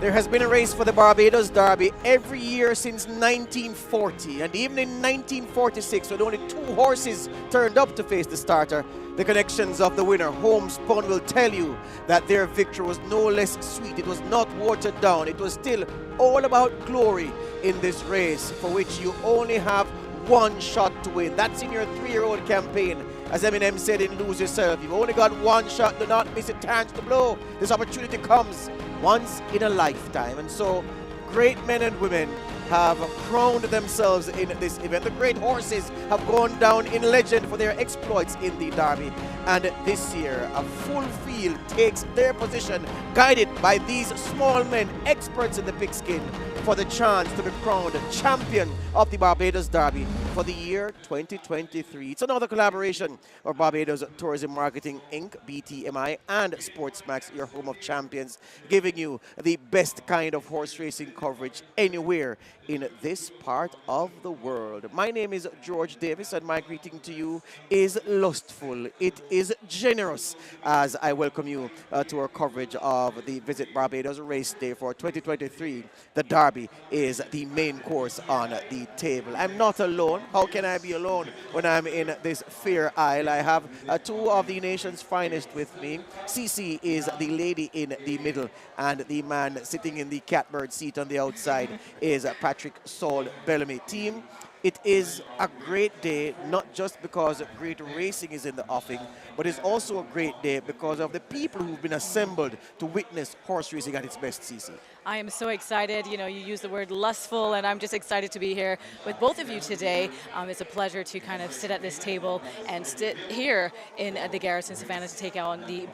There has been a race for the Barbados Derby every year since 1940, and even in 1946, when only 2 horses turned up to face the starter, the connections of the winner, Homespun, will tell you that their victory was no less sweet. It was not watered down. It was still all about glory in this race, for which you only have one shot to win. That's in your 3-year-old campaign. As Eminem said in Lose Yourself, you've only got one shot, do not miss a chance to blow. This opportunity comes once in a lifetime. And so great men and women have crowned themselves in this event. The great horses have gone down in legend for their exploits in the Derby. And this year, a full field takes their position, guided by these small men, experts in the pigskin, for the chance to be crowned champion of the Barbados Derby for the year 2023. It's another collaboration of Barbados Tourism Marketing Inc., BTMI, and Sportsmax, your home of champions, giving you the best kind of horse racing coverage anywhere in this part of the world. My name is George Davis, and my greeting to you is lustful. It is generous, as I welcome you to our coverage of the Visit Barbados Race Day for 2023. The Derby is the main course on the table. I'm not alone. How can I be alone when I'm in this fair isle? I have 2 of the nation's finest with me. CC is the lady in the middle, and the man sitting in the catbird seat on the outside is Patrick Saul Bellamy. Team, it is a great day, not just because great racing is in the offing, but it's also a great day because of the people who've been assembled to witness horse racing at its best, CC. I am so excited. You know, you use the word lustful, and I'm just excited to be here with both of you today. It's a pleasure to kind of sit at this table and sit here in the Garrison Savannah to take on the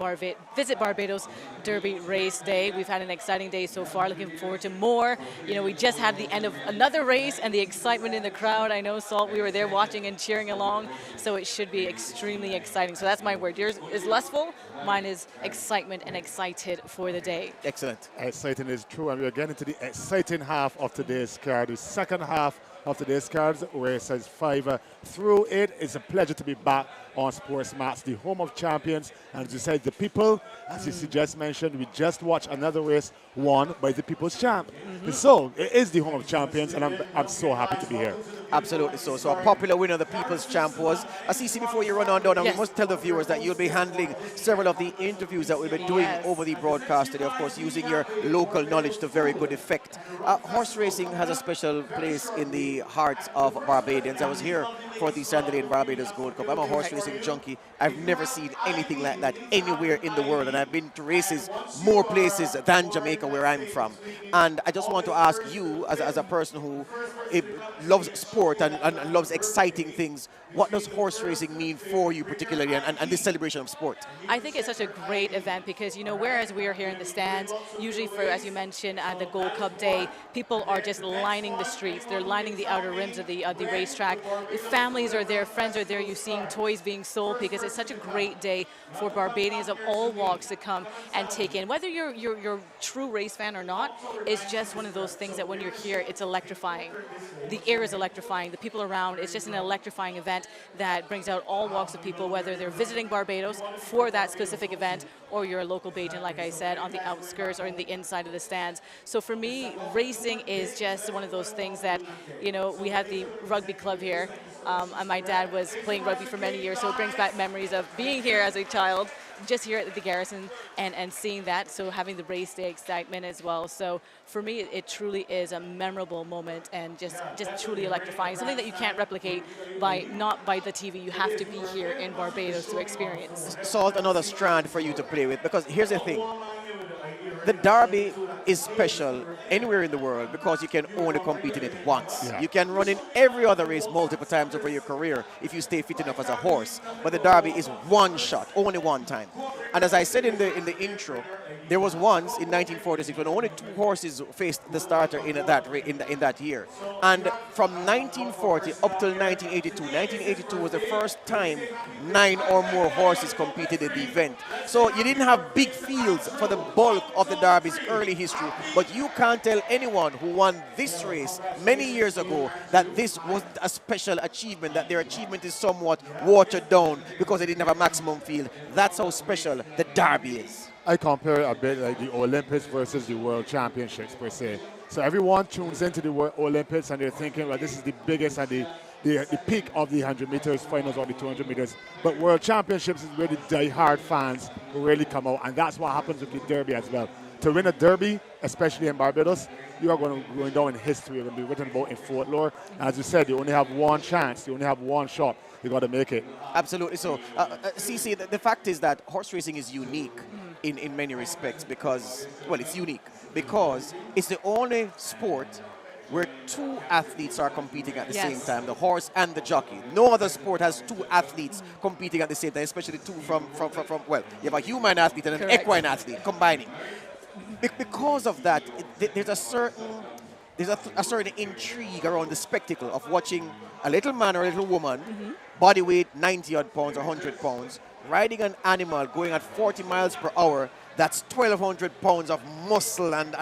Visit Barbados Derby Race Day. We've had an exciting day so far. Looking forward to more. You know, we just had the end of another race and the excitement in the crowd. I know, Salt, we were there watching and cheering along, so it should be extremely exciting. So that's my word. Yours is lustful. Mine is excitement and excited for the day. Excellent. Exciting is true, and we're getting to the exciting half of today's card, the second half of today's cards, where it says 5 through it. It's a pleasure to be back on Sportsmax, the home of champions. And as you said, the people, as you just mentioned, we just watched another race won by the people's champ. So it is the home of champions, and I'm so happy to be here. Absolutely so. So a popular winner, the People's Champ, was. CC, before you run on down, and Yes. we must tell the viewers that you'll be handling several of the interviews that we've been doing over the broadcast today, of course, using your local knowledge to very good effect. Horse racing has a special place in the hearts of Barbadians. I was here for the Sandalane Barbados Gold Cup. I'm a horse racing junkie. I've never seen anything like that anywhere in the world, and I've been to races more places than Jamaica, where I'm from. And I just want to ask you, as a person who loves sport and loves exciting things, what does horse racing mean for you particularly, and this celebration of sport? I think it's such a great event because, you know, whereas we are here in the stands, usually for, as you mentioned, at the Gold Cup Day, people are just lining the streets. They're lining the outer rims of the racetrack. The families are there, friends are there. You're seeing toys being sold because it's such a great day for Barbadians of all walks to come and take in. Whether you're a true race fan or not, it's just one of those things that when you're here, it's electrifying. The air is electrifying. The people around, it's just an electrifying event that brings out all walks of people, whether they're visiting Barbados for that specific event or you're a local Bajan, like I said, on the outskirts or in the inside of the stands. So for me, racing is just one of those things that, you know, we have the rugby club here. And my dad was playing rugby for many years, so it brings back memories of being here as a child, just here at the Garrison and seeing that, so having the race day excitement as well. So for me, it truly is a memorable moment and just truly electrifying, something that you can't replicate not by the TV. You have to be here in Barbados to experience. Salt, another strand for you to play with, because here's the thing. The Derby is special anywhere in the world because you can only compete in it once. Yeah. You can run in every other race multiple times over your career if you stay fit enough as a horse. But the Derby is one shot, only one time. And as I said in the intro, there was once in 1946 when only 2 horses faced the starter in that year. And from 1940 up till 1982, 1982 was the first time 9 or more horses competed in the event. So you didn't have big fields for the bulk of the Derby's early history, but you can't tell anyone who won this race many years ago that this was a special achievement, that their achievement is somewhat watered down because they didn't have a maximum field. That's how special the Derby is. I compare it a bit like the Olympics versus the World Championships per se. So everyone tunes into the Olympics and they're thinking, well, this is the biggest and the peak of the 100 meters finals or the 200 meters. But World Championships is where the die-hard fans really come out, and that's what happens with the Derby as well. To win a Derby, especially in Barbados, you are going down in history. You're going to be written about in folklore. As you said, you only have one chance. You only have one shot. You got to make it. Absolutely. So, CC, the fact is that horse racing is unique in many respects because, well, it's unique because it's the only sport where two athletes are competing at the same time, the horse and the jockey. No other sport has two athletes competing at the same time, especially two from well, you have a human athlete and an equine athlete combining. Because of that, there's a certain intrigue around the spectacle of watching a little man or a little woman, body weight 90 odd pounds or 100 pounds, riding an animal going at 40 miles per hour. That's 1,200 pounds of muscle and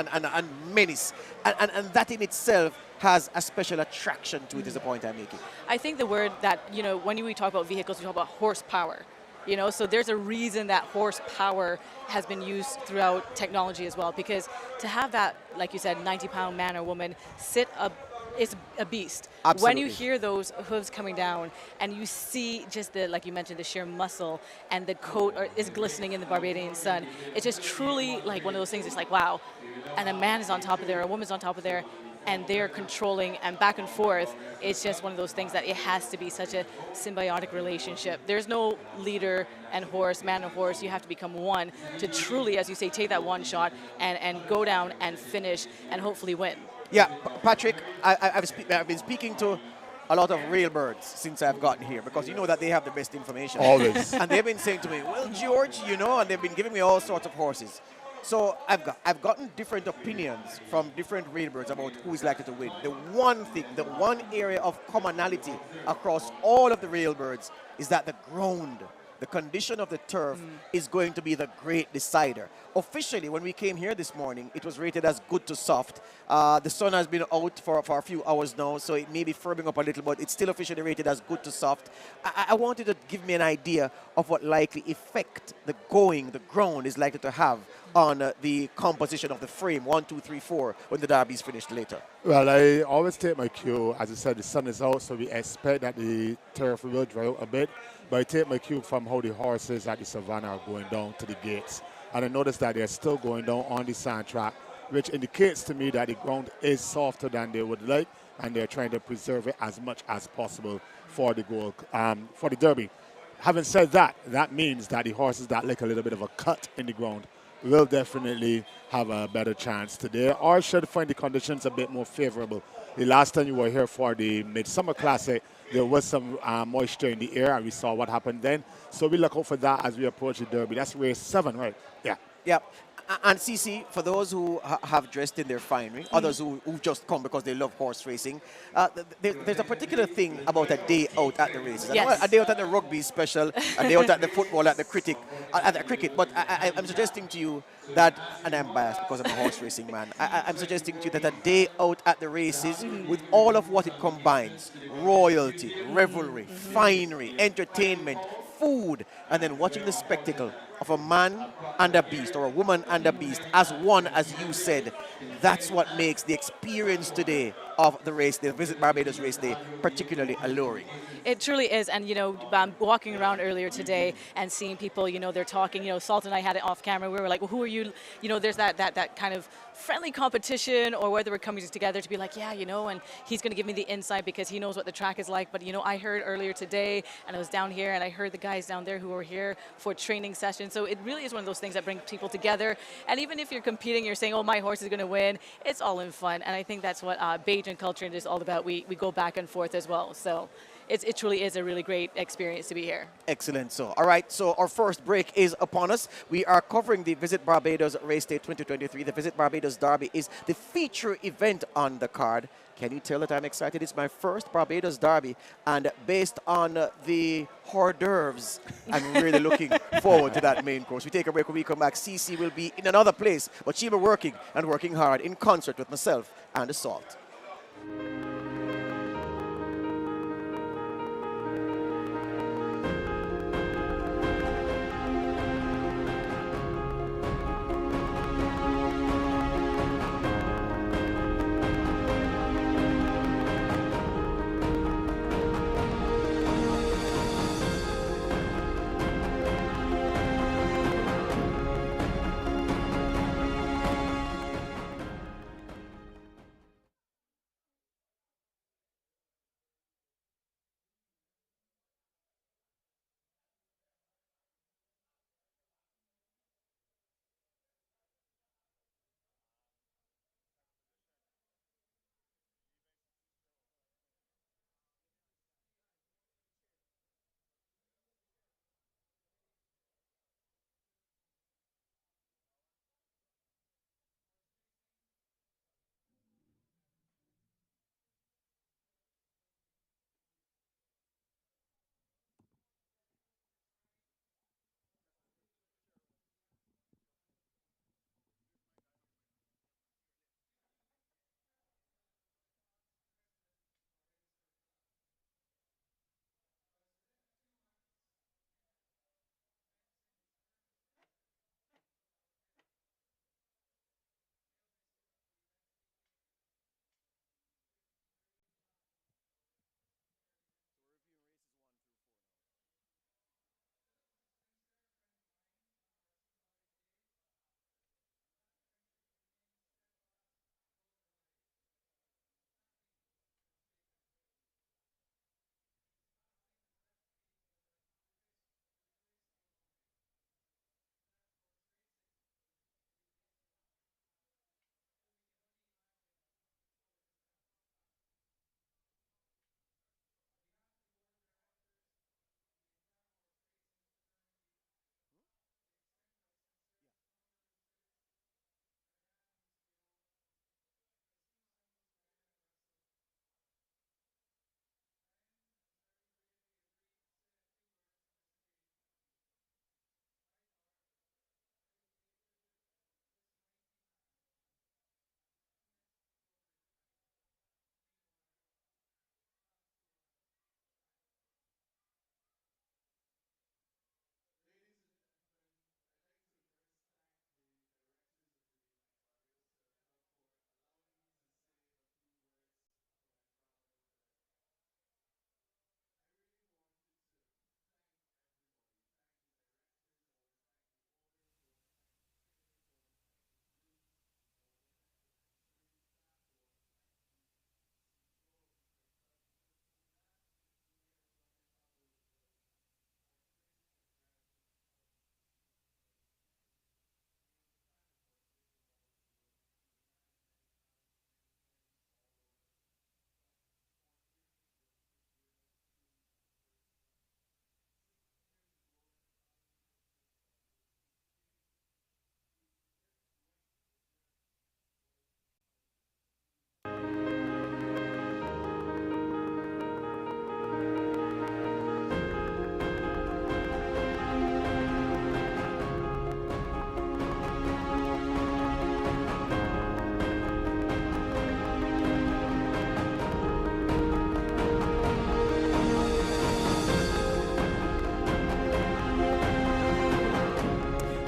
menace. And that in itself has a special attraction to it, is the point I'm making. I think the word that, you know, when we talk about vehicles, we talk about horsepower. You know, so there's a reason that horsepower has been used throughout technology as well, because to have that, like you said, 90-pound man or woman sit up is a beast. Absolutely. When you hear those hooves coming down and you see just the, like you mentioned, the sheer muscle and the coat is glistening in the Barbadian sun, it's just truly like one of those things. It's like, wow. And a man is on top of there, a woman's on top of there, and they're controlling and back and forth. It's just one of those things that it has to be such a symbiotic relationship. There's no leader and horse, man and horse. You have to become one to truly, as you say, take that one shot and go down and finish and hopefully win. Yeah, Patrick, I've been speaking to a lot of railbirds since I've gotten here because you know that they have the best information. Always. And they've been saying to me, well, George, you know, and they've been giving me all sorts of horses. So I've gotten different opinions from different railbirds about who is likely to win. The one thing, the one area of commonality across all of the railbirds is that the ground, the condition of the turf is going to be the great decider. Officially, when we came here this morning, it was rated as good to soft. The sun has been out for a few hours now, so it may be firming up a little, but it's still officially rated as good to soft. I wanted to give me an idea of what likely effect the ground is likely to have on the composition of the frame, 1, 2, 3, 4, when the derby is finished later. Well, I always take my cue. As I said, the sun is out, so we expect that the turf will dry out a bit. But I take my cue from how the horses at the savannah are going down to the gates. And I noticed that they're still going down on the sand track, which indicates to me that the ground is softer than they would like, and they're trying to preserve it as much as possible for the goal, for the derby. Having said that, that means that the horses that like a little bit of a cut in the ground will definitely have a better chance today, or should find the conditions a bit more favorable. The last time you were here for the Midsummer Classic, there was some moisture in the air, and we saw what happened then. So we look out for that as we approach the Derby. That's race 7, right? Yeah. Yeah. And CC, for those who have dressed in their finery, others who've just come because they love horse racing, there's a particular thing about a day out at the races. Yes. A day out at the rugby is special, a day out at the football, at the cricket. But I'm suggesting to you that, and I'm biased because I'm a horse racing man, I'm suggesting to you that a day out at the races with all of what it combines, royalty, revelry, finery, entertainment, food, and then watching the spectacle of a man and a beast, or a woman and a beast, as one, as you said, that's what makes the experience today of the race, the Visit Barbados race day, particularly alluring. It truly is, and you know, walking around earlier today and seeing people, you know, they're talking, you know, Salt and I had it off camera, we were like, well, who are you? You know, there's that kind of friendly competition, or whether we're coming together to be like, yeah, you know, and he's going to give me the insight because he knows what the track is like. But, you know, I heard earlier today, and I was down here, and I heard the guys down there who were here for training sessions. So it really is one of those things that bring people together. And even if you're competing, you're saying, oh, my horse is going to win, it's all in fun. And I think that's what Bajan culture is all about. We go back and forth as well. So it truly is a really great experience to be here. Excellent. So, all right. So our first break is upon us. We are covering the Visit Barbados Race Day 2023. The Visit Barbados Derby is the feature event on the card. Can you tell that I'm excited? It's my first Barbados Derby, and based on the hors d'oeuvres, I'm really looking forward to that main course. We take a break. When we come back, CC will be in another place, but she'll be working and working hard in concert with myself and the Salt.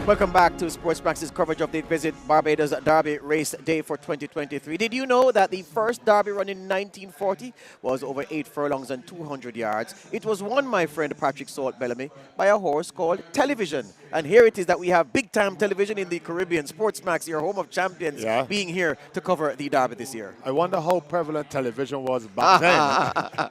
Welcome back to Sports Max's coverage of the Visit Barbados Derby Race Day for 2023. Did you know that the first Derby run in 1940 was over 8 furlongs and 200 yards? It was won, my friend Patrick Salt Bellamy, by a horse called Television. And here it is that we have big-time television in the Caribbean. Sports Max, your home of champions, being here to cover the Derby this year. I wonder how prevalent television was back then.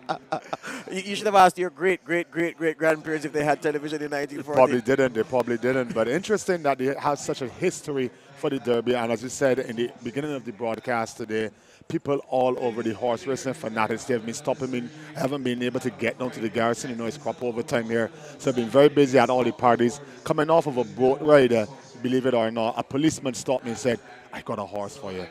You should have asked your great-great-great-great-grandparents if they had television in 1940. They probably didn't. But interesting that they have such a history for the Derby, and as you said in the beginning of the broadcast today, people all over the horse racing fanatics, they have been stopping me. I haven't been able to get down to the garrison. You know, it's crop overtime here, so I've been very busy at all the parties. Coming off of a boat ride, believe it or not, a policeman stopped me and said, "I got a horse for you."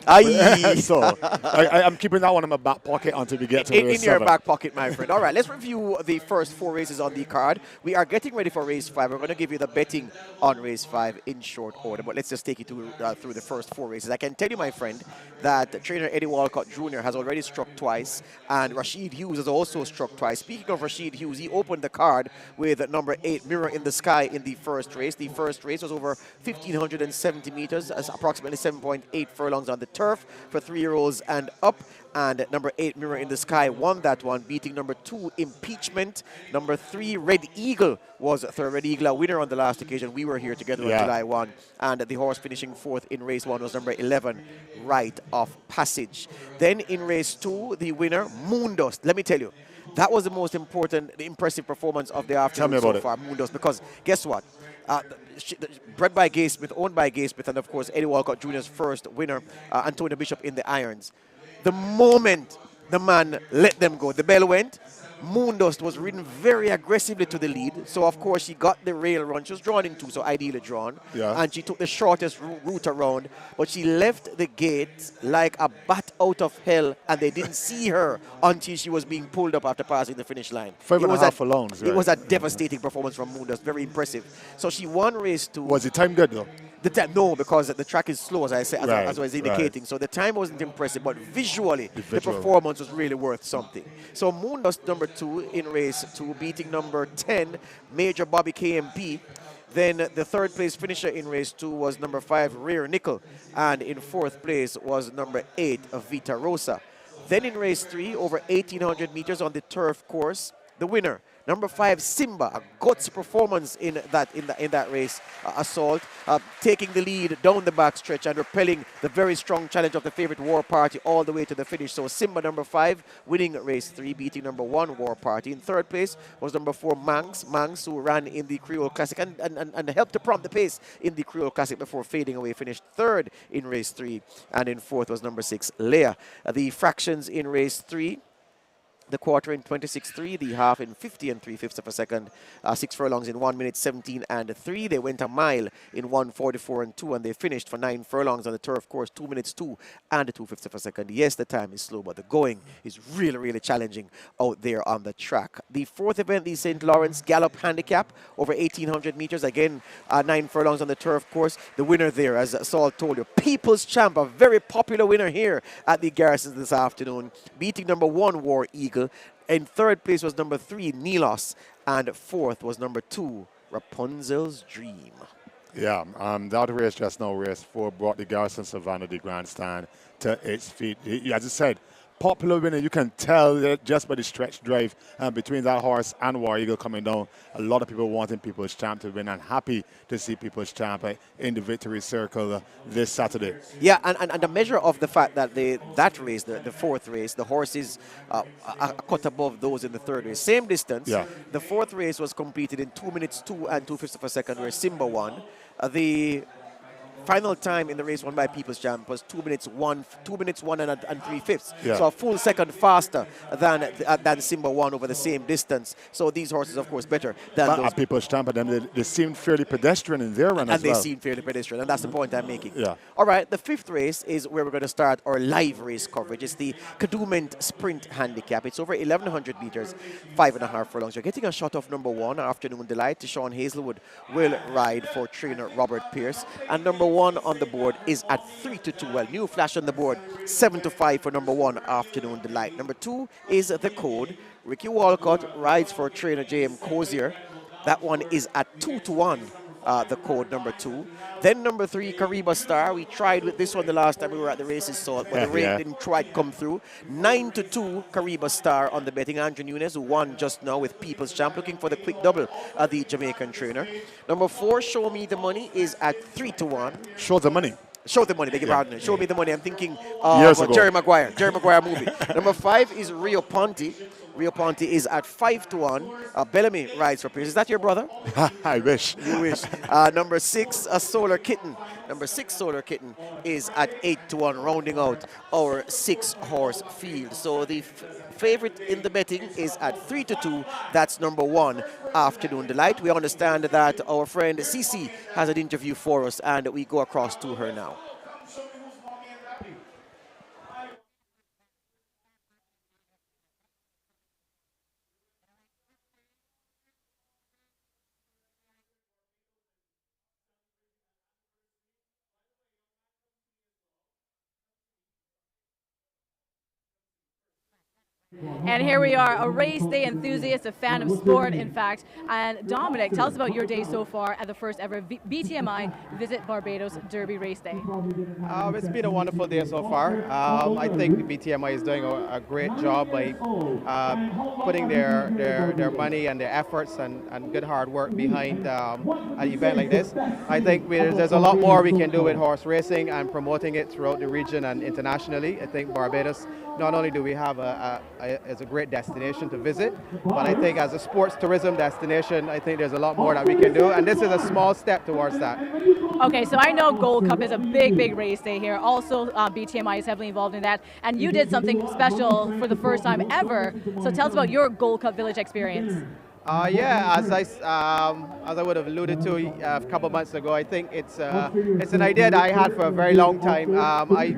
So I'm keeping that one in my back pocket until we get to race 7. In your back pocket, my friend. All right, let's review the first 4 races on the card. We are getting ready for race 5. We're going to give you the betting on race 5 in short order, but let's just take you through the first 4 races. I can tell you, my friend, that trainer Eddie Walcott Jr. has already struck twice, and Rashid Hughes has also struck twice. Speaking of Rashid Hughes, he opened the card with number 8, Mirror in the Sky, in the first race. The first race was over 1,570 meters, approximately 7.8 furlongs on the turf for 3-year-olds and up, and number 8 Mirror in the Sky won that one, beating number 2 Impeachment. Number 3 Red Eagle was third. Red Eagle, a winner on the last occasion. We were here together on July 1, and the horse finishing 4th in race 1 was number 11 Rite of Passage. Then in race 2, the winner Moondust. Let me tell you, that was the most important, the impressive performance of the afternoon so far, Moondust, because guess what? Bred by Gay Smith, owned by Gay Smith, and of course Eddie Walcott Jr.'s first winner, Antonio Bishop in the irons. The moment the man let them go, the bell went, Moondust was ridden very aggressively to the lead. So, of course, she got the rail run. She was drawn in 2, so ideally drawn. And she took the shortest route around. But she left the gate like a bat out of hell, and they didn't see her until she was being pulled up after passing the finish line. 5.5 furlongs. It was a devastating performance from Moondust. Very impressive. So she won race 2. Was the time good, though? No, because the track is slow, as I said, as I was indicating. So the time wasn't impressive, but visually, the performance was really worth something. So Moondust number 2 in race 2, beating number 10, Major Bobby KMP. Then the 3rd place finisher in race 2 was number 5, Rare Nickel. And in 4th place was number 8, Vita Rosa. Then in race 3, over 1,800 meters on the turf course, the winner, number 5, Simba, a guts performance in that race, Assault, taking the lead down the backstretch and repelling the very strong challenge of the favorite War Party all the way to the finish. So Simba, number 5, winning race 3, beating number 1, War Party. In 3rd place was number 4, Manx, who ran in the Creole Classic and helped to prompt the pace in the Creole Classic before fading away. Finished 3rd in race 3, and in 4th was number 6, Leia. The fractions in race 3. The quarter in 26.3, the half in 50 3/5 of a second, 6 furlongs in 1 minute 17 and 3. They went a mile in 1:44 and 2, and they finished for 9 furlongs on the turf course, 2 minutes 2 and 2/5 of a second. Yes, the time is slow, but the going is really, really challenging out there on the track. The 4th event, the St. Lawrence Gallop Handicap, over 1,800 meters, again 9 furlongs on the turf course. The winner there, as Saul told you, People's Champ, a very popular winner here at the Garrisons this afternoon, beating number 1, War Eagle. In 3rd place was number 3, Nilos, and 4th was number 2, Rapunzel's Dream. Yeah, that race just now, race 4, brought the Garrison Savannah, the grandstand, to its feet. As I said, popular winner, you can tell that just by the stretch drive between that horse and War Eagle coming down. A lot of people wanting People's Champ to win, and happy to see People's Champ in the victory circle this Saturday. Yeah, and a measure of the fact that that race, the 4th race, the horses are cut above those in the 3rd race. Same distance. Yeah. The 4th race was completed in 2 minutes 2 and 2/5 of a second, where Simba won. The final time in the race won by People's Champ was 2 minutes 1 and 3/5. Yeah. So a full second faster than Simba won over the same distance. So these horses, of course, better than those. People's Champ, and they seemed fairly pedestrian in their run as well. And they seemed fairly pedestrian, and that's the point I'm making. Yeah. All right, the 5th race is where we're going to start our live race coverage. It's the Kadooment Sprint Handicap. It's over 1,100 meters, 5.5 furlongs. You're getting a shot of number 1, Afternoon Delight. Deshaun Hazelwood will ride for trainer Robert Pierce. And number 1 on the board is at 3-2. Well, new flash on the board, 7-5 for number 1, Afternoon Delight. Number 2 is The Code. Ricky Walcott rides for trainer J.M. Cozier. That one is at 2-1 the code number 2. Then number 3, Kariba Star. We tried with this one the last time we were at the races, so but the rate didn't quite come through. 9-2, Kariba Star on the betting. Andrew Nunes, who won just now with People's Champ, looking for the quick double of the Jamaican trainer. Number 4, Show Me the Money, is at 3-1. Show the money. Show the money, beg your pardon. Show Me the Money. I'm thinking of Jerry Maguire movie. Number 5 is Rio Ponte. Rio Ponte is at 5-1. Bellamy rides for Pierce. Is that your brother? I wish. You wish. Number 6, a Solar Kitten. Number 6, Solar Kitten, is at 8-1, rounding out our 6-horse field. So the favorite in the betting is at 3-2. That's number 1, Afternoon Delight. We understand that our friend Cece has an interview for us, and we go across to her now. And here we are, a race day enthusiast, a fan of sport, in fact. And Dominic, tell us about your day so far at the first ever BTMI Visit Barbados Derby Race Day. It's been a wonderful day so far. I think the BTMI is doing a great job by putting their money and their efforts and good hard work behind an event like this. I think there's a lot more we can do with horse racing and promoting it throughout the region and internationally. I think Barbados, not only do we have it's a great destination to visit, but I think as a sports tourism destination, I think there's a lot more that we can do, and this is a small step towards that. Okay, so I know Gold Cup is a big race day here. Also, BTMI is heavily involved in that, and you did something special for the first time ever. So tell us about your Gold Cup Village experience. Yeah, as I would have alluded to a couple of months ago, I think it's an idea that I had for a very long time. I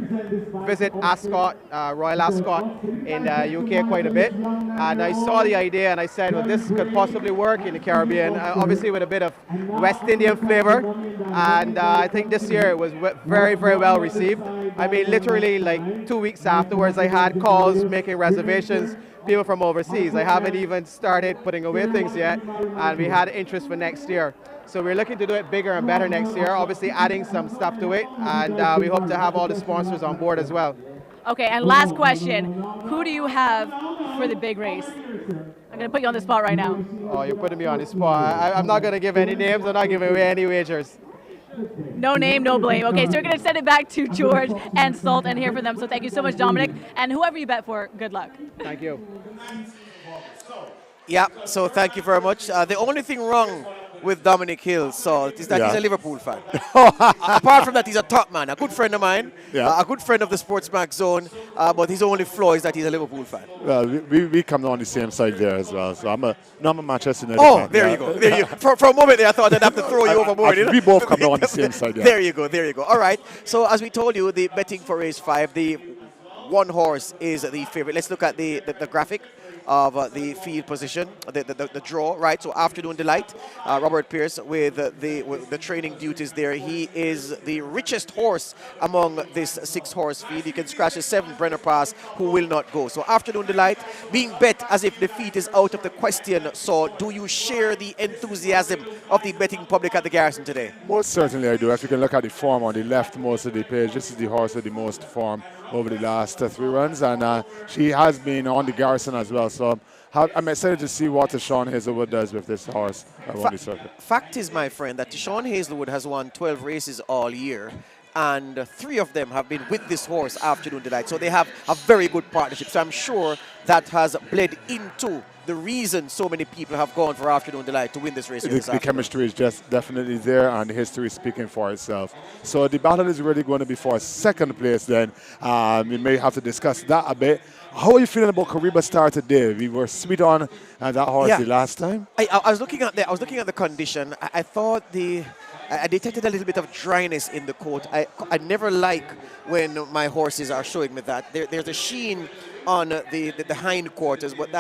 visit Ascot, Royal Ascot in the UK quite a bit, and I saw the idea and I said, well, this could possibly work in the Caribbean, obviously with a bit of West Indian flavor, and I think this year it was very well received. I mean, literally like 2 weeks afterwards, I had calls making reservations, people from overseas. I haven't even started putting away things yet, and we had interest for next year. So we're looking to do it bigger and better next year, obviously adding some stuff to it, and we hope to have all the sponsors on board as well. Okay, and last question, who do you have for the big race? I'm going to put you on the spot right now. Oh, you're putting me on the spot. I'm not going to give any names, I'm not giving away any wagers. No name, no blame. Okay, so we're going to send it back to George and Salt and hear from them. So thank you so much, Dominic. And whoever you bet for, good luck. Thank you. Yeah, so thank you very much. The only thing wrong with Dominic Hill, Salt, is that he's a Liverpool fan. Apart from that, he's a top man, a good friend of mine, a good friend of the Sportsmax Zone, but his only flaw is that he's a Liverpool fan. Well, we come on the same side there as well. So I'm a Manchester United fan. There you go. There you go. For a moment there, I thought I'd have to throw you overboard. We both come on the same side. Yeah. There you go. All right. So as we told you, the betting for race 5, the 1 horse is the favorite. Let's look at the graphic of the field position, the draw, right? So Afternoon Delight, Robert Pierce with the training duties there. He is the richest horse among this 6-horse field. You can scratch a 7 Brenner Pass, who will not go. So Afternoon Delight being bet as if defeat is out of the question. So do you share the enthusiasm of the betting public at the Garrison today? Most certainly I do. If you can look at the form on the left most of the page, this is the horse with the most form over the last 3 runs, and she has been on the Garrison as well. So I'm excited to see what Sean Hazelwood does with this horse around the circuit. Fact is, my friend, that Sean Hazelwood has won 12 races all year, and 3 of them have been with this horse, Afternoon Delight. So they have a very good partnership. So I'm sure that has bled into the reason so many people have gone for Afternoon Delight to win this race. The chemistry is just definitely there, and the history is speaking for itself. So the battle is really going to be for 2nd place then. We may have to discuss that a bit. How are you feeling about Kariba Star today? We were sweet on that horse the last time. I was looking at the condition. I thought I detected a little bit of dryness in the coat. I never like when my horses are showing me that. There's a sheen on the hind quarters, but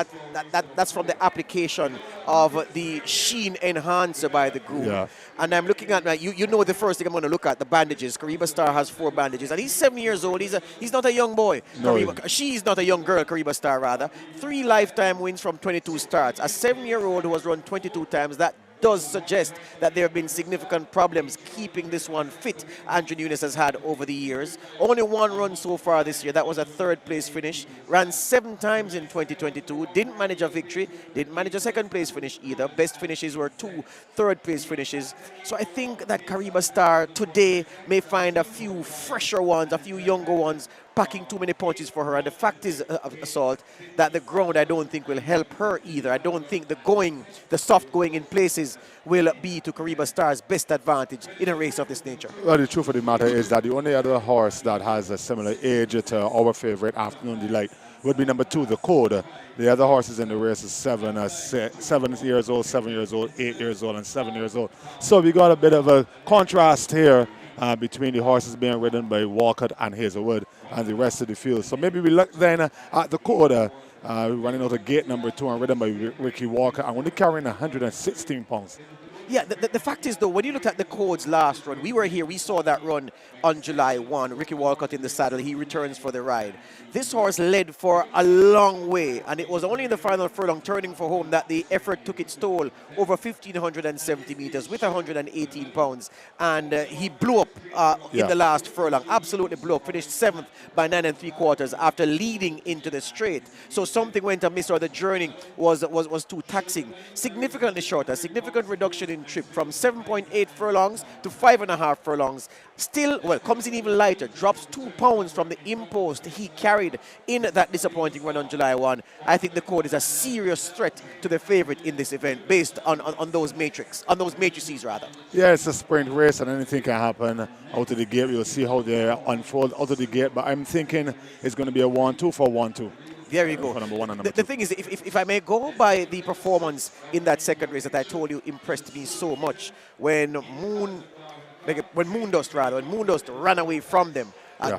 that's from the application of the sheen enhancer by the groom. Yeah. And I'm looking at you know the first thing I'm going to look at, the bandages. Kariba Star has 4 bandages, and he's 7 years old. He's not a young boy. No, she's not a young girl, Kariba Star rather. 3 lifetime wins from 22 starts. A 7-year-old who has run 22 times, that does suggest that there have been significant problems keeping this one fit Andrew Nunes has had over the years. Only one run so far this year. That was a third place finish. Ran 7 times in 2022. Didn't manage a victory. Didn't manage a second place finish either. Best finishes were 2 third place finishes. So I think that Kariba Star today may find a few fresher ones, a few younger ones, packing too many punches for her. And the fact is, Assault, that the ground I don't think will help her either. I don't think the soft going in places will be to Kariba Star's best advantage in a race of this nature. Well, the truth of the matter is that the only other horse that has a similar age to our favorite Afternoon Delight would be number 2, the Code. The other horses in the race is 7 years old, 7 years old, 8 years old, and 7 years old. So we got a bit of a contrast here between the horses being ridden by Walcott and Hazelwood and the rest of the field. So maybe we look then at the Code, running out of gate number 2 and ridden by Ricky Walker, and only carrying 116 pounds. Yeah, the fact is, though, when you look at the Code's last run, we were here, we saw that run on July 1. Ricky Walcott in the saddle, he returns for the ride. This horse led for a long way, and it was only in the final furlong, turning for home, that the effort took its toll over 1,570 meters with 118 pounds. And he blew up in the last furlong, absolutely blew up, finished 7th by 9 3/4 after leading into the straight. So something went amiss, or the journey was too taxing. Significantly shorter, significant reduction in trip from 7.8 furlongs to 5.5 furlongs. Still, well, comes in even lighter, drops 2 pounds from the impost he carried in that disappointing run on July 1. I think the Code is a serious threat to the favorite in this event based on those matrices rather. Yeah, it's a sprint race and anything can happen out of the gate. We'll see how they unfold out of the gate, but I'm thinking it's going to be a 1-2 for 1-2. There you go. For number 1 and number 2. The thing is, if I may go by the performance in that second race that I told you impressed me so much, when Moondust ran away from them,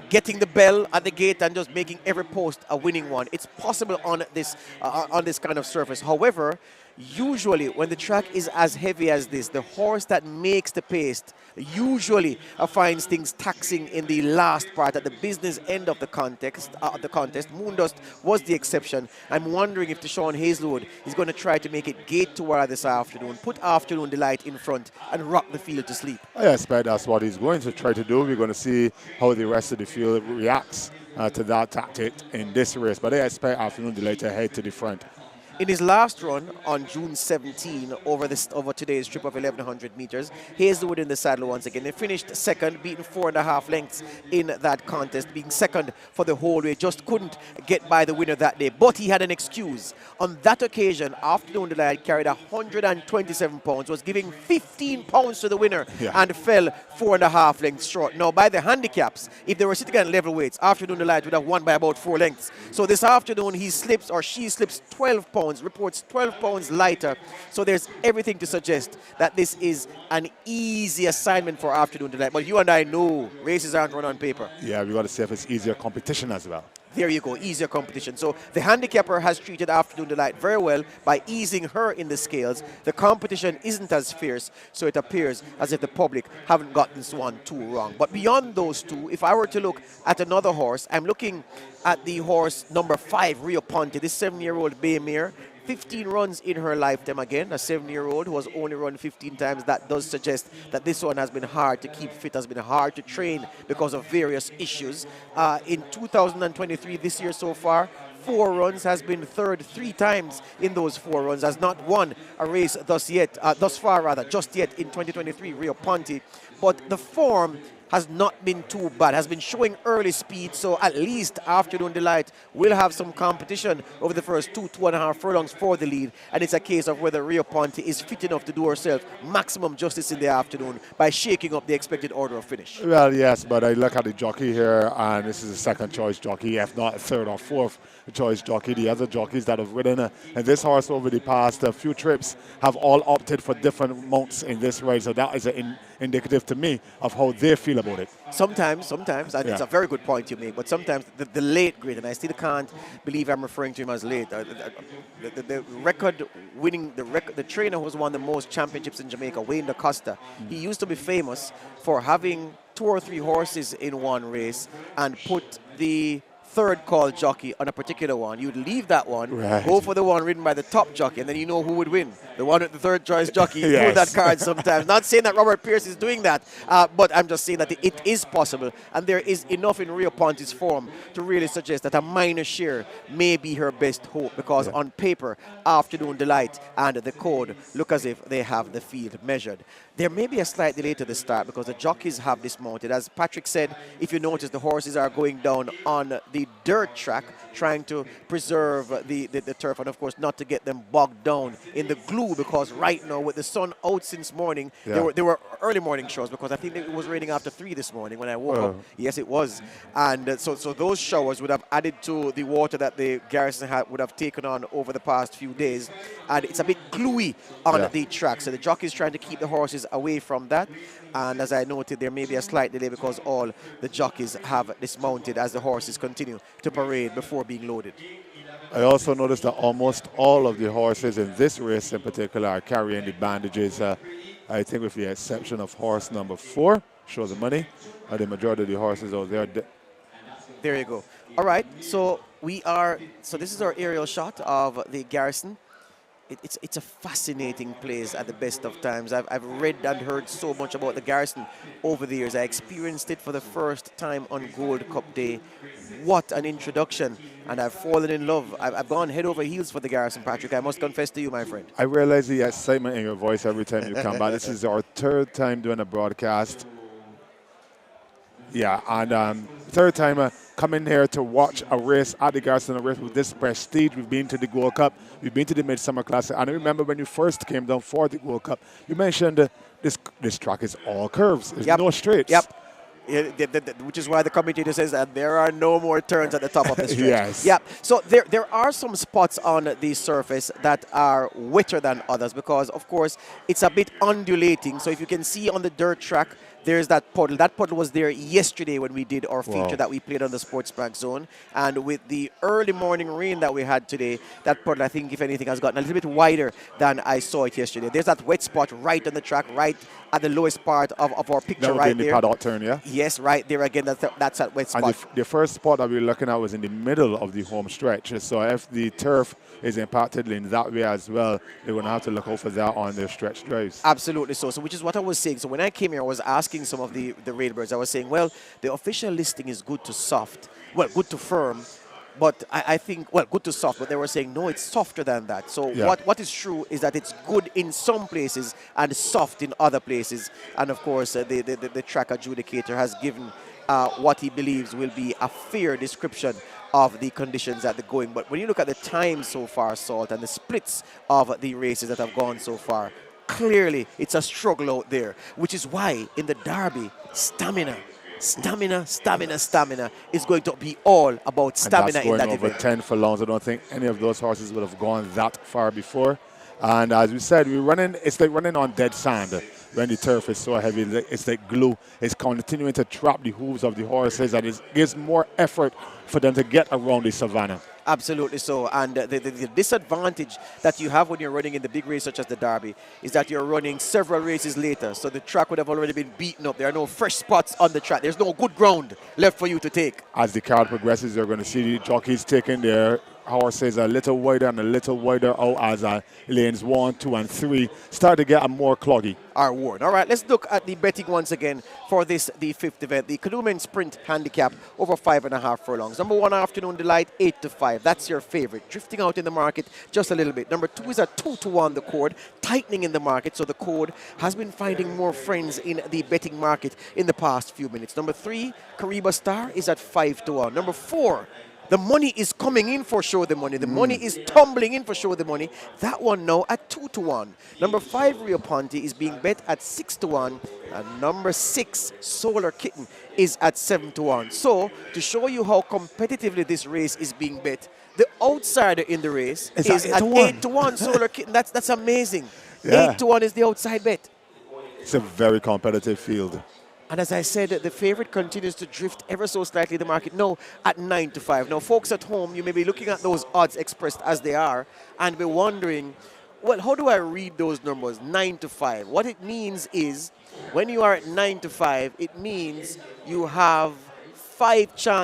getting the bell at the gate and just making every post a winning one. It's possible on this kind of surface. However, usually when the track is as heavy as this, the horse that makes the pace usually finds things taxing in the last part, at the business end of the contest. Moondust was the exception. I'm wondering if Deshaun Hazelwood is going to try to make it gate to wire this afternoon, put Afternoon Delight in front and rock the field to sleep. I expect that's what he's going to try to do. We're going to see how the rest of the field reacts to that tactic in this race, but I expect Afternoon Delight to head to the front. In his last run on June 17 over today's trip of 1,100 meters, Hazelwood in the saddle once again. They finished second, beaten 4.5 lengths in that contest, being second for the whole way. Just couldn't get by the winner that day, but he had an excuse. On that occasion, Afternoon Delight carried 127 pounds, was giving 15 pounds to the winner, and fell 4.5 lengths short. Now, by the handicaps, if they were sitting at level weights, Afternoon Delight would have won by about 4 lengths. So this afternoon, he slips, or she slips 12 pounds. Reports 12 pounds lighter. So there's everything to suggest that this is an easy assignment for Afternoon Delight. But you and I know races aren't run on paper. Yeah, we got to see if it's easier competition as well. There you go, easier competition. So the handicapper has treated Afternoon Delight very well by easing her in the scales. The competition isn't as fierce, so it appears as if the public haven't gotten this one too wrong. But beyond those two, if I were to look at another horse, I'm looking at the horse number 5, Rio Ponte, this 7-year-old bay mare. 15 runs in her lifetime again, a 7-year-old who has only run 15 times. That does suggest that this one has been hard to keep fit, has been hard to train because of various issues. In 2023, this year so far, 4 runs, has been third 3 times in those 4 runs, has not won a race just yet in 2023, Rio Ponte. But the form has not been too bad, has been showing early speed, so at least Afternoon Delight will have some competition over the first 2.5 furlongs for the lead, and it's a case of whether Rio Ponte is fit enough to do herself maximum justice in the afternoon by shaking up the expected order of finish. Well, yes, but I look at the jockey here, and this is a second choice jockey, if not a third or fourth choice jockey. The other jockeys that have ridden and this horse over the past few trips have all opted for different mounts in this race, so that is indicative to me of how they feel about it. Sometimes, and it's a very good point you make, but sometimes the late grade, and I still can't believe I'm referring to him as late, the trainer who's won the most championships in Jamaica, Wayne DaCosta, he used to be famous for having 2 or 3 horses in one race and put the third call jockey on a particular one. You'd leave that one, go for the one ridden by the top jockey, and then you know who would win. The one with the third choice jockey Yes. pull that card sometimes. Not saying that Robert Pierce is doing that, but I'm just saying that it is possible, and there is enough in Rio Ponte's form to really suggest that a minor share may be her best hope, because on paper, Afternoon Delight and the Code look as if they have the field measured. There may be a slight delay to the start because the jockeys have dismounted. As Patrick said, if you notice, the horses are going down on the dirt track, trying to preserve the turf, and of course not to get them bogged down in the glue, because right now with the sun out since morning, there were early morning shows, because I think it was raining after 3 this morning when I woke up. Yes, it was. And so those showers would have added to the water that the Garrison would have taken on over the past few days, and it's a bit gluey on the track. So the jockey is trying to keep the horses away from that, and as I noted, there may be a slight delay because all the jockeys have dismounted as the horses continue to parade before being loaded. I also noticed that almost all of the horses in this race in particular are carrying the bandages. I think with the exception of horse number 4, Show the Money, the majority of the horses out there. There you go. All right, so this is our aerial shot of the Garrison. It's a fascinating place at the best of times. I've read and heard so much about the Garrison over the years. I experienced it for the first time on Gold Cup Day. What an introduction. And I've fallen in love. I've gone head over heels for the Garrison, Patrick. I must confess to you, my friend. I realize the excitement in your voice every time you come back. This is our 3rd time doing a broadcast. Yeah, and 3rd time coming here to watch a race at the Garrison, a race with this prestige. We've been to the Gold Cup, we've been to the Midsummer Classic, and I remember when you first came down for the Gold Cup, you mentioned this track is all curves, there's no straights. Which is why the commentator says that there are no more turns at the top of the stretch. Yes. Yeah. So there are some spots on the surface that are wetter than others because, of course, it's a bit undulating. So if you can see on the dirt track, there's that puddle. That puddle was there yesterday when we did our feature that we played on the Sports Bank Zone. And with the early morning rain that we had today, that puddle, I think, if anything, has gotten a little bit wider than I saw it yesterday. There's that wet spot right on the track, right at the lowest part of our picture, that would right be in there. the paddock turn, yeah? Yes, right there again. That's that wet spot. And the first spot that we were looking at was in the middle of the home stretch. So if the turf is impacted in that way as well, they're going to have to look out for that on their stretch drives. Absolutely so. So which is what I was saying. So when I came here, I was asking some of the railbirds. I was saying, well, the official listing is good to soft. Well, good to firm. But I think, well, good to soft, but they were saying, no, it's softer than that. So what is true is that it's good in some places and soft in other places. And, of course, the track adjudicator has given what he believes will be a fair description of the conditions at the going. But when you look at the time so far, Salt, and the splits of the races that have gone so far, clearly it's a struggle out there, which is why in the Derby, stamina is going to be all about stamina in that over event. 10 furlongs. I don't think any of those horses would have gone that far before. And as we said, it's like running on dead sand when the turf is so heavy. It's like glue. It's continuing to trap the hooves of the horses, and it gives more effort for them to get around the savannah. Absolutely so. And the disadvantage that you have when you're running in the big race such as the Derby is that you're running several races later. So the track would have already been beaten up. There are no fresh spots on the track. There's no good ground left for you to take. As the card progresses, you're going to see the jockeys taking their horses a little wider and a little wider out as lanes 1, 2, and 3 start to get a more cloggy. Are worn. All right, let's look at the betting once again for the 5th event. The Canoemen Sprint Handicap over 5.5 furlongs. Number 1, Afternoon Delight, 8 to 5. That's your favorite. Drifting out in the market just a little bit. Number 2 is at 2 to 1, the Code. Tightening in the market, so the Code has been finding more friends in the betting market in the past few minutes. Number 3, Kariba Star, is at 5 to 1. Number 4, the money is coming in for Show the Money. The money is tumbling in for Show the Money. That one now at 2 to 1. Number 5, Rio Ponte, is being bet at 6 to 1. And number 6, Solar Kitten, is at 7 to 1. So, to show you how competitively this race is being bet, the outsider in the race is at 8 to 1. Solar Kitten, that's amazing. 8 to 1 is the outside bet. It's a very competitive field. And as I said, the favorite continues to drift ever so slightly in the market now at 9 to 5. Now, folks at home, you may be looking at those odds expressed as they are and be wondering, well, how do I read those numbers, 9 to 5? What it means is when you are at 9 to 5, it means you have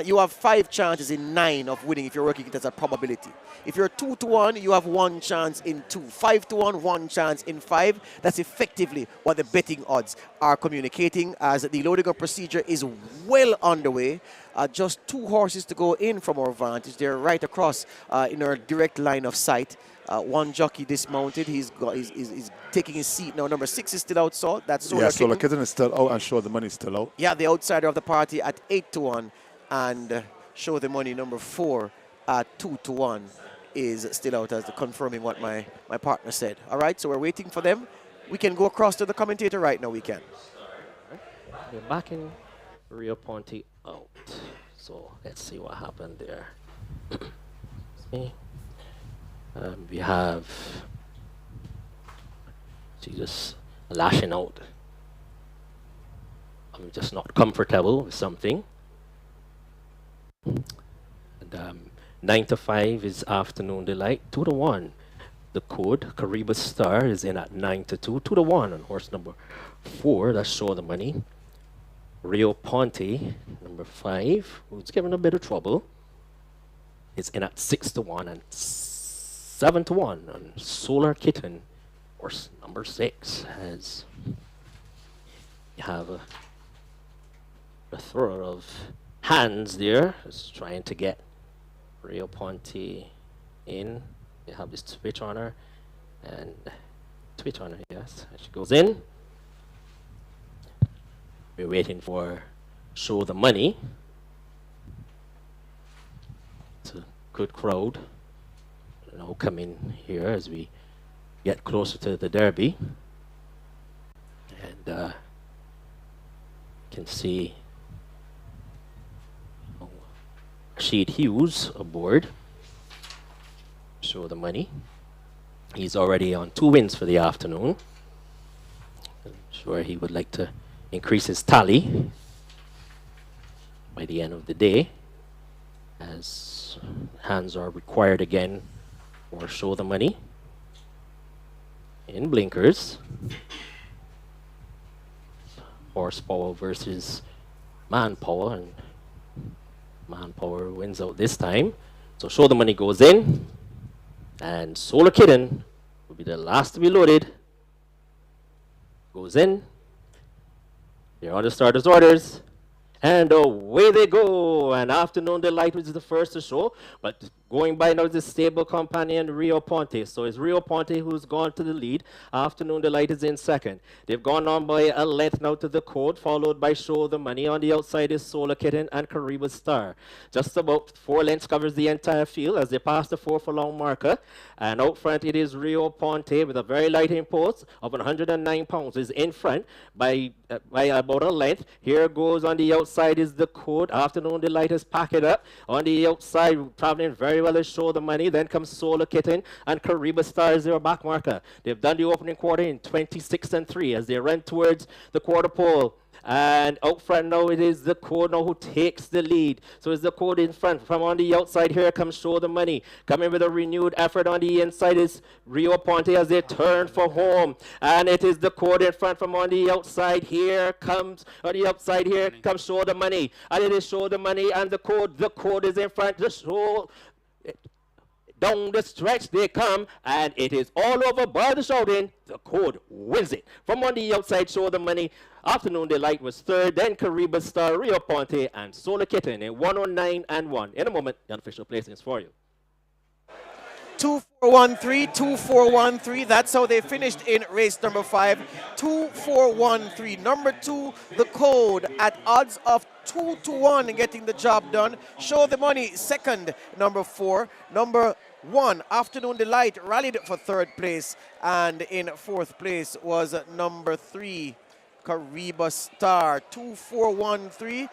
you have 5 chances in 9 of winning if you're working it as a probability. If you're 2-1, you have 1 chance in 2. 5-1, 1 chance in 5. That's effectively what the betting odds are communicating, as the loading up procedure is well underway. Just 2 horses to go in from our vantage. They're right across in our direct line of sight. 1 jockey dismounted. He's taking his seat now. Number 6 is still out, so that's Solar Kitten is still out, and Show the Money is still out. Yeah, the outsider of the party at 8-1, and Show the Money number 4 at 2-1 is still out, as confirming what my partner said. All right, so we're waiting for them. We can go across to the commentator right now. We can. We're backing Rio Ponte out. So let's see what happened there. See. We have Jesus lashing out. I'm just not comfortable with something. And 9-5 is Afternoon Delight. 2-1. The code Caribe Star is in at 9-2. 2-1 on horse number 4. That's Show the Money. Rio Ponte, number 5, who's given a bit of trouble, is in at 6-1 and 7-1 on Solar Kitten. Horse number 6 has you have a throw of hands there. Just trying to get Rio Ponte in. You have this twitch on her, and twitch on her, yes. And she goes in. We're waiting for Show the Money. It's a good crowd. Now coming here as we get closer to the Derby. And can see Rashid Hughes aboard. Show the Money. He's already on 2 wins for the afternoon. I'm sure he would like to increase his tally by the end of the day, as hands are required again for Show the Money. In blinkers, horsepower versus manpower, and manpower wins out this time. So Show the Money goes in, and Solar Kitten will be the last to be loaded. Goes in. They're on the starter's orders, and away they go. And Afternoon Delight was the first to show, but going by now is the stable companion Rio Ponte. So it's Rio Ponte who's gone to the lead. Afternoon Delight is in second. They've gone on by a length now to the code, followed by Show the Money. On the outside is Solar Kitten and Caribe Star. Just about 4 lengths covers the entire field as they pass the 4 furlong marker. And out front it is Rio Ponte with a very light impulse of 109 pounds. Is in front by about a length. Here goes on the outside is the code. Afternoon Delight is pack it up. On the outside, traveling very well is Show the Money. Then comes Solar Kitten and Caribe Star is their back marker. They've done the opening quarter in 26-3 as they run towards the quarter pole. And out front now it is the code now who takes the lead. So it's the code in front. From on the outside here comes Show the Money. Coming with a renewed effort on the inside is Rio Ponte as they turn for home. And it is the code in front. From on the outside here comes, on the outside here comes Show the Money. And it is Show the Money and the code is in front. The show, down the stretch they come, and it is all over by the shouting. The code wins it. From on the outside, Show the Money. Afternoon Delight was third, then Caribe Star, Rio Ponte, and Solar Kitten in 109 and 1. In a moment, the unofficial placings for you. 2-4-1-3, 2-4-1-3. That's how they finished in race number 5. 2-4-1-3. Number 2, the code at odds of 2-1 getting the job done. Show the Money second. Number 4. Number 1, Afternoon Delight, rallied for 3rd place, and in 4th place was number 3, Caribe Star. 2-4-1-3.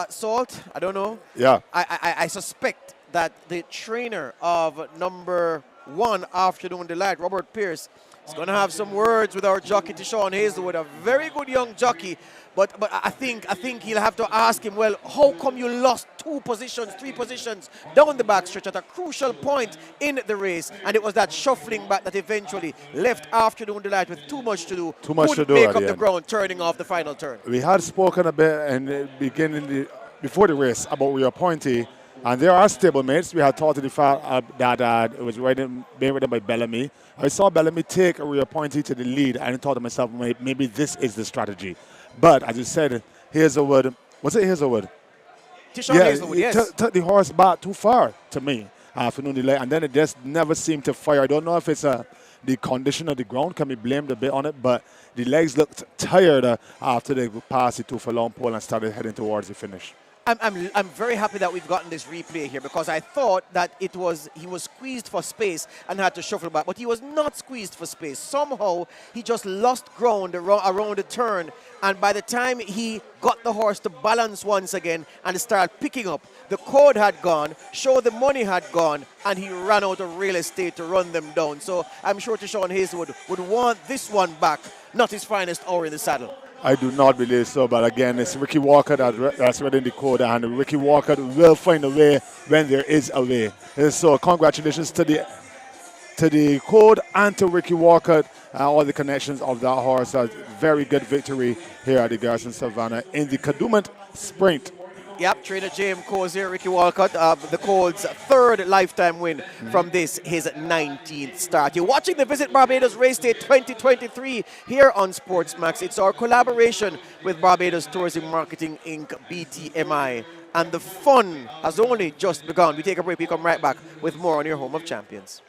Salt, I don't know. Yeah. I suspect that the trainer of number 1, Afternoon Delight, Robert Pierce, is going to have some words with our jockey, Tishon Hazelwood, a very good young jockey. But I think he'll have to ask him, well, how come you lost 2 positions, 3 positions down the backstretch at a crucial point in the race? And it was that shuffling back that eventually left Afternoon Delight with too much to do. Too much to do make at up the the end. ground, turning off the final turn. We had spoken a bit in the beginning before the race about Rio Pointe, and there are stablemates. We had thought to the fact that it was being ridden by Bellamy. I saw Bellamy take Rio Pointe to the lead, and I thought to myself, maybe this is the strategy. But as you said, Hazelwood, was it Hazelwood? Tishon Hazelwood, yes. Took the horse back too far to me afternoon delay, and then it just never seemed to fire. I don't know if it's the condition of the ground can be blamed a bit on it, but the legs looked tired after they passed the 2 furlong pole and started heading towards the finish. I'm very happy that we've gotten this replay here, because I thought that he was squeezed for space and had to shuffle back, but he was not squeezed for space. Somehow he just lost ground around the turn, and by the time he got the horse to balance once again and start picking up, the code had gone, show the money had gone, and he ran out of real estate to run them down. So I'm sure Tishon Hazelwood would want this one back, not his finest hour in the saddle. I do not believe so, but again, it's Ricky Walker that's reading the code, and Ricky Walker will find a way when there is a way. So congratulations to the code and to Ricky Walker, all the connections of that horse. A very good victory here at the Garrison Savannah in the Kadooment Sprint. Yep, trainer James Cozier, Ricky Walcott, the Colts' third lifetime win from this, his 19th start. You're watching the Visit Barbados Race Day 2023 here on Sportsmax. It's our collaboration with Barbados Tourism Marketing Inc., BTMI. And the fun has only just begun. We take a break, we come right back with more on your Home of Champions.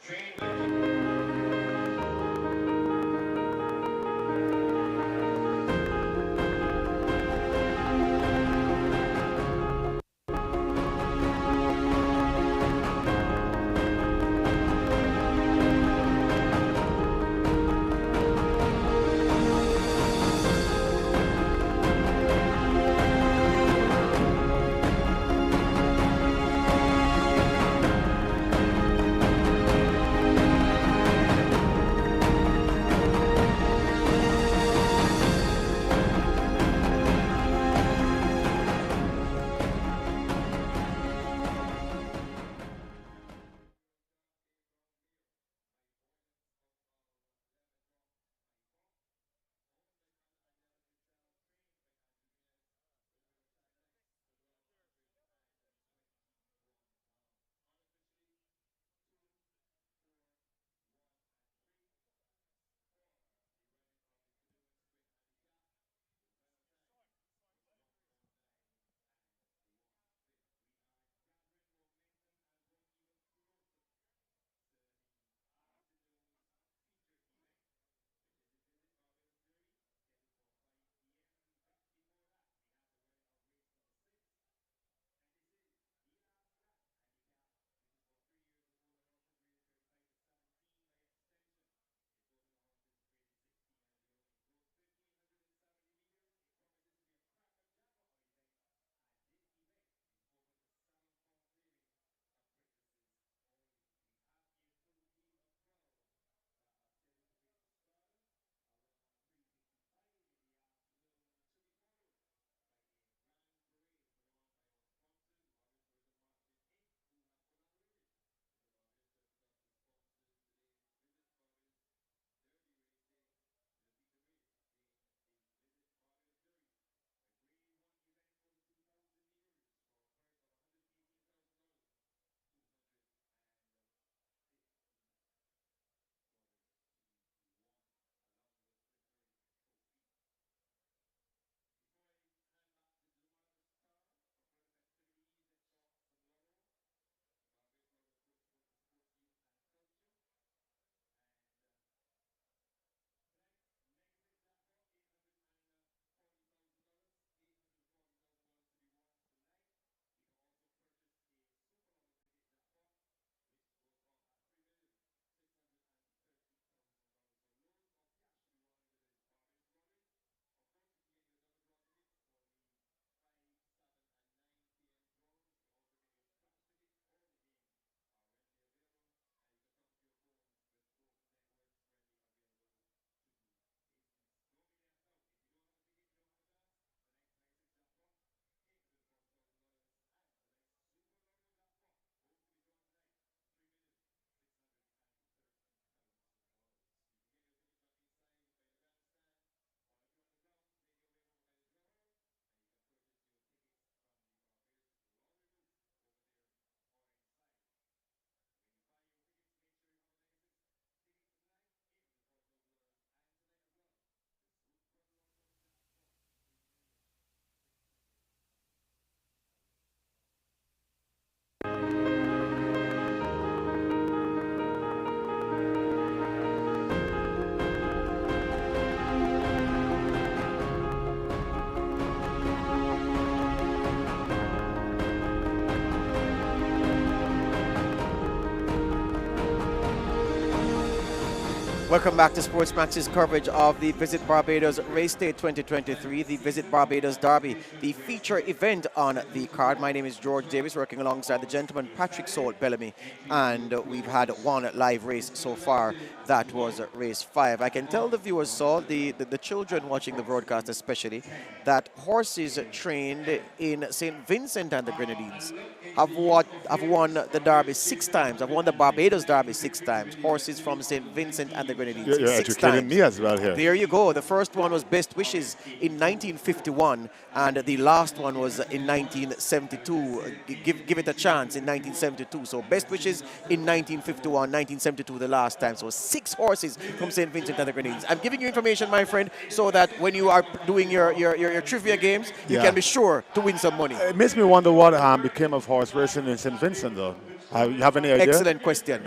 Welcome back to Sports Max's coverage of the Visit Barbados Race Day 2023, the Visit Barbados Derby, the feature event on the card. My name is George Davis, working alongside the gentleman Patrick Salt Bellamy, and we've had one live race so far. That was race 5. I can tell the viewers, Saul, the children watching the broadcast especially, that horses trained in St. Vincent and the Grenadines have won the Derby 6 times. Have won the Barbados Derby 6 times. Horses from St. Vincent and the Grenadines. You're 6 educating times. me as well here. There you go. The first one was Best Wishes in 1951, and the last one was in 1972. Give it a chance in 1972. So Best Wishes in 1951, 1972 the last time. So 6 horses from St. Vincent and the Grenadines. I'm giving you information, my friend, so that when you are doing your trivia games, you can be sure to win some money. It makes me wonder what became of horse racing in St. Vincent, though. You have any idea? Excellent question.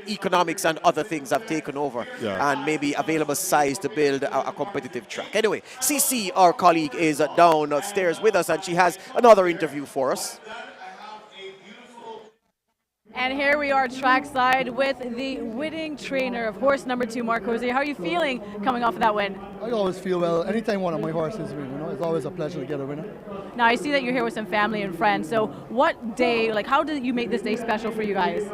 Economics and other things have taken over, and maybe available size to build a competitive track. Anyway, CC, our colleague, is downstairs with us, and she has another interview for us. And here we are trackside with the winning trainer of horse number 2, Mark Jose. How are you feeling coming off of that win? I always feel well. Anytime one of my horses win, it's always a pleasure to get a winner. Now I see that you're here with some family and friends. So what day, how did you make this day special for you guys?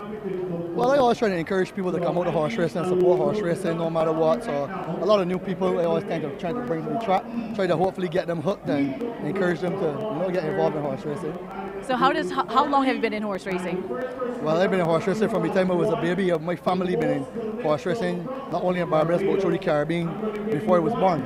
Well, I always try to encourage people to come out to horse racing and support horse racing no matter what. So a lot of new people I always kind of try to bring to the track, try to hopefully get them hooked and encourage them to get involved in horse racing. So how long have you been in horse racing? Well, I've been in horse racing from the time I was a baby. My family been in horse racing, not only in Barbados, but through the Caribbean before I was born.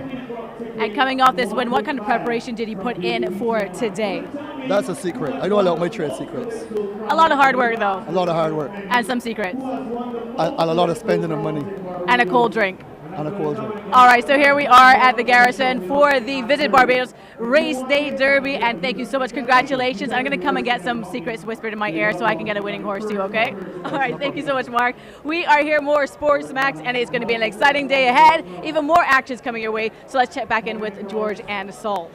And coming off this win, what kind of preparation did you put in for today? That's a secret. I don't allow my trade secrets. A lot of hard work, though. A lot of hard work. And some secrets. And a lot of spending of money. And a cold drink. And a cold drink. All right, so here we are at the Garrison for the Visit Barbados Race Day Derby, and thank you so much. Congratulations. I'm going to come and get some secrets whispered in my ear so I can get a winning horse too, okay? All right, thank you so much, Mark. We are here more Sports Max, and it's going to be an exciting day ahead. Even more actions coming your way, so let's check back in with George and Salt.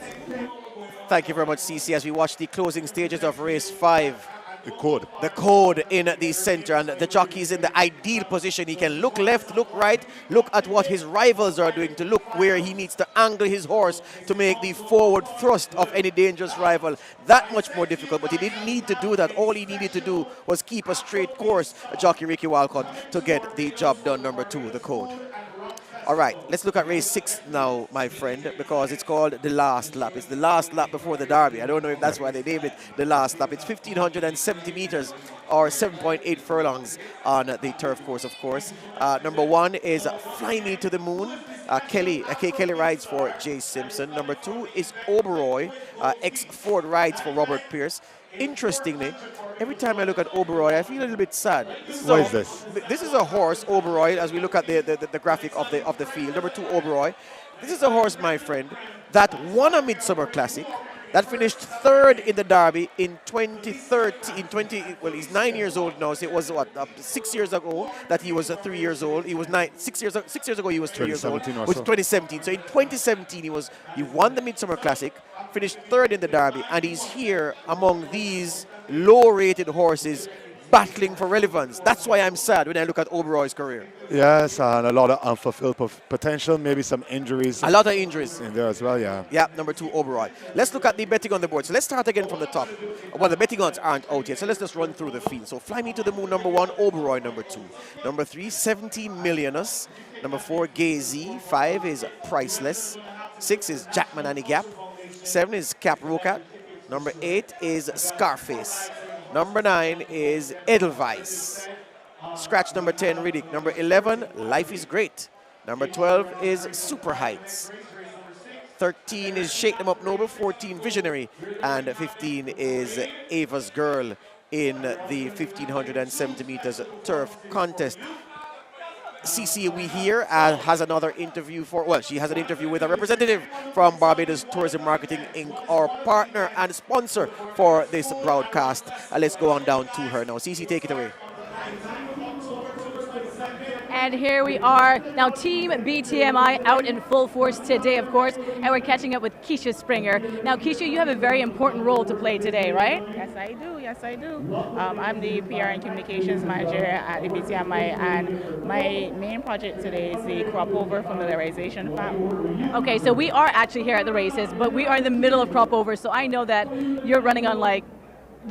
Thank you very much, CC, as we watch the closing stages of race 5. The code in the center, and the jockey is in the ideal position. He can look left, look right, look at what his rivals are doing, to look where he needs to angle his horse to make the forward thrust of any dangerous rival that much more difficult. But he didn't need to do that. All he needed to do was keep a straight course, jockey Ricky Walcott, to get the job done. Number 2, the code. All right, let's look at race 6 now, my friend, because it's called the last lap. It's the last lap before the Derby. I don't know if that's why they named it the last lap. It's 1,570 meters or 7.8 furlongs on the turf course, of course. Number 1 is Fly Me to the Moon. Kelly rides for Jay Simpson. Number 2 is Oberoi. Ex-Ford rides for Robert Pierce. Interestingly, every time I look at Oberoi, I feel a little bit sad. What is this? This is a horse, Oberoi, as we look at the graphic of the field. Number 2, Oberoi. This is a horse, my friend, that won a Midsummer Classic, that finished 3rd in the Derby in 2013. Well, he's 9 years old now, so it was 6 years ago that he was 3 years old. He was 6 years ago he was 3 years old. It was 2017. So in 2017 he won the Midsummer Classic, finished 3rd in the Derby, and he's here among these low-rated horses battling for relevance. That's why I'm sad when I look at Oberoi's career. Yes, and a lot of unfulfilled potential, maybe some injuries. A lot of injuries in there as well, yeah. Yeah, number 2, Oberoi. Let's look at the betting on the board. So let's start again from the top. Well, the betting odds aren't out yet, so let's just run through the field. So Fly Me to the Moon, number 1, Oberoi, number 2. Number 3, 17 Millionaires. Number 4, Gazy. 5 is Priceless. 6 is Jackman and the Gap. 7 is Cap Rocat. Number 8 is Scarface. Number 9 is Edelweiss. Scratch number 10, Riddick. Number 11, Life is Great. Number 12 is Super Heights. 13 is Shake Them Up Noble. 14, Visionary. And 15 is Ava's Girl in the 1,570 meters turf contest. CC, we here has another interview she has an interview with a representative from Barbados Tourism Marketing Inc., our partner and sponsor for this broadcast. Let's go on down to her now. CC, take it away. And here we are. Now, Team BTMI out in full force today, of course, and we're catching up with Keisha Springer. Now, Keisha, you have a very important role to play today, right? Yes, I do. Yes, I do. I'm the PR and Communications Manager at the BTMI, and my main project today is the crop over familiarization plan. Okay, so we are actually here at the races, but we are in the middle of crop over, so I know that you're running on like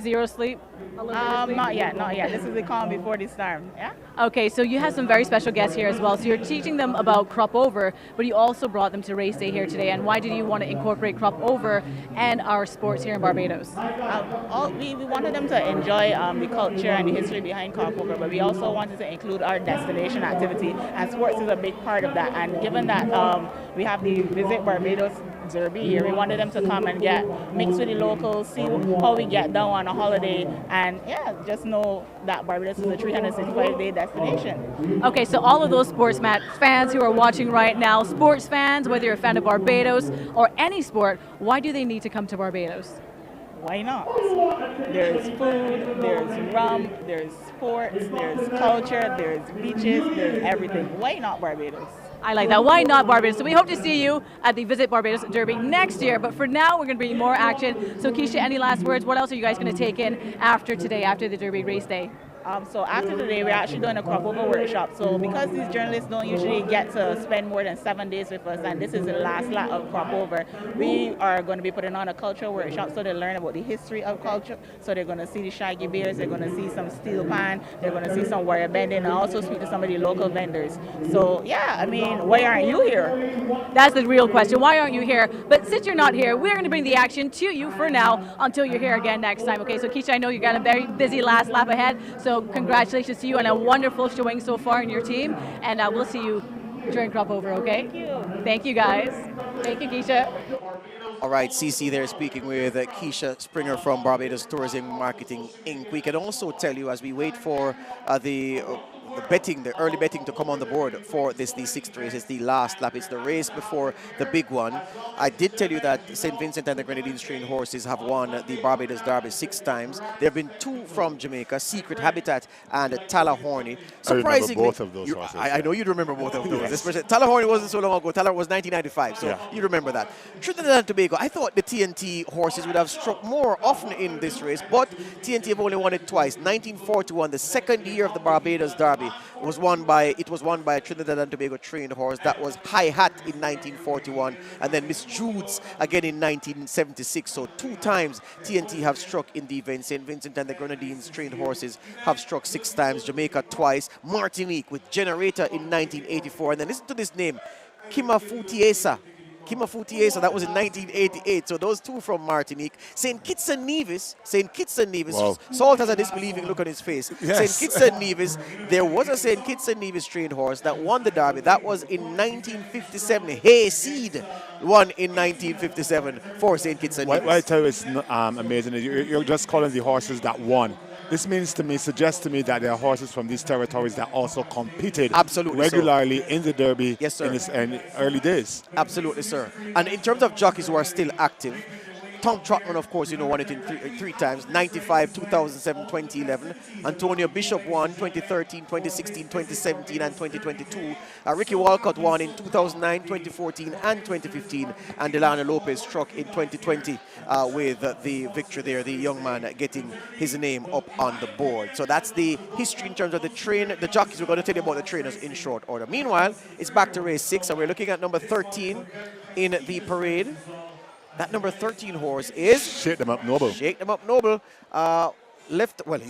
zero sleep. A little bit of sleep? Not yet, not yet. This is the calm before the storm. Yeah. Okay, so you have some very special guests here as well. So you're teaching them about crop over, but you also brought them to race day here today. And why did you want to incorporate crop over and our sports here in Barbados? We wanted them to enjoy the culture and the history behind crop over, but we also wanted to include our destination activity, and sports is a big part of that. And given that we have the Visit Barbados Derby here, we wanted them to come and get mixed with the locals, see how we get down on a holiday, and yeah, just know that Barbados is a 365-day destination. Okay, so all of those sports fans who are watching right now, sports fans, whether you're a fan of Barbados or any sport, why do they need to come to Barbados? Why not? There's food, there's rum, there's sports, there's culture, there's beaches, there's everything. Why not Barbados? I like that. Why not Barbados? So we hope to see you at the Visit Barbados Derby next year. But for now, we're going to bring you more action. So Keisha, any last words? What else are you guys going to take in after today, after the Derby race day? So after today, we're actually doing a crop over workshop. So because these journalists don't usually get to spend more than 7 days with us, and this is the last lap of crop over, we are going to be putting on a cultural workshop so they learn about the history of culture. So they're going to see the shaggy bears, they're going to see some steel pan, they're going to see some wire bending, and also speak to some of the local vendors. So yeah, I mean, why aren't you here? That's the real question. Why aren't you here? But since you're not here, we're going to bring the action to you for now until you're here again next time. Okay, so Keisha, I know you got a very busy last lap ahead. So congratulations to you on a wonderful showing so far in your team, and we'll see you during crop over, okay? Thank you. Thank you, guys. Thank you, Keisha. All right, CC there speaking with Keisha Springer from Barbados Tourism Marketing Inc. We can also tell you as we wait for the early betting to come on the board for the sixth race. It's the last lap. It's the race before the big one. I did tell you that St. Vincent and the Grenadines trained horses have won the Barbados Derby 6 times. There have been 2 from Jamaica, Secret Habitat and Talahorny. Surprisingly, I remember both of those horses. I know you'd remember both of those. Yes. Especially Talahorny wasn't so long ago. Talahorny was 1995, so you remember that. Trinidad and Tobago, I thought the TNT horses would have struck more often in this race, but TNT have only won it twice. 1941, the second year of the Barbados Derby, was won by a Trinidad and Tobago trained horse. That was High Hat in 1941, and then Miss Jude's again in 1976. So 2 times TNT have struck in the event. St. Vincent and the Grenadines trained horses have struck 6 times. Jamaica twice. Martinique with Generator in 1984. And then listen to this name, Kimafutiesa. That was in 1988. So those 2 from Martinique. St. Kitts and Nevis. Wow. Salt has a disbelieving look on his face. Yes. St. Kitts and Nevis. There was a St. Kitts and Nevis trained horse that won the Derby. That was in 1957. Hayseed won in 1957 for St. Kitts and Nevis. What I tell you is amazing. You're just calling the horses that won. This suggests to me that there are horses from these territories that also competed regularly in the Derby in early days. Absolutely, sir. And in terms of jockeys who are still active, Tom Trotman, of course, won it in three times, 95, 2007, 2011. Antonio Bishop won 2013, 2016, 2017, and 2022. Ricky Walcott won in 2009, 2014, and 2015. And Delano Lopez struck in 2020 with the victory there, the young man getting his name up on the board. So that's the history in terms of the jockeys. We're going to tell you about the trainers in short order. Meanwhile, it's back to race 6, and we're looking at number 13 in the parade. That number 13 horse is Shake Them Up Noble. He's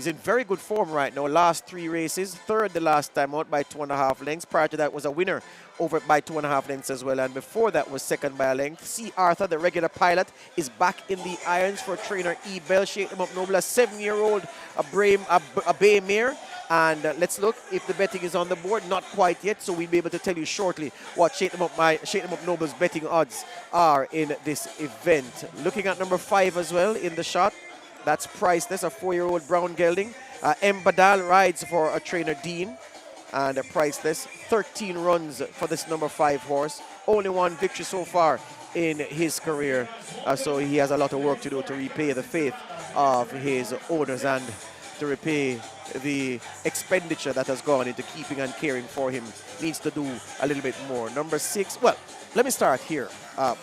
in very good form right now. Last 3 races, 3rd the last time out by 2.5 lengths. Prior to that was a winner over by 2.5 lengths as well. And before that was 2nd by a length. C. Arthur, the regular pilot, is back in the irons for trainer E. Bell. Shake Them Up Noble, a 7-year-old a bay mare. And let's look if the betting is on the board. Not quite yet, so we'll be able to tell you shortly what Shake Them Up Noble's betting odds are in this event. Looking at number 5 as well in the shot. That's priceless, a 4-year-old brown gelding. M. Badal rides for a trainer Dean. And priceless, 13 runs for this number 5 horse. Only 1 victory so far in his career. So he has a lot of work to do to repay the faith of his owners and to repay the expenditure that has gone into keeping and caring for him needs to do a little bit more. Number 6, well, let me start here,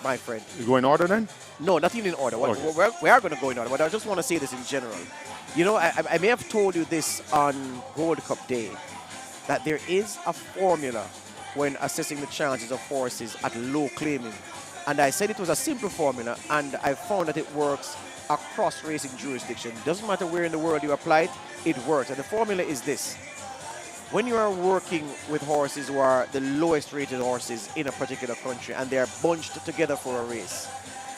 my friend. You go in order then? No, not even in order. Okay. We are going to go in order, but I just want to say this in general. You know, I may have told you this on Gold Cup Day, that there is a formula when assessing the chances of horses at low claiming. And I said it was a simple formula, and I found that it works across racing jurisdiction. Doesn't matter where in the world you apply it, it works. And the formula is this. When you are working with horses who are the lowest rated horses in a particular country and they are bunched together for a race,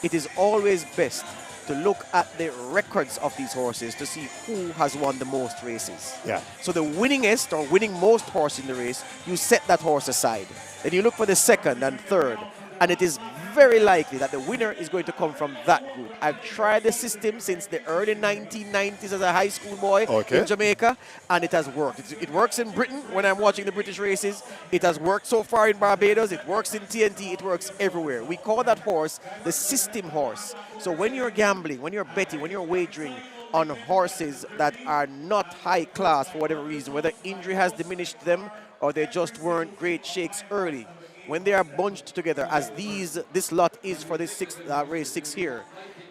it is always best to look at the records of these horses to see who has won the most races. Yeah. So the winningest or winning most horse in the race, you set that horse aside. Then you look for the second and third, and it is very likely that the winner is going to come from that group. I've tried the system since the early 1990s as a high school boy in Jamaica, and it has worked. It works in Britain when I'm watching the British races. It has worked so far in Barbados. It works in TNT. It works everywhere. We call that horse the system horse. So when you're gambling, when you're betting, when you're wagering on horses that are not high class for whatever reason, whether injury has diminished them or they just weren't great shakes early, when they are bunched together, as this lot is for this race 6 here,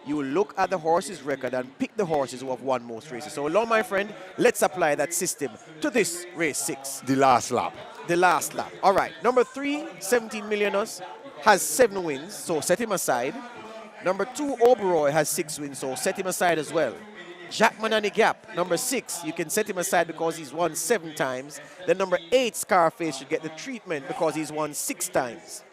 you look at the horse's record and pick the horses who have won most races. So, along, my friend, let's apply that system to this race 6. The last lap. The last lap. All right. Number 3, 17 Millionaires, has 7 wins, so set him aside. Number 2, Oberoi, has 6 wins, so set him aside as well. Jackman and the Gap, number 6, you can set him aside because he's won 7 times. Then number 8, Scarface, should get the treatment because he's won 6 times.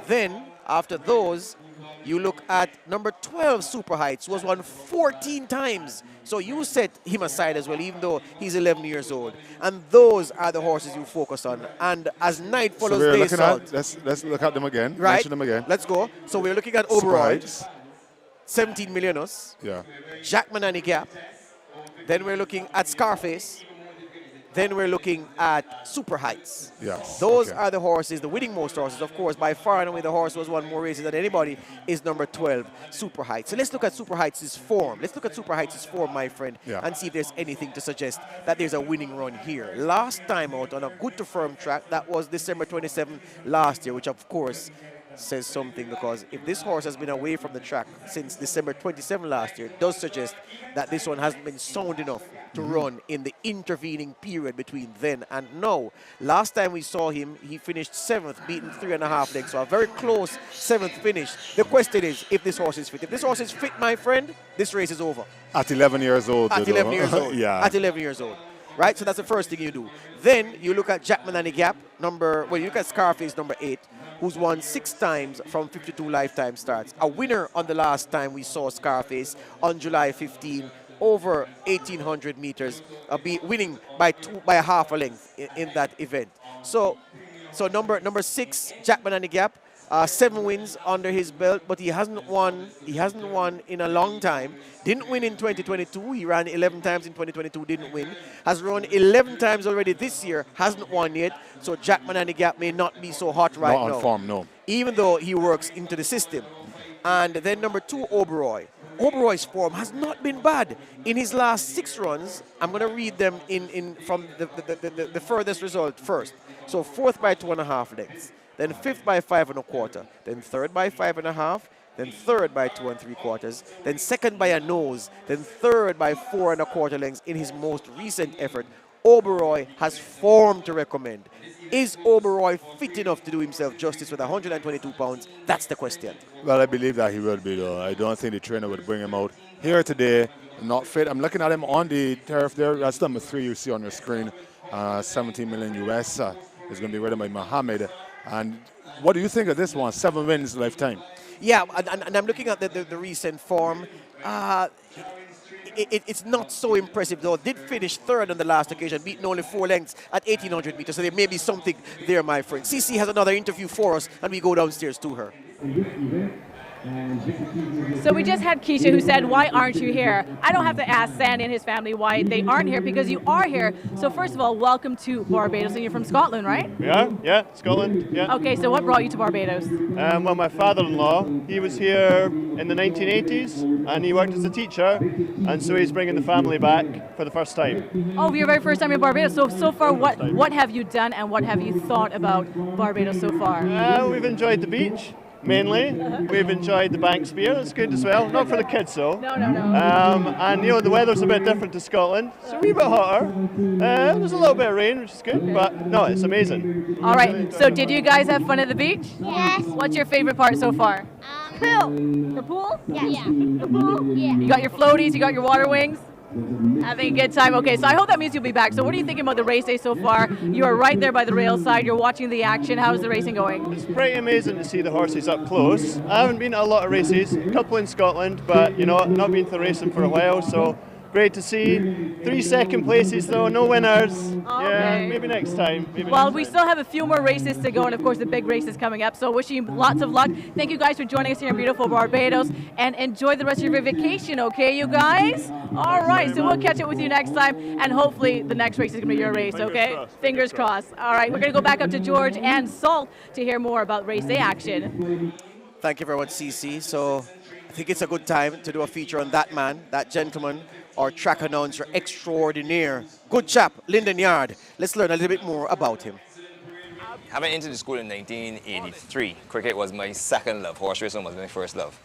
Then, after those, you look at number 12, Super Heights, who has won 14 times. So you set him aside as well, even though he's 11 years old. And those are the horses you focus on. And as night follows day salt. Let's look at them again. Right. Mention them again. Let's go. So we're looking at Oberoi, 17 Millionaires. Yeah. Jackman and the Gap. Then we're looking at Scarface. Then we're looking at Super Heights. Yes. Those are the horses, the winning most horses. Of course, by far and away the horse who has won more races than anybody is number 12, Super Heights. So let's look at Super Heights' form. Let's look at Super Heights' form, my friend, and see if there's anything to suggest that there's a winning run here. Last time out on a good to firm track, that was December 27 last year, which of course says something, because if this horse has been away from the track since December 27 last year, it does suggest that this one hasn't been sound enough to run in the intervening period between then and now. Last time we saw him, he finished 7th, beaten 3.5 lengths, so a very close 7th finish. The question is if this horse is fit. If this horse is fit, my friend, this race is over. At 11 years old. At 11 years old. Yeah. At 11 years old. Right? So that's the first thing you do. Then you look at Jackman and the Gap, you look at Scarface, number 8, who's won 6 times from 52 lifetime starts. A winner on the last time we saw Scarface on July 15, over 1,800 meters, winning by a half a length in that event. So number 6, Jackman and the Gap, 7 wins under his belt, but he hasn't won in a long time. Didn't win in 2022. He ran 11 times in 2022, didn't win. Has run 11 times already this year, hasn't won yet. So Jackman and the Gap may not be so hot right now. Not on form, no. Even though he works into the system. And then number 2, Oberoi. Oberoi's form has not been bad. In his last 6 runs, I'm going to read them from the furthest result first. So 4th by 2.5 lengths. Then 5th by 5 1/4, then 3rd by 5 1/2, then 3rd by 2 3/4, then 2nd by a nose, then 3rd by 4 1/4 lengths in his most recent effort. Oberoi has form to recommend. Is Oberoi fit enough to do himself justice with 122 pounds? That's the question. Well, I believe that he will be, though. I don't think the trainer would bring him out here today. Not fit. I'm looking at him on the turf there. That's number 3 you see on your screen. 17 million US is going to be ridden by Mohammed. And what do you think of this one? 7 wins lifetime. Yeah, and I'm looking at the recent form. It's not so impressive, though. Did finish 3rd on the last occasion, beaten only 4 lengths at 1,800 meters. So there may be something there, my friend. CC has another interview for us, and we go downstairs to her. So we just had Keisha who said, why aren't you here? I don't have to ask Sandy and his family why they aren't here, because you are here. So first of all, welcome to Barbados, and you're from Scotland, right? Yeah, Scotland, yeah. Okay, so what brought you to Barbados? Well, my father-in-law, he was here in the 1980s, and he worked as a teacher, and so he's bringing the family back for the first time. Oh, your very first time in Barbados. So far, what have you done and what have you thought about Barbados so far? We've enjoyed the beach. Mainly, we've enjoyed the bank spear. It's good as well. Not for the kids though. No. And the weather's a bit different to Scotland. It's a wee bit hotter. There's a little bit of rain, which is good. But no, it's amazing. All right. So did you guys have fun at the beach? Yes. What's your favorite part so far? Pool. The pool? Yeah. The pool? Yeah. You got your floaties. You got your water wings. Having a good time. Okay, so I hope that means you'll be back. So what are you thinking about the race day so far? You are right there by the rail side. You're watching the action. How's the racing going? It's pretty amazing to see the horses up close. I haven't been to a lot of races, a couple in Scotland, but not been to racing for a while, so great to see. 3 second places though, no winners. Okay. Yeah, maybe next time. Well, we still have a few more races to go, and of course the big race is coming up, so wishing you lots of luck. Thank you guys for joining us here in beautiful Barbados, and enjoy the rest of your vacation, okay, you guys? All right, so we'll catch up with you next time, and hopefully the next race is going to be your race, okay? Fingers crossed. All right, we're going to go back up to George and Salt to hear more about race day action. Thank you very much, CC. So I think it's a good time to do a feature on that man, that gentleman, our track announcer extraordinaire. Good chap, Lyndon Yard. Let's learn a little bit more about him. Having entered the school in 1983, cricket was my second love. Horse racing was my first love.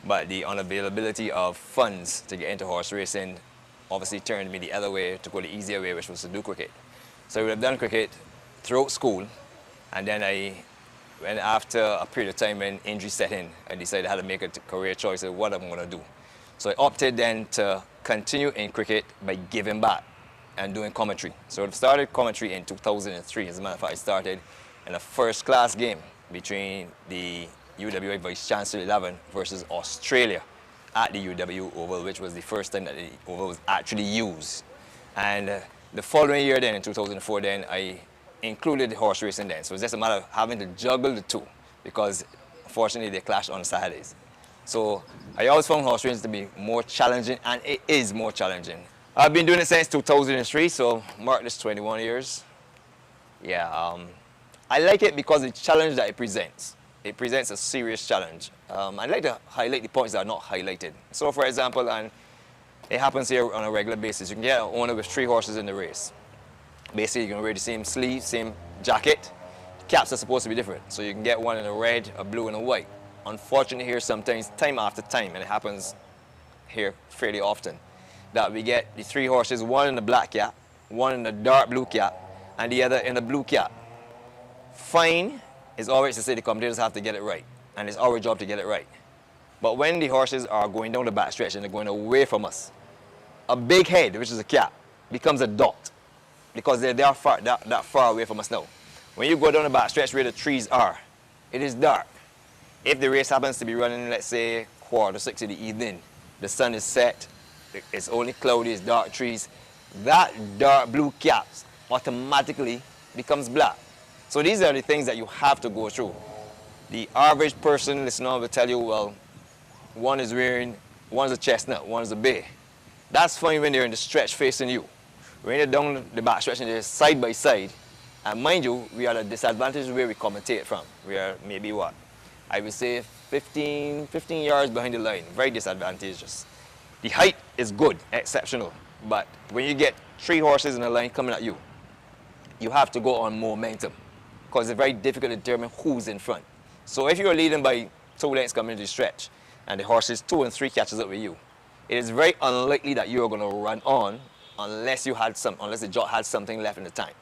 But the unavailability of funds to get into horse racing obviously turned me the other way, to go the easier way, which was to do cricket. So I would have done cricket throughout school, and then when after a period of time when injury set in, I decided I had to make a career choice of what I'm going to do. So I opted then to continue in cricket by giving back and doing commentary. So I started commentary in 2003. As a matter of fact, I started in a first-class game between the UWI Vice Chancellor 11 versus Australia at the UW Oval, which was the first time that the Oval was actually used. And the following year then, in 2004 then, I included the horse racing then. So it's just a matter of having to juggle the two, because unfortunately they clashed on Saturdays. So I always found horse racing to be more challenging, and it is more challenging. I've been doing it since 2003, so mark this 21 years. Yeah, I like it because the challenge that it presents. It presents a serious challenge. I'd like to highlight the points that are not highlighted. So for example, and it happens here on a regular basis, you can get an owner with 3 horses in the race. Basically, you can wear the same sleeve, same jacket. Caps are supposed to be different. So you can get one in a red, a blue, and a white. Unfortunately here sometimes, time after time, and it happens here fairly often, that we get the 3 horses, one in the black cap, one in the dark blue cap, and the other in the blue cap. Fine is always to say the commentators have to get it right, and it's our job to get it right. But when the horses are going down the back stretch and they're going away from us, a big head, which is a cap, becomes a dot, because they're that far away from us now. When you go down the back stretch where the trees are, it is dark. If the race happens to be running, let's say, 5:45 in the evening, the sun is set, it's only cloudy, it's dark trees, that dark blue cap automatically becomes black. So these are the things that you have to go through. The average person listening will tell you, well, one's a chestnut, one's a bay. That's fine when they're in the stretch facing you. When they're down the back stretch and they're side by side, and mind you, we are at a disadvantage where we commentate from. We are maybe what? I would say 15 yards behind the line, very disadvantageous. The height is good, exceptional, but when you get 3 horses in a line coming at you, you have to go on momentum, because it's very difficult to determine who's in front. So if you're leading by 2 lengths coming into the stretch, and the horses 2 and 3 catches up with you, it is very unlikely that you're going to run on unless the jock had something left in the tank.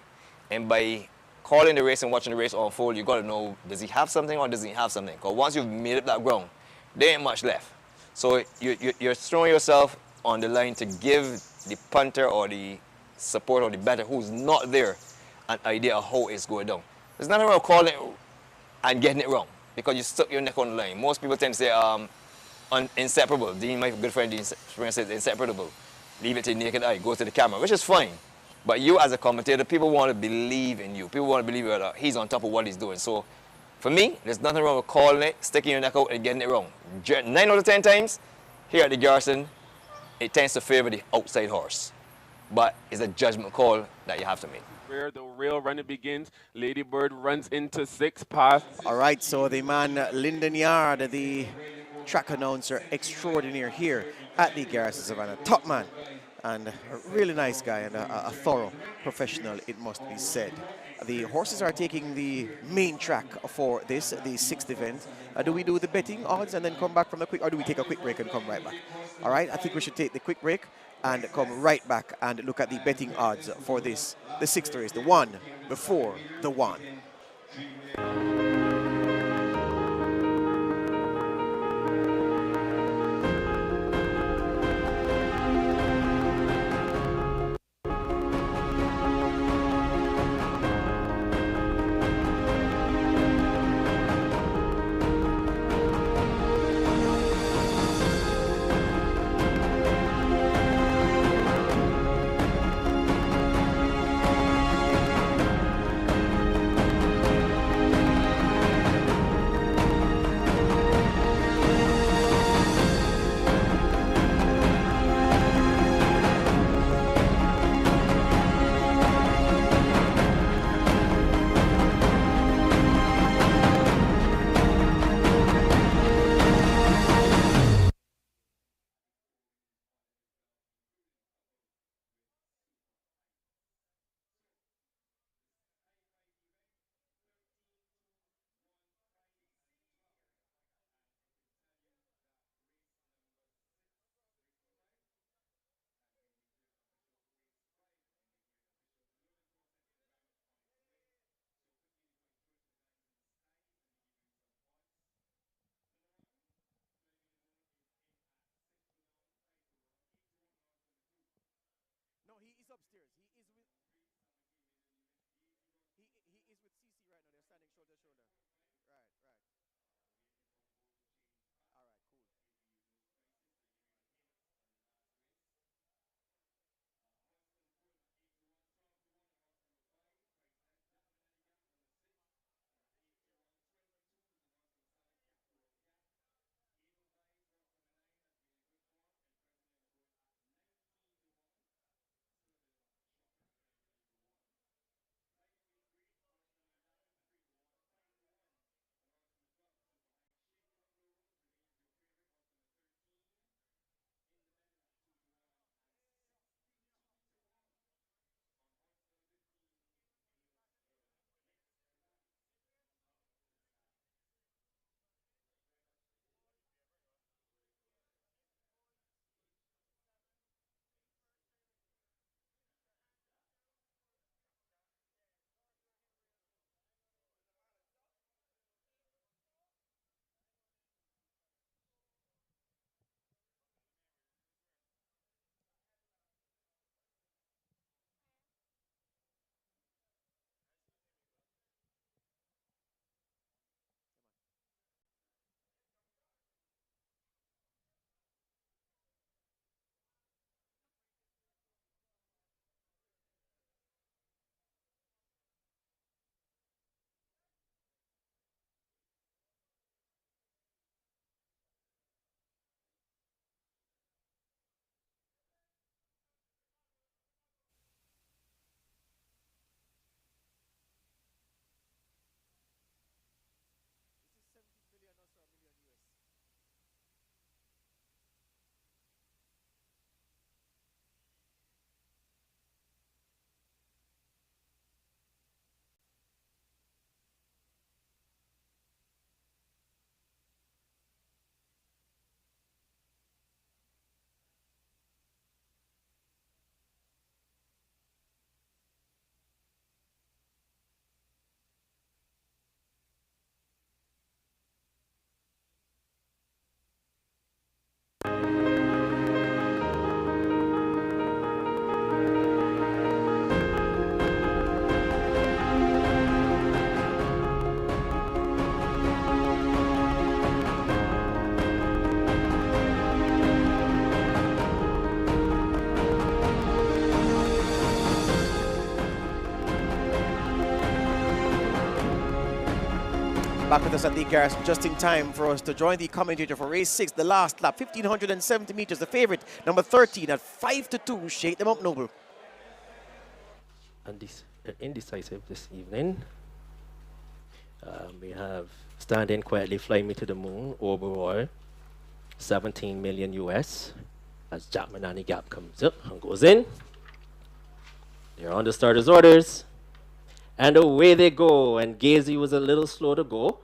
And by calling the race and watching the race unfold, you got to know, does he have something or doesn't he have something? Because once you've made up that ground, there ain't much left. So you're throwing yourself on the line to give the punter or the support or the batter who's not there an idea of how it's going down. There's nothing wrong with calling it and getting it wrong, because you stuck your neck on the line. Most people tend to say inseparable. Dean, my good friend Dean, says inseparable. Leave it to the naked eye, go to the camera, which is fine. But you as a commentator, people want to believe in you. People want to believe that he's on top of what he's doing. So For me, there's nothing wrong with calling it, sticking your neck out and getting it wrong. 9 out of 10 times, here at the Garrison, it tends to favor the outside horse. But it's a judgment call that you have to make. Where the real running begins, Ladybird runs into 6 past. All right, so the man Lyndon Yard, the track announcer extraordinaire here at the Garrison Savannah, top man and a really nice guy and a thorough professional, it must be said. The horses are taking the main track for this, the 6th event. Do we do the betting odds and then come back from the quick, or do we take a quick break and come right back? All right, I think we should take the quick break and come right back and look at the betting odds for this, the 6th race, the one before the one. Back with us at the garage just in time for us to join the commentator for race 6, the last lap, 1,570 meters. The favorite, number 13 at 5-2. Shake them up, Noble. And indecisive this evening. We have Standing Quietly, Fly Me to the Moon, overall, 17 million US. As Jack Manani Gap comes up and goes in. They're on the starter's orders. And away they go. And Gazy was a little slow to go.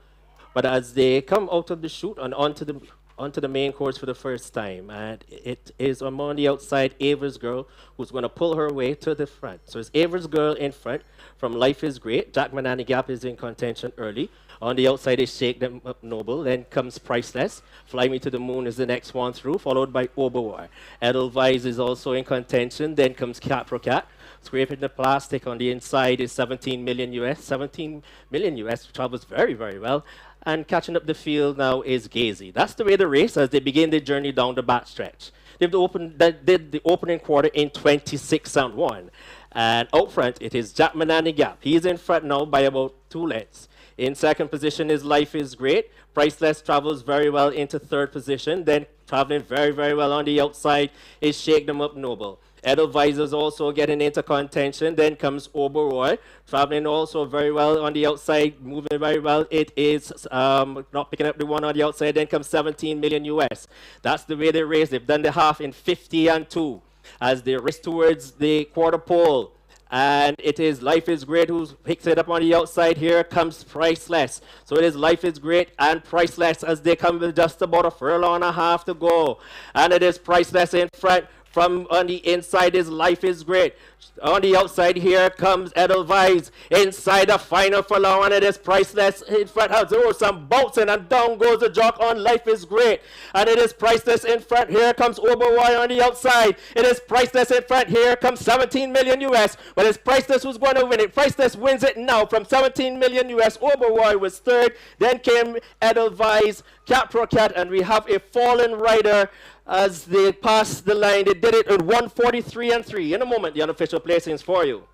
But as they come out of the chute and onto the main course for the first time, and it is on the outside, Ava's Girl, who's going to pull her way to the front. So it's Ava's Girl in front from Life is Great. Jack Manani Gap is in contention early. On the outside is Shake Them Up Noble. Then comes Priceless. Fly Me to the Moon is the next one through, followed by Oberwar. Edelweiss is also in contention. Then comes Cat Pro Cat. Scraping the plastic on the inside is 17 million US. 17 million US travels very, very well. And catching up the field now is Gazy. That's the way the race as they begin their journey down the back stretch. They did the opening quarter in 26-1. And out front, it is Jack Manani Gap. He's in front now by about 2 lengths. In second position is Life is Great. Priceless travels very well into third position. Then traveling very, very well on the outside is Shake Them Up Noble. Edelweiss is also getting into contention. Then comes Oberoi, traveling also very well on the outside, moving very well. It is not picking up the one on the outside. Then comes 17 million US. That's the way they race. They've done the half in 50-2 as they race towards the quarter pole. And it is Life is Great who picks it up on the outside. Here comes Priceless. So it is Life is Great and Priceless as they come with just about a furlong and a half to go. And it is Priceless in front. From on the inside is Life is Great. On the outside here comes Edelweiss. Inside the final furlong and it is Priceless. In front has some bouncing and down goes the jock on Life is Great. And it is Priceless in front. Here comes Oberoi on the outside. It is Priceless in front. Here comes 17 million US. But it's Priceless who's going to win it. Priceless wins it now from 17 million US. Oberoi was third. Then came Edelweiss, Cat Pro Cat, and we have a fallen rider. As they pass the line, they did it in 1:43-3. In a moment, the unofficial placings for you.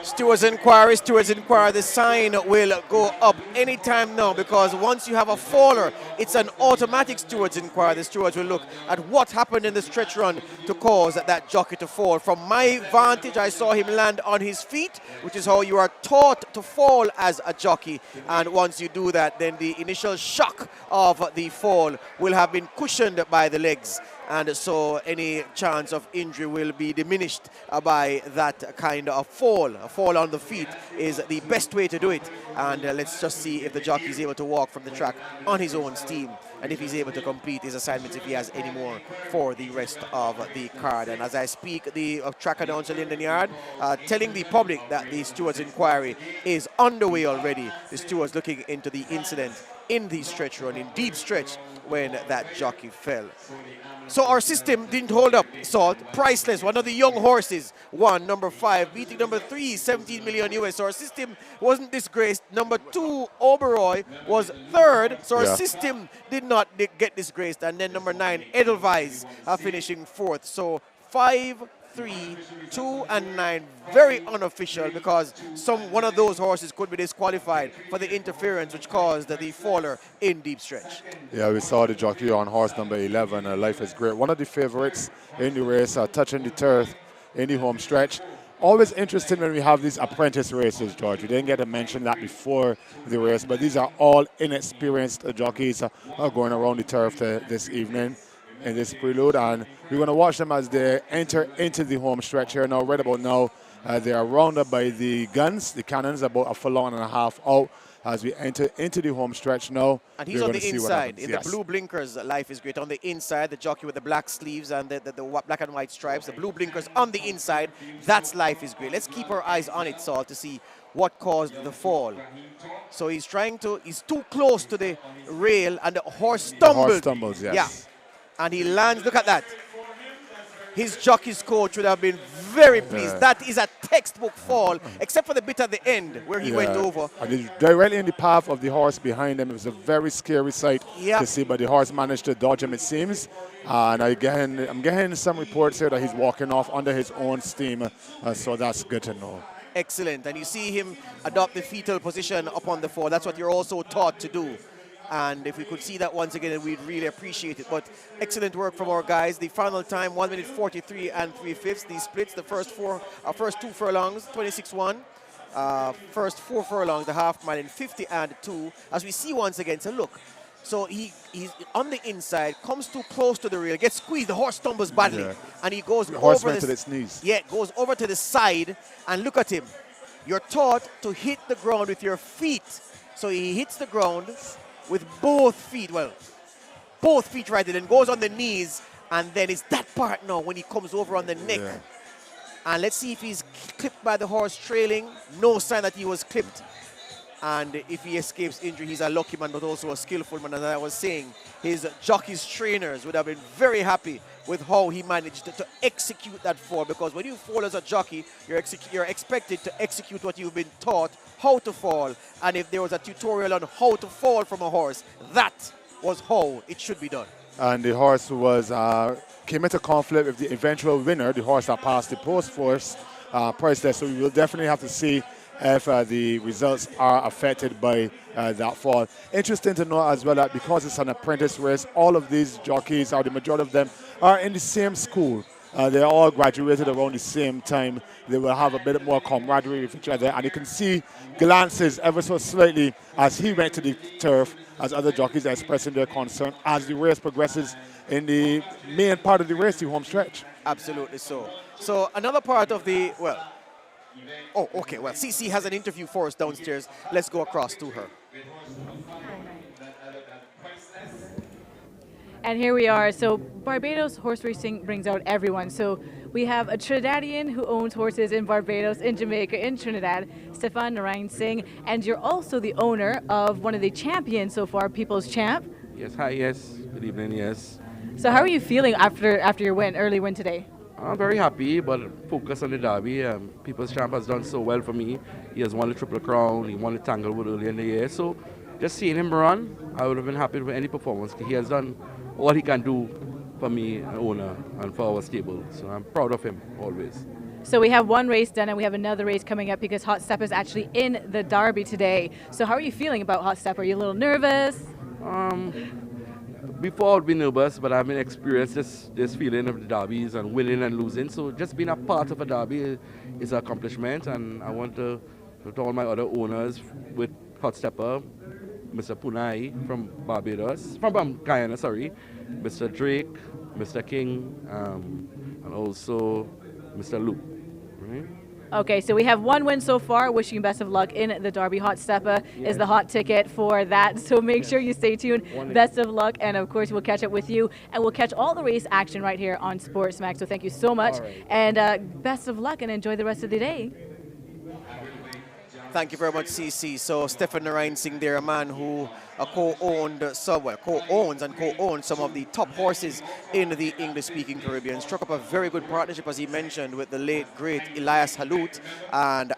Stewards inquiry, the sign will go up anytime now because once you have a faller, it's an automatic stewards inquiry. The stewards will look at what happened in the stretch run to cause that jockey to fall. From my vantage, I saw him land on his feet, which is how you are taught to fall as a jockey. And once you do that, then the initial shock of the fall will have been cushioned by the legs. And so any chance of injury will be diminished by that kind of fall. A fall on the feet is the best way to do it. And let's just see if the jockey is able to walk from the track on his own steam and if he's able to complete his assignments if he has any more for the rest of the card. And as I speak, the track announcer Lyndon Yard telling the public that the stewards inquiry is underway already. The stewards looking into the incident in the stretch run, in deep stretch, when that jockey fell. So our system didn't hold up, Salt. Priceless, one of the young horses, won. Number 5, beating number 3, 17 million US. So our system wasn't disgraced. Number 2, Oberoi, was third. So our system did not get disgraced. And then number 9, Edelweiss, finishing fourth. So 5, 3, 2, and 9, very unofficial because one of those horses could be disqualified for the interference which caused the faller in deep stretch. Yeah, we saw the jockey on horse number 11, Life is Great. One of the favorites in the race, touching the turf in the home stretch. Always interesting when we have these apprentice races, George. We didn't get to mention that before the race, but these are all inexperienced jockeys going around the turf this evening in this prelude, and we're going to watch them as they enter into the home stretch here now. Right about now, they are rounded by the guns, the cannons, about a furlong and a half out as we enter into the home stretch now. And he's on the inside, in the blue blinkers. Life is Great on the inside, the jockey with the black sleeves and the black and white stripes, the blue blinkers on the inside. That's Life is Great. Let's keep our eyes on it, Saul, to see what caused the fall. So he's too close to the rail and the horse stumbled. The horse stumbles, yes. Yeah. And he lands, look at that. His jockey's coach would have been very pleased. Yeah. That is a textbook fall, except for the bit at the end where he went over. And he's directly in the path of the horse behind him. It was a very scary sight to see, but the horse managed to dodge him, it seems. And I'm getting some reports here that he's walking off under his own steam, so that's good to know. Excellent. And you see him adopt the fetal position upon the fall. That's what you're also taught to do. And if we could see that once again, we'd really appreciate it. But excellent work from our guys. The final time, 1 minute 43 and 3/5. These splits, the first two furlongs, 26-1. First 4 furlongs, the half mile in 50 and 2. As we see once again, so look. So he's on the inside, comes too close to the rail, gets squeezed, the horse stumbles badly. Yeah. And he goes The horse over went to its knees. Yeah, goes over to the side, and look at him. You're taught to hit the ground with your feet. So he hits the ground with both feet, both feet right, and then goes on the knees, and then it's that part now when he comes over on the neck. Yeah. And let's see if he's clipped by the horse trailing. No sign that he was clipped. And if he escapes injury, he's a lucky man, but also a skillful man. As I was saying, his jockey's trainers would have been very happy with how he managed to execute that fall, because when you fall as a jockey, you're expected to execute what you've been taught, how to fall. And if there was a tutorial on how to fall from a horse, that was how it should be done. And the horse was came into conflict with the eventual winner, the horse that passed the post force price test. So we will definitely have to see if the results are affected by that fall. Interesting to know as well that because it's an apprentice race, all of these jockeys, or the majority of them, are in the same school. They all graduated around the same time. They will have a bit more camaraderie with each other, and you can see glances ever so slightly as he went to the turf, as other jockeys are expressing their concern as the race progresses in the main part of the race, the home stretch. Absolutely so. So another part of the, CC has an interview for us downstairs. Let's go across to her. And here we are. So Barbados horse racing brings out everyone. So we have a Trinidadian who owns horses in Barbados, in Jamaica, in Trinidad, Stefan Narayan Singh, and you're also the owner of one of the champions so far, People's Champ. Yes, hi, yes. Good evening, yes. So how are you feeling after your early win today? I'm very happy, but focus on the derby. People's Champ has done so well for me. He has won the Triple Crown, he won the Tanglewood earlier in the year. So just seeing him run, I would have been happy with any performance. He has done all he can do for me, an owner, and for our stable. So I'm proud of him always. So we have one race done and we have another race coming up because Hot Step is actually in the Derby today. So how are you feeling about Hot Step? Are you a little nervous? Before I would be nervous, but I've been experienced this feeling of the derbies and winning and losing. So just being a part of a derby is an accomplishment, and I want to all my other owners with Hot Stepper, Mr. Punai from Barbados, from Guyana, sorry, Mr. Drake, Mr. King, and also Mr. Luke. Right? Okay, so we have one win so far. Wishing you best of luck in the Derby. Hot Stepper is the hot ticket for that, so make sure you stay tuned. Best of luck, and of course we'll catch up with you, and we'll catch all the race action right here on Sportsmax. So thank you so much, and best of luck, and enjoy the rest of the day. Thank you very much, CC. So Stefan Narayan Singh there, a man who co-owns and co-owns some of the top horses in the English-speaking Caribbean. Struck up a very good partnership, as he mentioned, with the late, great Elias Halut and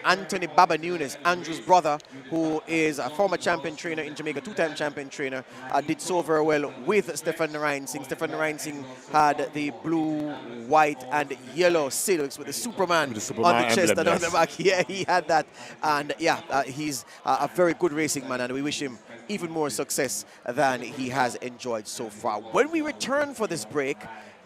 Anthony Baba Nunes, Andrew's brother, who is a former champion trainer in Jamaica, two-time champion trainer, did so very well with Stefan Narayan Singh. Stefan Narayan Singh had the blue, white, and yellow silks with the Superman, on the chest and on the back. Yeah, he had that. And yeah, he's a very good racing man, and we wish him even more success than he has enjoyed so far. When we return for this break,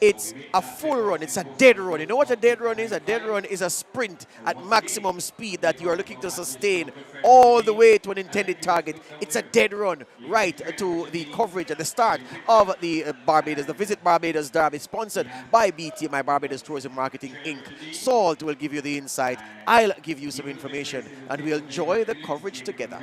it's a full run. It's a dead run. You know what a dead run is? A dead run is a sprint at maximum speed that you are looking to sustain all the way to an intended target. It's a dead run right to the coverage at the start of the Barbados, the Visit Barbados Derby, sponsored by BTMI, Barbados Tourism Marketing Inc. Salt will give you the insight. I'll give you some information, and we'll enjoy the coverage together.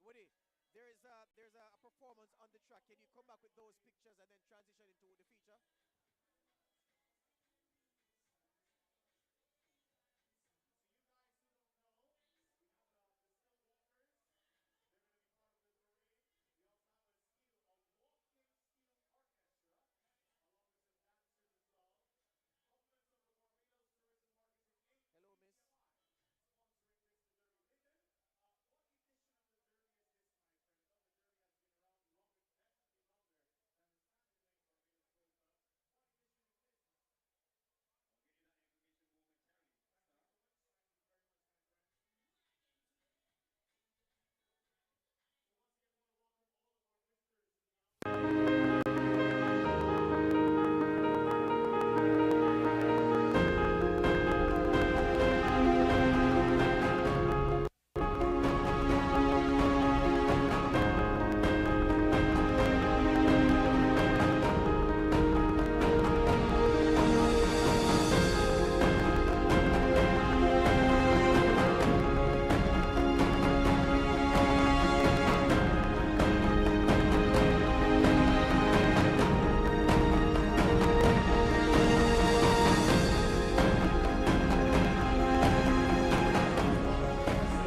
Woody, there's a performance on the track. Can you come back with those pictures and then transition into the feature? Hello, miss.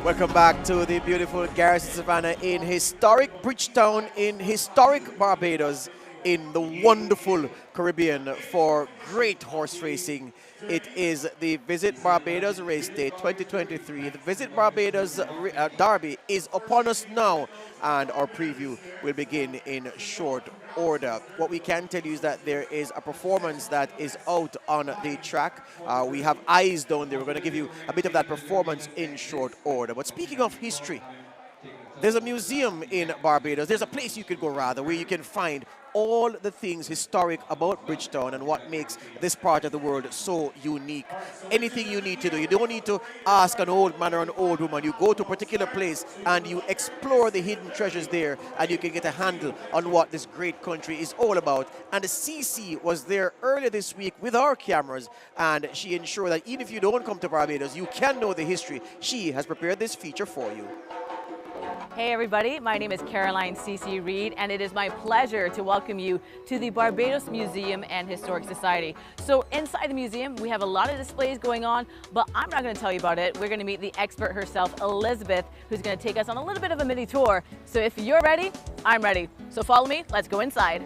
Welcome back to the beautiful Garrison Savannah in historic Bridgetown in historic Barbados in the wonderful Caribbean for great horse racing. It is the Visit Barbados Race Day 2023. The Visit Barbados Derby is upon us now, and our preview will begin in short order. What we can tell you is that there is a performance that is out on the track. We have eyes down there. We're going to give you a bit of that performance in short order. But speaking of history, there's a museum in Barbados. There's a place you could go, rather, where you can find all the things historic about Bridgetown and what makes this part of the world so unique. Anything you need to do. You don't need to ask an old man or an old woman. You go to a particular place and you explore the hidden treasures there, and you can get a handle on what this great country is all about. And the CC was there earlier this week with our cameras, and she ensured that even if you don't come to Barbados, you can know the history. She has prepared this feature for you. Hey everybody, my name is Caroline C.C. Reed, and it is my pleasure to welcome you to the Barbados Museum and Historic Society. So inside the museum, we have a lot of displays going on, but I'm not going to tell you about it. We're going to meet the expert herself, Elizabeth, who's going to take us on a little bit of a mini tour. So if you're ready, I'm ready. So follow me, let's go inside.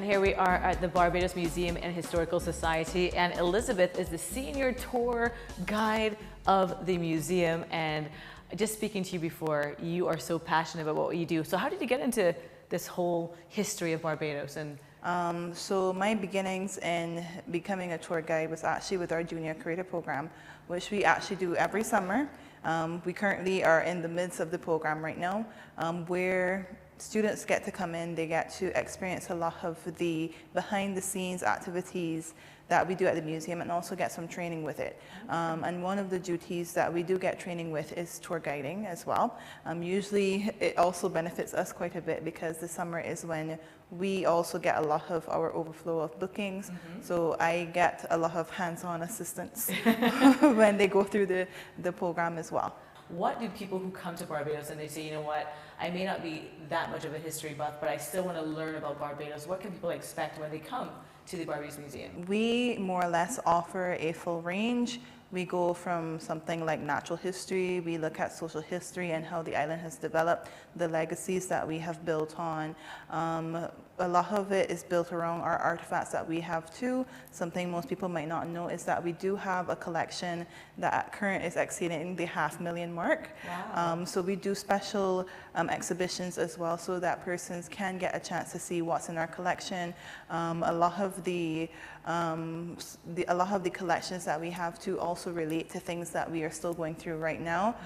Here we are at the Barbados Museum and Historical Society, and Elizabeth is the senior tour guide of the museum. And just speaking to you before, you are so passionate about what you do. So how did you get into this whole history of Barbados? And so my beginnings in becoming a tour guide was actually with our junior creator program, which we actually do every summer. We currently are in the midst of the program right now, where students get to come in, they get to experience a lot of the behind the scenes activities that we do at the museum, and also get some training with it. And one of the duties that we do get training with is tour guiding as well. Usually it also benefits us quite a bit because the summer is when we also get a lot of our overflow of bookings. So I get a lot of hands-on assistance when they go through the program as well. What do people who come to Barbados and they say, you know what, I may not be that much of a history buff, but I still want to learn about Barbados, what can people expect when they come to the Barbados Museum? We more or less offer a full range. We go from something like natural history, we look at social history and how the island has developed, the legacies that we have built on. A lot of it is built around our artifacts that we have too. Something most people might not know is that we do have a collection that at current is exceeding the 500,000 mark. Wow. So we do special exhibitions as well, so that persons can get a chance to see what's in our collection. A lot of the collections that we have to also relate to things that we are still going through right now.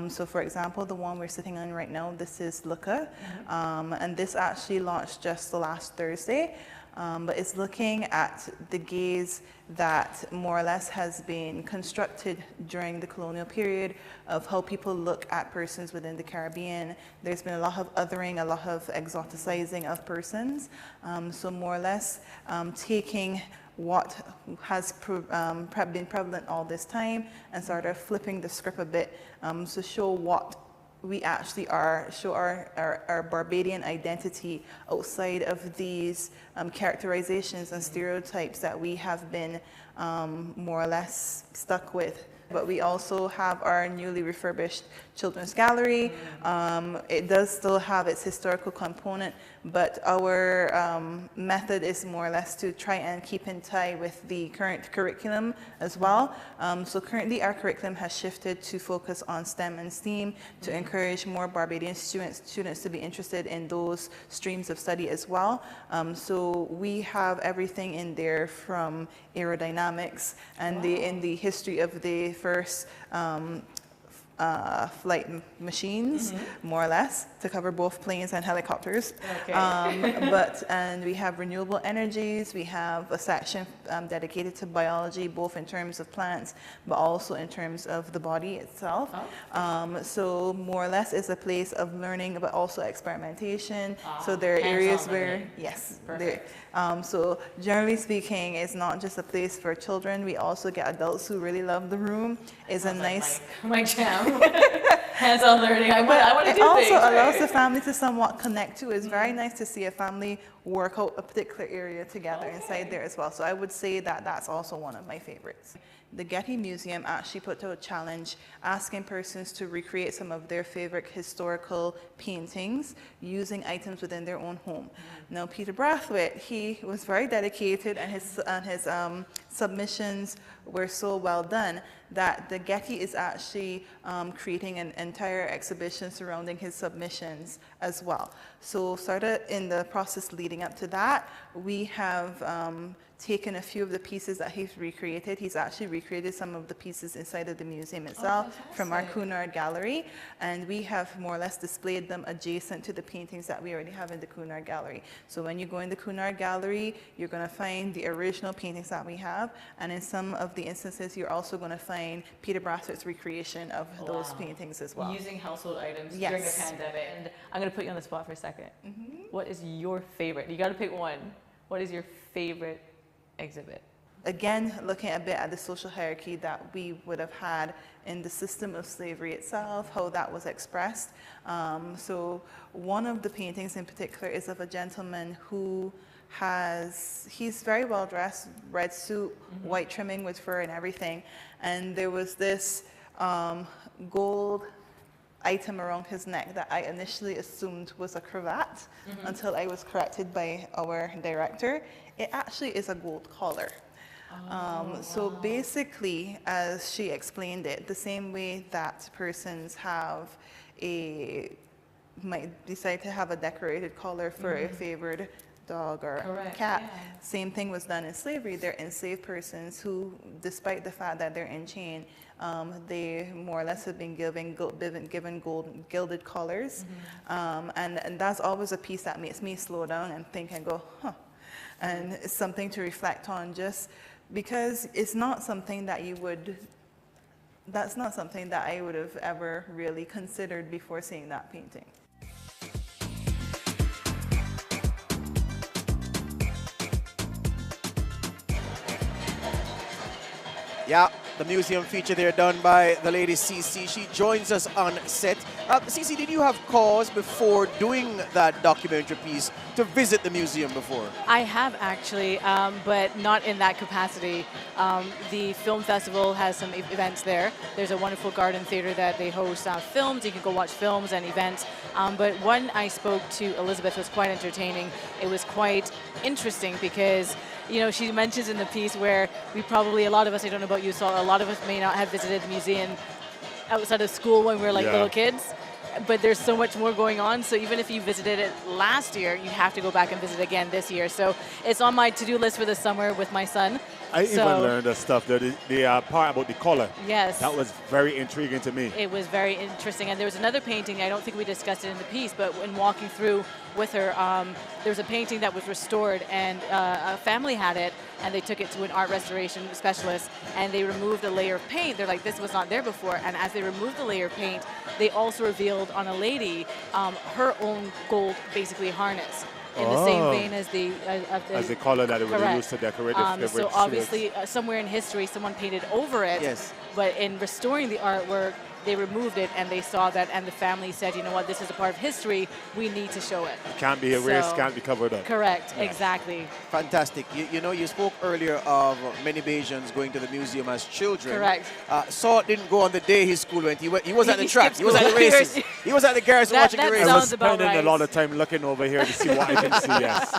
So for example, the one we're sitting on right now, this is Luca, and this actually launched just the last Thursday. but it's looking at the gaze that more or less has been constructed during the colonial period of how people look at persons within the Caribbean. There's been a lot of othering, a lot of exoticizing of persons. So more or less taking what has been prevalent all this time and sort of flipping the script a bit to show what we actually are, show our Barbadian identity outside of these characterizations and stereotypes that we have been more or less stuck with. But we also have our newly refurbished Children's Gallery. It does still have its historical component, but our method is more or less to try and keep in tie with the current curriculum as well. So currently our curriculum has shifted to focus on STEM and STEAM to encourage more Barbadian students to be interested in those streams of study as well. So we have everything in there from aerodynamics and in the history of the first flight machines, more or less, to cover both planes and helicopters. Okay. And we have renewable energies. We have a section dedicated to biology, both in terms of plants, but also in terms of the body itself. Oh. So more or less is a place of learning, but also experimentation. So there are areas where, yes, so generally speaking, it's not just a place for children. We also get adults who really love the room. It's a nice... My jam. Hands-on learning. I want to do it also things, allows the family to somewhat connect to. It's very nice to see a family work out a particular area together inside there as well. So I would say that that's also one of my favorites. The Getty Museum actually put out a challenge asking persons to recreate some of their favorite historical paintings using items within their own home. Now, Peter Brathwaite, he was very dedicated, and his submissions were so well done that the Getty is actually creating an entire exhibition surrounding his submissions as well. So sort of in the process leading up to that, we have taken a few of the pieces that he's recreated. He's actually recreated some of the pieces inside of the museum itself from our Cunard Gallery, and we have more or less displayed them adjacent to the paintings that we already have in the Cunard Gallery. So when you go in the Cunard Gallery, you're going to find the original paintings that we have, and in some of the instances, you're also going to find Peter Brathwaite's recreation of those paintings as well. Using household items during the pandemic. And I'm going to put you on the spot for a second. What is your favorite? You got to pick one. What is your favorite exhibit? Again, looking a bit at the social hierarchy that we would have had in the system of slavery itself, how that was expressed. So one of the paintings in particular is of a gentleman who he's very well dressed, red suit, white trimming with fur and everything. And there was this gold item around his neck that I initially assumed was a cravat until I was corrected by our director. It actually is a gold collar. So basically, as she explained it, the same way that persons might decide to have a decorated collar for a favored dog or cat. Same thing was done in slavery. They're enslaved persons who, despite the fact that they're in chain, they more or less have been given gilded collars. And that's always a piece that makes me slow down and think and go, huh. And it's something to reflect on, just because it's not something that that's not something that I would have ever really considered before seeing that painting. Yeah, the museum feature there done by the lady CC. She joins us on set. CC, did you have cause before doing that documentary piece to visit the museum before? I have actually, but not in that capacity. The film festival has some events there. There's a wonderful garden theater that they host films. You can go watch films and events. But when I spoke to Elizabeth, was quite entertaining. It was quite interesting because, you know, she mentions in the piece where we probably, a lot of us, I don't know about you, so a lot of us may not have visited the museum outside of school when we were like little kids. But there's so much more going on. So even if you visited it last year, you have to go back and visit again this year. So it's on my to-do list for this summer with my son. I even learned the stuff, the part about the color. Yes. That was very intriguing to me. It was very interesting. And there was another painting, I don't think we discussed it in the piece, but when walking through with her, there was a painting that was restored, and a family had it, and they took it to an art restoration specialist, and they removed a layer of paint. They're like, this was not there before. And as they removed the layer of paint, they also revealed on a lady her own gold, basically, harness. In the same vein as the color that it would use to decorate the so obviously, somewhere in history, someone painted over it. Yes. But in restoring the artwork, they removed it, and they saw that, and the family said, you know what, this is a part of history, we need to show it. It can't be erased, can't be covered up. Correct, exactly. Fantastic. You know, you spoke earlier of many Bajans going to the museum as children. Correct. Saul didn't go on the day his school went. He was at the track. He was at the races. He was at the garrison watching the races. I was spending a lot of time looking over here to see what I can see, yes.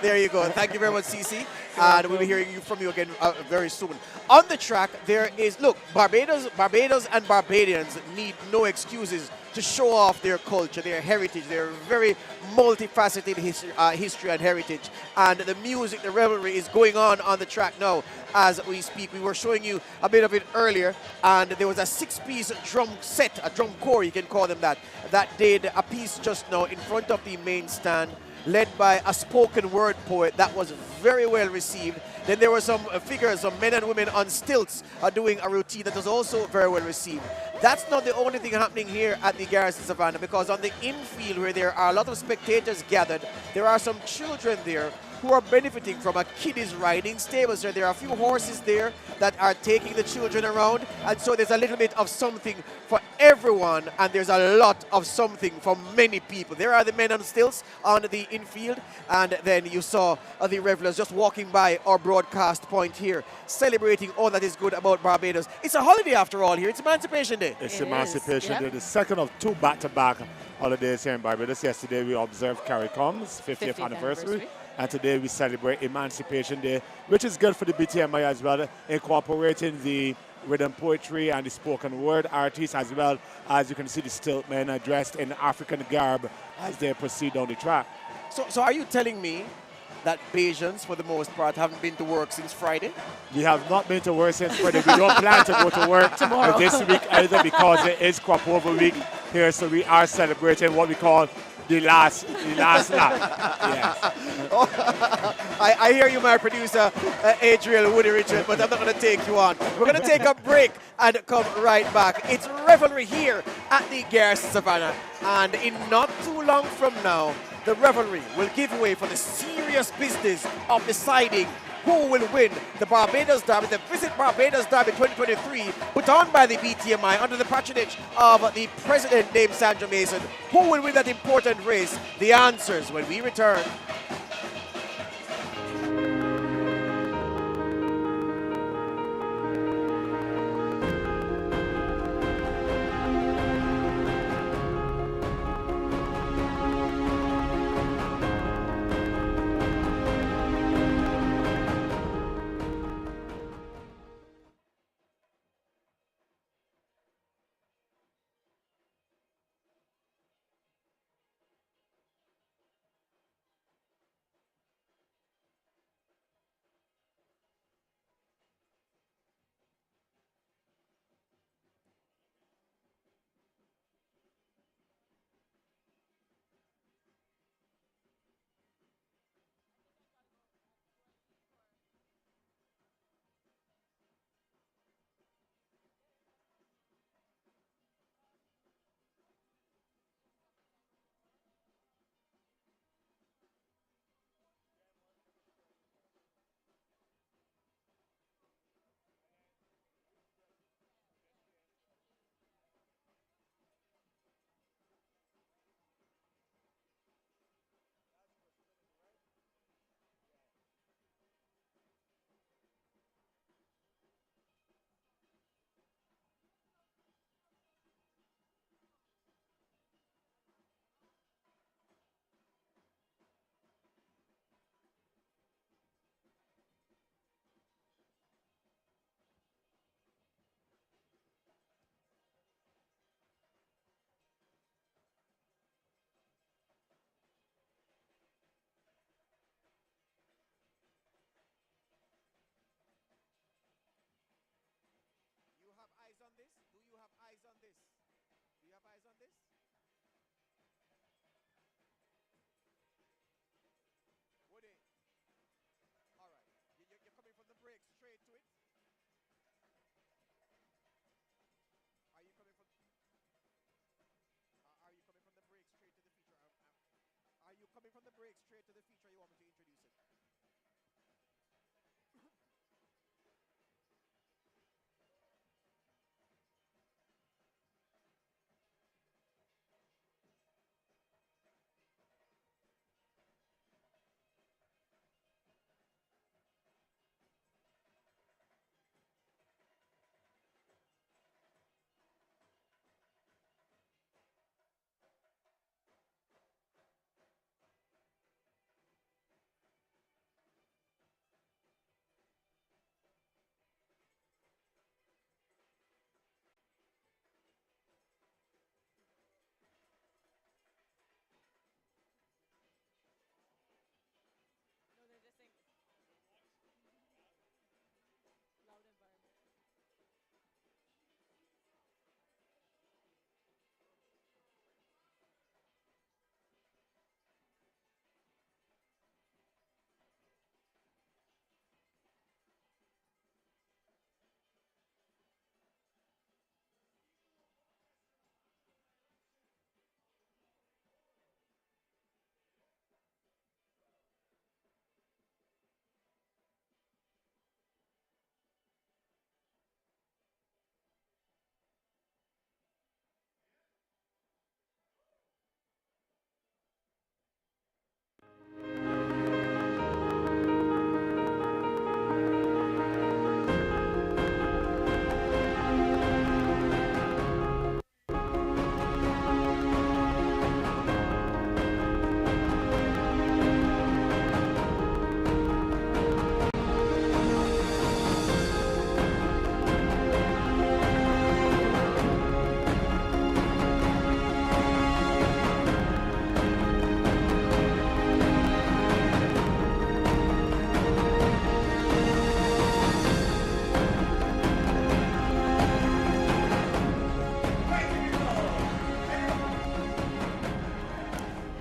There you go. Thank you very much, CC. And we'll be hearing from you again very soon. On the track, there is, look, Barbados and Barbadians need no excuses to show off their culture, their heritage, their very multifaceted history and heritage. And the music, the revelry is going on the track now as we speak. We were showing you a bit of it earlier, and there was a 6-piece drum set, a drum corps, you can call them that did a piece just now in front of the main stand, led by a spoken word poet that was very well received. Then there were some figures, some men and women on stilts doing a routine that was also very well received. That's not the only thing happening here at the Garrison Savannah, because on the infield where there are a lot of spectators gathered, there are some children there who are benefiting from a kiddies riding stable. So there are a few horses there that are taking the children around, and so there's a little bit of something for everyone, and there's a lot of something for many people. There are the men on stilts on the infield, and then you saw the revelers just walking by our broadcast point here, celebrating all that is good about Barbados. It's a holiday after all here. It's Emancipation Day. It's Emancipation Day, the second of 2 back-to-back holidays here in Barbados. Yesterday we observed CARICOM's 50th anniversary. And today we celebrate Emancipation Day, which is good for the BTMI as well, incorporating the rhythm poetry and the spoken word artists, as well as you can see the stilt men are dressed in African garb as they proceed down the track. So are you telling me that Bajans, for the most part, haven't been to work since Friday? We have not been to work since Friday. We don't plan to go to work this week either, because it is crop over week here, so we are celebrating what we call the last lap. Yes. I hear you, my producer, Adriel Woody Richard, but I'm not going to take you on. We're going to take a break and come right back. It's revelry here at the Garrison Savannah, and in not too long from now, the revelry will give way for the serious business of deciding who will win the Barbados Derby, the Visit Barbados Derby 2023, put on by the BTMI under the patronage of the president named Sandra Mason. Who will win that important race? The answers when we return. straight to the feature, you want me to introduce it?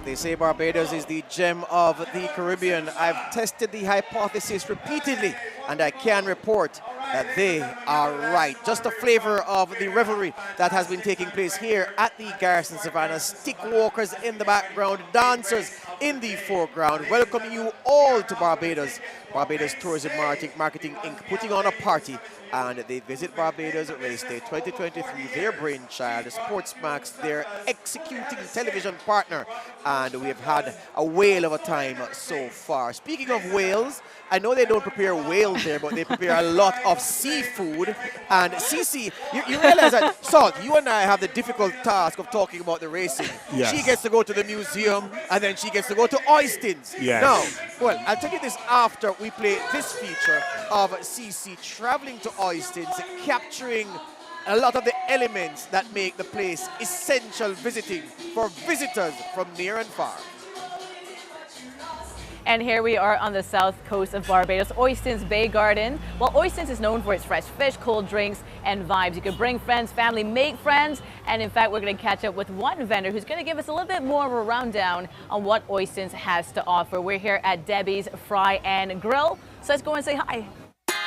They say Barbados is the gem of the Caribbean. I've tested the hypothesis repeatedly, and I can report that they are right. Just a flavor of the revelry that has been taking place here at the Garrison Savannah. Stick walkers in the background, dancers in the foreground. Welcome you all to Barbados. Barbados Tourism Marketing Inc. putting on a party, and they visit Barbados Race Day 2023, their brainchild, Sportsmax, their executing television partner, and we have had a whale of a time so far. Speaking of whales, I know they don't prepare whales there, but they prepare a lot of seafood. And Cece, you realize that, Salt, you and I have the difficult task of talking about the racing. Yes. She gets to go to the museum, and then she gets to go to Oistins. Yes. Now, well, I'll tell you this after we play this feature of Cece traveling to Oistins, capturing a lot of the elements that make the place essential visiting for visitors from near and far. And here we are on the south coast of Barbados, Oistins Bay Garden. Well, Oistins is known for its fresh fish, cold drinks, and vibes. You can bring friends, family, make friends. And in fact, we're going to catch up with one vendor who's going to give us a little bit more of a rundown on what Oistins has to offer. We're here at Debbie's Fry and Grill. So let's go and say hi.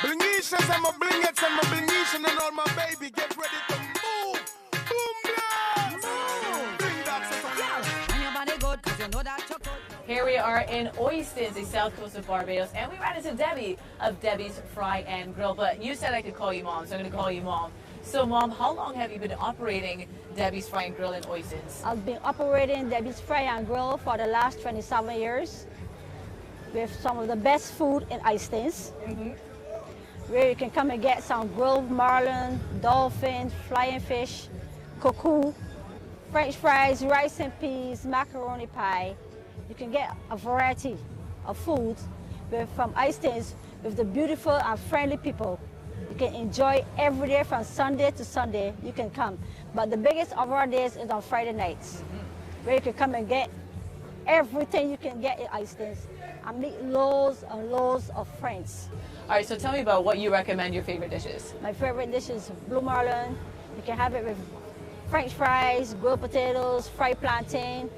Blingishas, I'm a blingets, I'm a blingishan, and all my baby, get ready to move. Boom, blast. Bring that to the and your body good, cause you know that you're good. Here we are in Oistins, the south coast of Barbados, and we ran into Debbie of Debbie's Fry and Grill. But you said I could call you Mom, so I'm going to call you Mom. So, Mom, how long have you been operating Debbie's Fry and Grill in Oistins? I've been operating Debbie's Fry and Grill for the last 27 years with some of the best food in Oistins, where you can come and get some grilled marlin, dolphin, flying fish, cuckoo, French fries, rice and peas, macaroni pie. You can get a variety of food from Oistins with the beautiful and friendly people. You can enjoy every day from Sunday to Sunday. You can come. But the biggest of our days is on Friday nights, where you can come and get everything you can get in Oistins and meet loads and loads of friends. All right, so tell me about what you recommend your favorite dishes. My favorite dish is blue marlin. You can have it with French fries, grilled potatoes, fried plantain,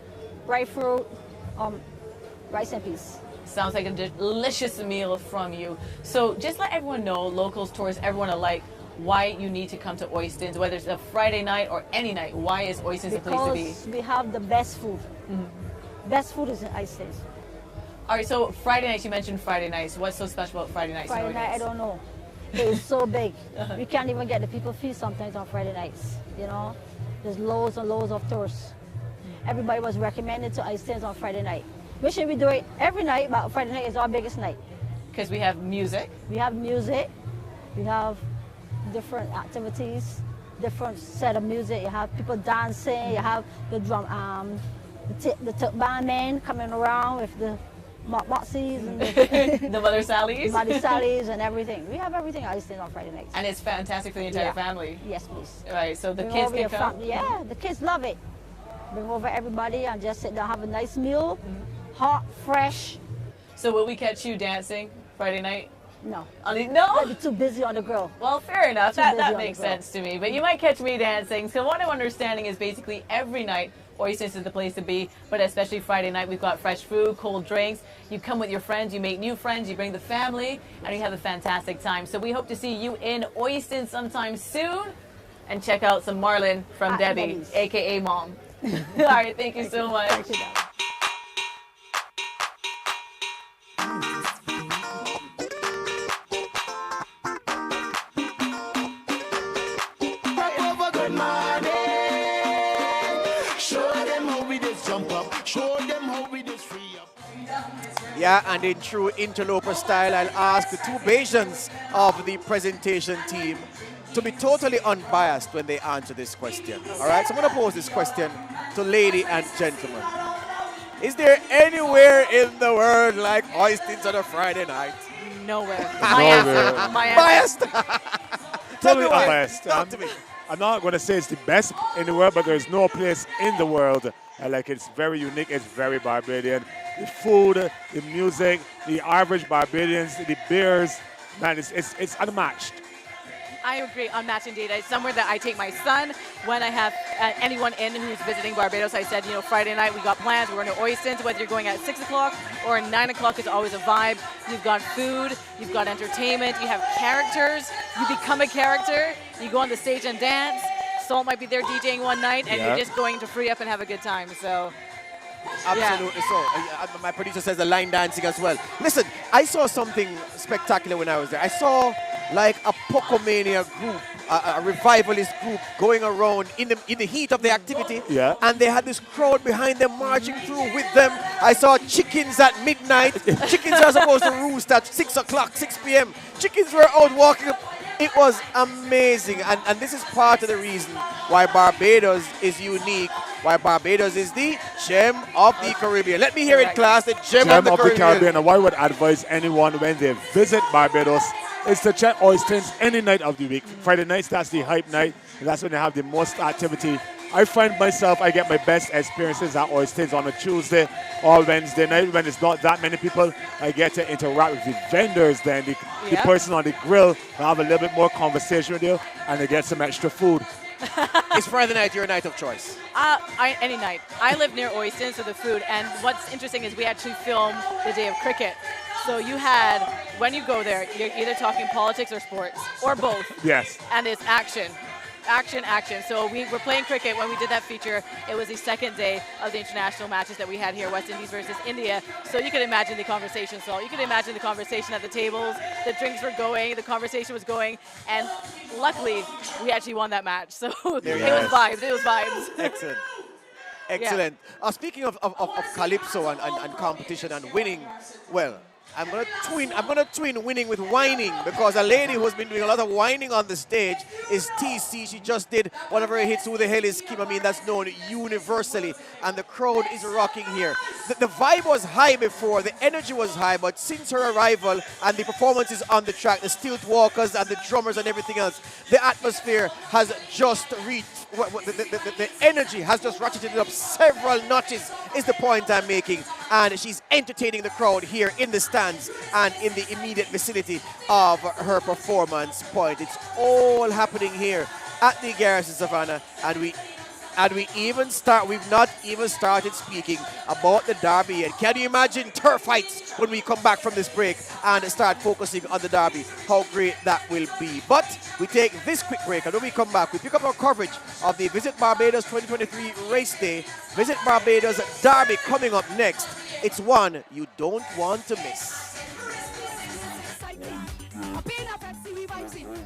dried fruit, rice and peas. Sounds like a delicious meal from you. So just let everyone know, locals, tourists, everyone alike, why you need to come to Oistins, whether it's a Friday night or any night. Why is Oistins the place to be? Because we have the best food. Best food is in Oistins. All right, so Friday nights, you mentioned Friday nights. What's so special about Friday nights? Friday night, I don't know. It's so big. We can't even get the people feed sometimes on Friday nights, you know. There's loads and loads of tourists. Everybody was recommended to ice stands on Friday night. We should be doing every night, but Friday night is our biggest night. Because we have music. We have music. We have different activities, different set of music. You have people dancing. You have the drum, the band men coming around with the moxies and the Mother Sallies. Mother Sallies and everything. We have everything at Iceland on Friday nights. And it's fantastic for the entire family. Yes, please. Right, so the Bring kids over can your come. Yeah, the kids love it. Bring over everybody and just sit down, have a nice meal, hot, fresh. So will we catch you dancing Friday night? No. No? I'll be too busy on the grill. Well, fair enough. Too busy That on makes the grill. sense to me. But you might catch me dancing. So what I'm understanding is basically every night, Oysters is the place to be. But especially Friday night, we've got fresh food, cold drinks. You come with your friends, you make new friends, you bring the family, and you have a fantastic time. So we hope to see you in Oysters sometime soon. And check out some Marlin from Debbie, a.k.a. Mom. All right, thank you so much. Thank you, Dad. Yeah, and in true interloper style, I'll ask the two Bajans of the presentation team to be totally unbiased when they answer this question. All right, so I'm going to pose this question to lady and gentlemen. Is there anywhere in the world like oysters on a Friday night? Nowhere. Nowhere. Biased. Totally why. unbiased. Talk to me. I'm not going to say it's the best in the world, but there's no place in the world like it's very unique, it's very Barbadian. The food, the music, the average Barbadians, the beers, man, it's unmatched. I agree on matching data. It's somewhere that I take my son when I have anyone in who's visiting Barbados. I said, you know, Friday night we got plans. We're going to Oysters, whether you're going at 6 o'clock or 9 o'clock is always a vibe. You've got food, you've got entertainment, you have characters. You become a character. You go on the stage and dance. Salt might be there DJing one night, and you're just going to free up and have a good time. So. Absolutely so. My producer says the line dancing as well. Listen, I saw something spectacular when I was there. I saw like a Pocomania group, a revivalist group going around in the heat of the activity. Yeah. And they had this crowd behind them marching through with them. I saw chickens at midnight. Chickens are supposed to roost at 6 o'clock, 6 p.m. Chickens were out walking. It was amazing, and this is part of the reason why Barbados is unique, why Barbados is the gem of the Caribbean. Let me hear it, class, the gem of the Caribbean. And what I would advise anyone when they visit Barbados is to check Oysters any night of the week. Friday nights, that's the hype night, and that's when they have the most activity. I find myself, I get my best experiences at Oysters on a Tuesday or Wednesday night when it's not that many people. I get to interact with the vendors, then the person on the grill, I have a little bit more conversation with you, and I get some extra food. Is Friday night your night of choice? Any night. I live near Oysters, so the food. And what's interesting is we actually film the day of cricket. So you had, when you go there, you're either talking politics or sports, or both. Yes. And it's action. Action, action. So we were playing cricket when we did that feature. It was the second day of the international matches that we had here, West Indies versus India. So you can imagine the conversation, Saul. You can imagine the conversation at the tables. The drinks were going, the conversation was going, and luckily we actually won that match. So it was vibes. It was vibes. Excellent. Excellent. Speaking of calypso and competition and winning, well, I'm gonna twin winning with whining, because a lady who's been doing a lot of whining on the stage is TC. She just did one of her hits, Who the Hell is Kim? I mean, that's known universally, and the crowd is rocking here. The vibe was high before, the energy was high, but since her arrival and the performances on the track, the stilt walkers and the drummers and everything else, the atmosphere has just reached, the energy has just ratcheted up several notches, is the point I'm making. And she's entertaining the crowd here in the stands and in the immediate vicinity of her performance point. It's all happening here at the Garrison Savannah, and we've not even started speaking about the derby yet. Can you imagine turf fights when we come back from this break and start focusing on the derby? How great that will be. But we take this quick break, and when we come back, we pick up our coverage of the Visit Barbados 2023 race day. Visit Barbados derby coming up next. It's one you don't want to miss.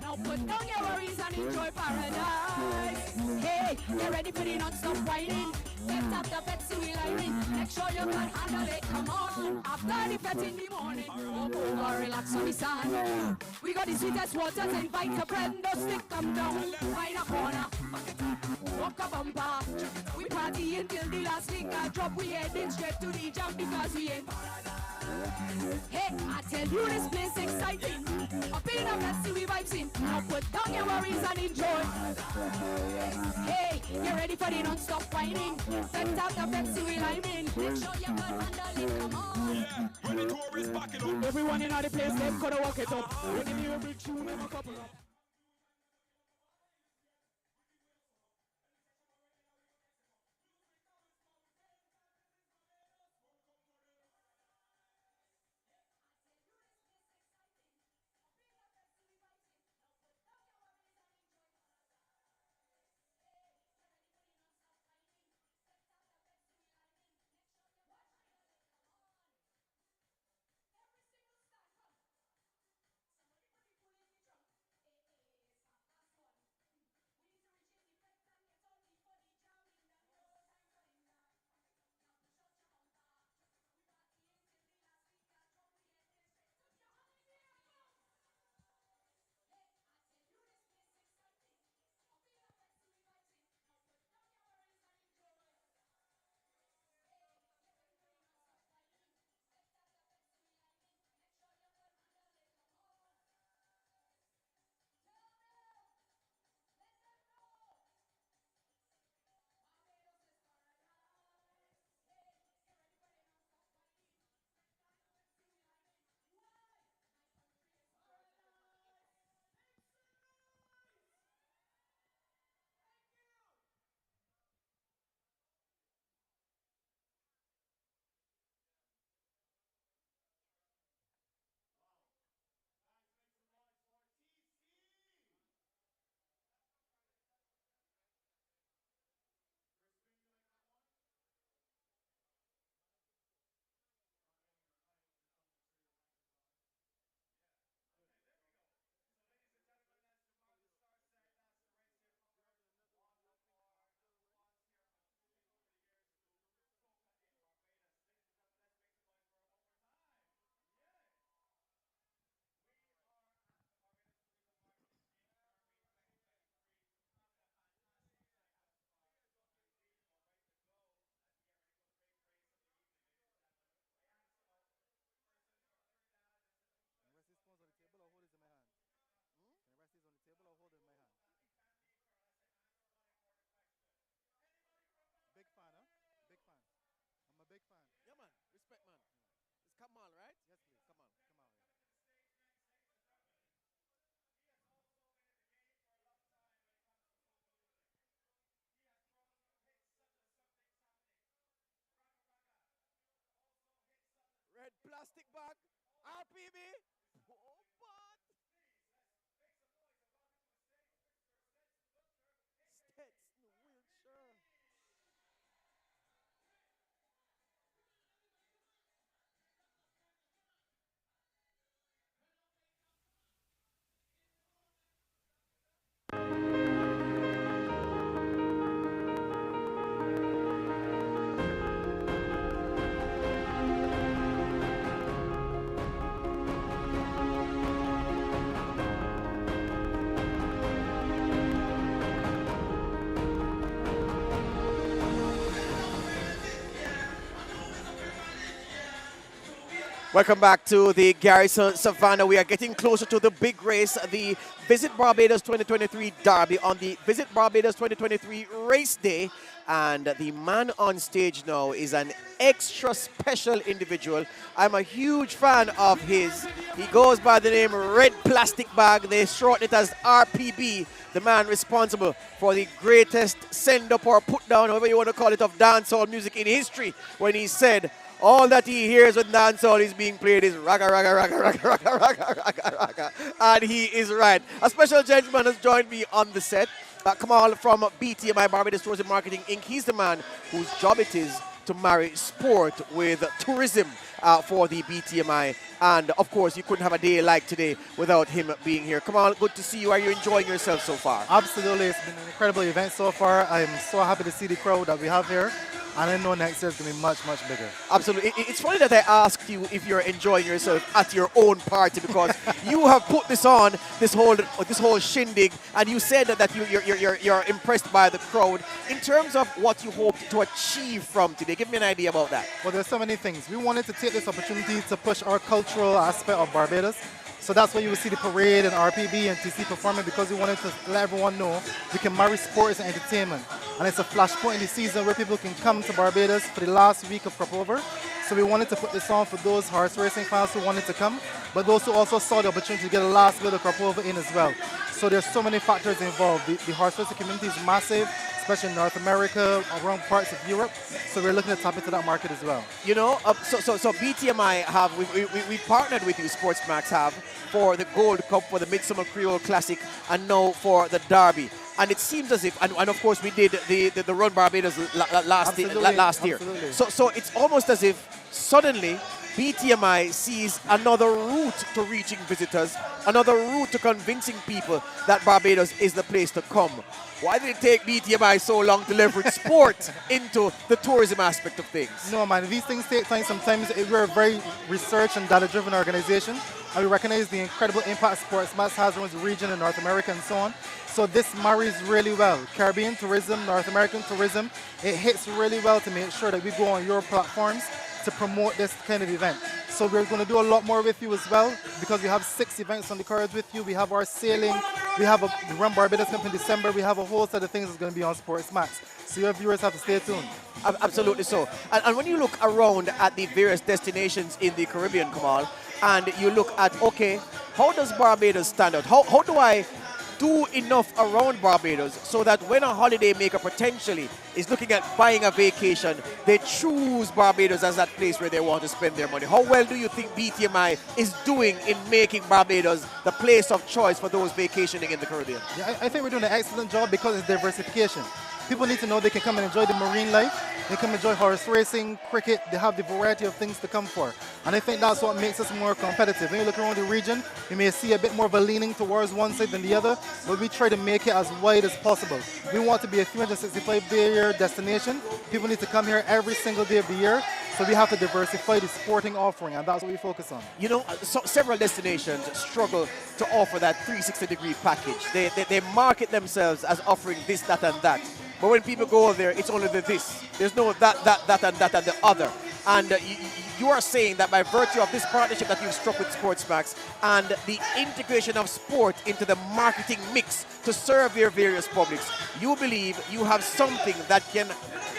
Now put down your worries and enjoy paradise. Hey, get ready for the non-stop whining. Get up the Pepsi we lining. Make sure you can handle it. Come on, after the pet in the morning. Over, relax on the sand. We got the sweetest waters. Invite a friend. Don't stick them down. Find a corner. Walk a bumper. We party until the last finger drop. We heading straight to the jump because we ain't. Hey, I tell you this place exciting. Up in a Pepsi we vibes in. Now put down your worries and enjoy. Hey, get ready for the non-stop whining. Set out the Pepsi we liming. Make sure you can handle it, come on. When the chorus back it up. Everyone in the place, they've got to walk it up. When the new big tune, them a couple up. Big fan, huh? Big fan. I'm a big fan. Yeah, man. Respect, man. It's Kamal, right? Yes, please. Come on. Come on. Red plastic bag. RPB. Oh, what? Stetson, Wiltshire. Welcome back to the Garrison Savannah. We are getting closer to the big race, the Visit Barbados 2023 Derby on the Visit Barbados 2023 race day. And the man on stage now is an extra special individual. I'm a huge fan of his. He goes by the name Red Plastic Bag. They shorten it as RPB, the man responsible for the greatest send-up or put-down, however you want to call it, of dancehall music in history, when he said, all that he hears when dancehall is being played is ragga, ragga, ragga, ragga, ragga, ragga, ragga, ragga. And he is right. A special gentleman has joined me on the set. Kamal from BTMI, Barbados Tourism Marketing Inc. He's the man whose job it is to marry sport with tourism for the BTMI. And of course, you couldn't have a day like today without him being here. Come on, good to see you. Are you enjoying yourself so far? Absolutely, it's been an incredible event so far. I'm so happy to see the crowd that we have here. And I know next year is going to be much, much bigger. Absolutely. It's funny that I asked you if you're enjoying yourself at your own party, because you have put this on, this whole shindig, and you said that you're impressed by the crowd. In terms of what you hope to achieve from today, give me an idea about that. Well, there's so many things. We wanted to take this opportunity to push our cultural aspect of Barbados. So that's why you will see the parade and RPB and TC performing, because we wanted to let everyone know we can marry sports and entertainment. And it's a flashpoint in the season where people can come to Barbados for the last week of crop over. So we wanted to put this on for those horse racing fans who wanted to come, but those who also saw the opportunity to get a last bit of crop over in as well. So there's so many factors involved. The horse racing community is massive, especially in North America, around parts of Europe. So we're looking to tap into that market as well. You know, so BTMI we partnered with you, Sportsmax have, for the Gold Cup, for the Midsummer Creole Classic, and now for the Derby. And it seems as if, and of course we did the Run Barbados last year. So it's almost as if suddenly BTMI sees another route to reaching visitors, another route to convincing people that Barbados is the place to come. Why did it take BTMI so long to leverage sport into the tourism aspect of things? No, man, these things take time. Sometimes we're a very research and data-driven organization, and we recognize the incredible impact sports has around the region in North America and so on. So this marries really well. Caribbean tourism, North American tourism, it hits really well to make sure that we go on your platforms to promote this kind of event. So we're going to do a lot more with you as well, because we have 6 events on the cards with you. We have our sailing, we have the Run Barbados Cup in December, we have a whole set of things that's going to be on Sportsmax. So your viewers have to stay tuned. Absolutely so. And when you look around at the various destinations in the Caribbean, Kamal, and you look at, okay, how does Barbados stand out? How do I do enough around Barbados so that when a holiday maker potentially is looking at buying a vacation, they choose Barbados as that place where they want to spend their money? How well do you think BTMI is doing in making Barbados the place of choice for those vacationing in the Caribbean? Yeah, I think we're doing an excellent job because it's diversification. People need to know they can come and enjoy the marine life. They can enjoy horse racing, cricket. They have the variety of things to come for. And I think that's what makes us more competitive. When you look around the region, you may see a bit more of a leaning towards one side than the other, but we try to make it as wide as possible. We want to be a 365-day-a-year destination. People need to come here every single day of the year, so we have to diversify the sporting offering, and that's what we focus on. You know, several destinations struggle to offer that 360-degree package. They market themselves as offering this, that, and that. But when people go there, it's only the this. There's no that, and the other. And you are saying that by virtue of this partnership that you've struck with Sportsmax and the integration of sport into the marketing mix to serve your various publics, you believe you have something that can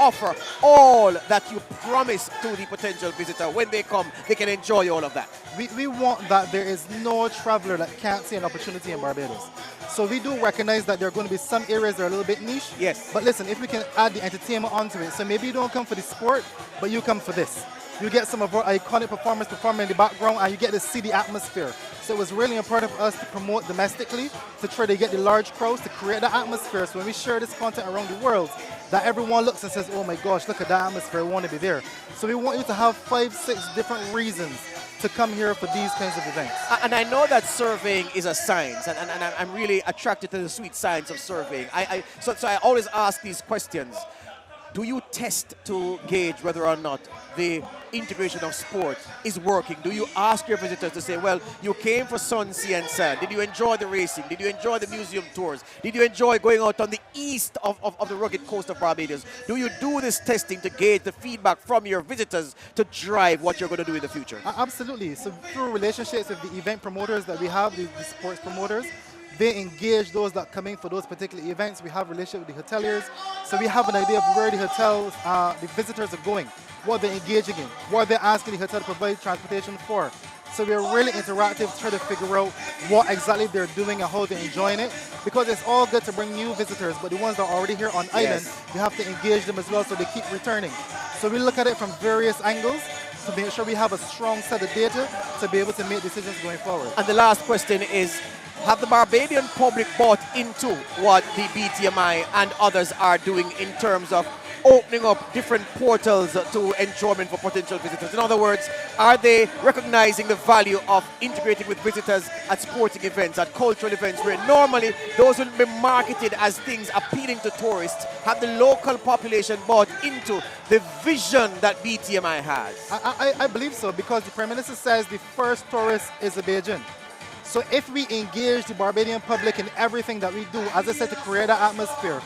offer all that you promise to the potential visitor. When they come, they can enjoy all of that. We want that there is no traveler that can't see an opportunity in Barbados. So we do recognize that there are going to be some areas that are a little bit niche. Yes. But listen, if we can add the entertainment onto it, so maybe you don't come for the sport, but you come for this. You get some of our iconic performers performing in the background, and you get to see the atmosphere. So it was really important for us to promote domestically, to try to get the large crowds, to create the atmosphere. So when we share this content around the world, that everyone looks and says, oh my gosh, look at that atmosphere, I want to be there. So we want you to have 5, 6 different reasons to come here for these kinds of events. And I know that surveying is a science, and I'm really attracted to the sweet science of surveying. So I always ask these questions. Do you test to gauge whether or not the integration of sport is working? Do you ask your visitors to say, well, you came for sun, sea, and sand. Did you enjoy the racing? Did you enjoy the museum tours? Did you enjoy going out on the east of the rugged coast of Barbados? Do you do this testing to gauge the feedback from your visitors to drive what you're going to do in the future? Absolutely. So through relationships with the event promoters that we have, the sports promoters, they engage those that come in for those particular events. We have relationship with the hoteliers. So we have an idea of where the hotels, the visitors are going, what they're engaging in, what they're asking the hotel to provide transportation for. So we're really interactive, trying to figure out what exactly they're doing and how they're enjoying it. Because it's all good to bring new visitors, but the ones that are already here on island, you have to engage them as well so they keep returning. So we look at it from various angles to make sure we have a strong set of data to be able to make decisions going forward. And the last question is, have the Barbadian public bought into what the BTMI and others are doing in terms of opening up different portals to enjoyment for potential visitors? In other words, are they recognizing the value of integrating with visitors at sporting events, at cultural events, where normally those will be marketed as things appealing to tourists? Have the local population bought into the vision that BTMI has? I believe so, because the Prime Minister says the first tourist is a Bajan. So if we engage the Barbadian public in everything that we do, as I said, to create an atmosphere,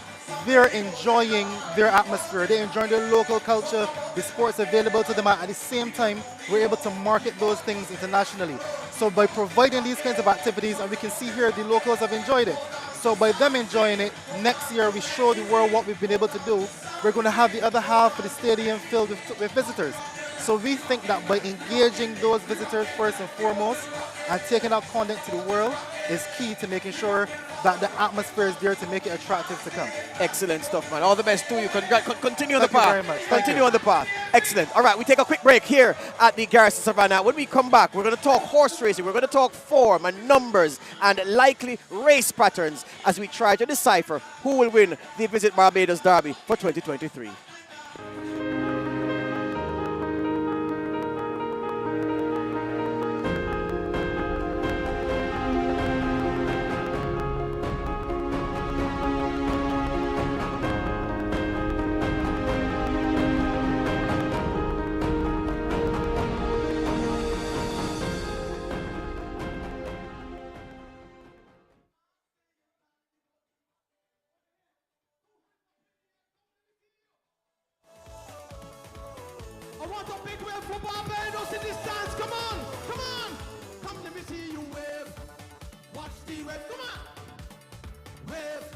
they're enjoying their atmosphere. They're enjoying their local culture, the sports available to them. At the same time, we're able to market those things internationally. So by providing these kinds of activities, and we can see here the locals have enjoyed it. So by them enjoying it, next year we show the world what we've been able to do. We're going to have the other half of the stadium filled with visitors. So we think that by engaging those visitors first and foremost and taking out content to the world is key to making sure that the atmosphere is there to make it attractive to come. Excellent stuff, man. All the best to you. Continue on the Thank you path. very much. Thank Continue you. on the path. Excellent. All right, we take a quick break here at the Garrison Savannah. When we come back, we're going to talk horse racing. We're going to talk form and numbers and likely race patterns as we try to decipher who will win the Visit Barbados Derby for 2023. I want a big wave for Barbados in this dance. Come on, come on. Come, let me see you wave. Watch the wave. Come on. Wave.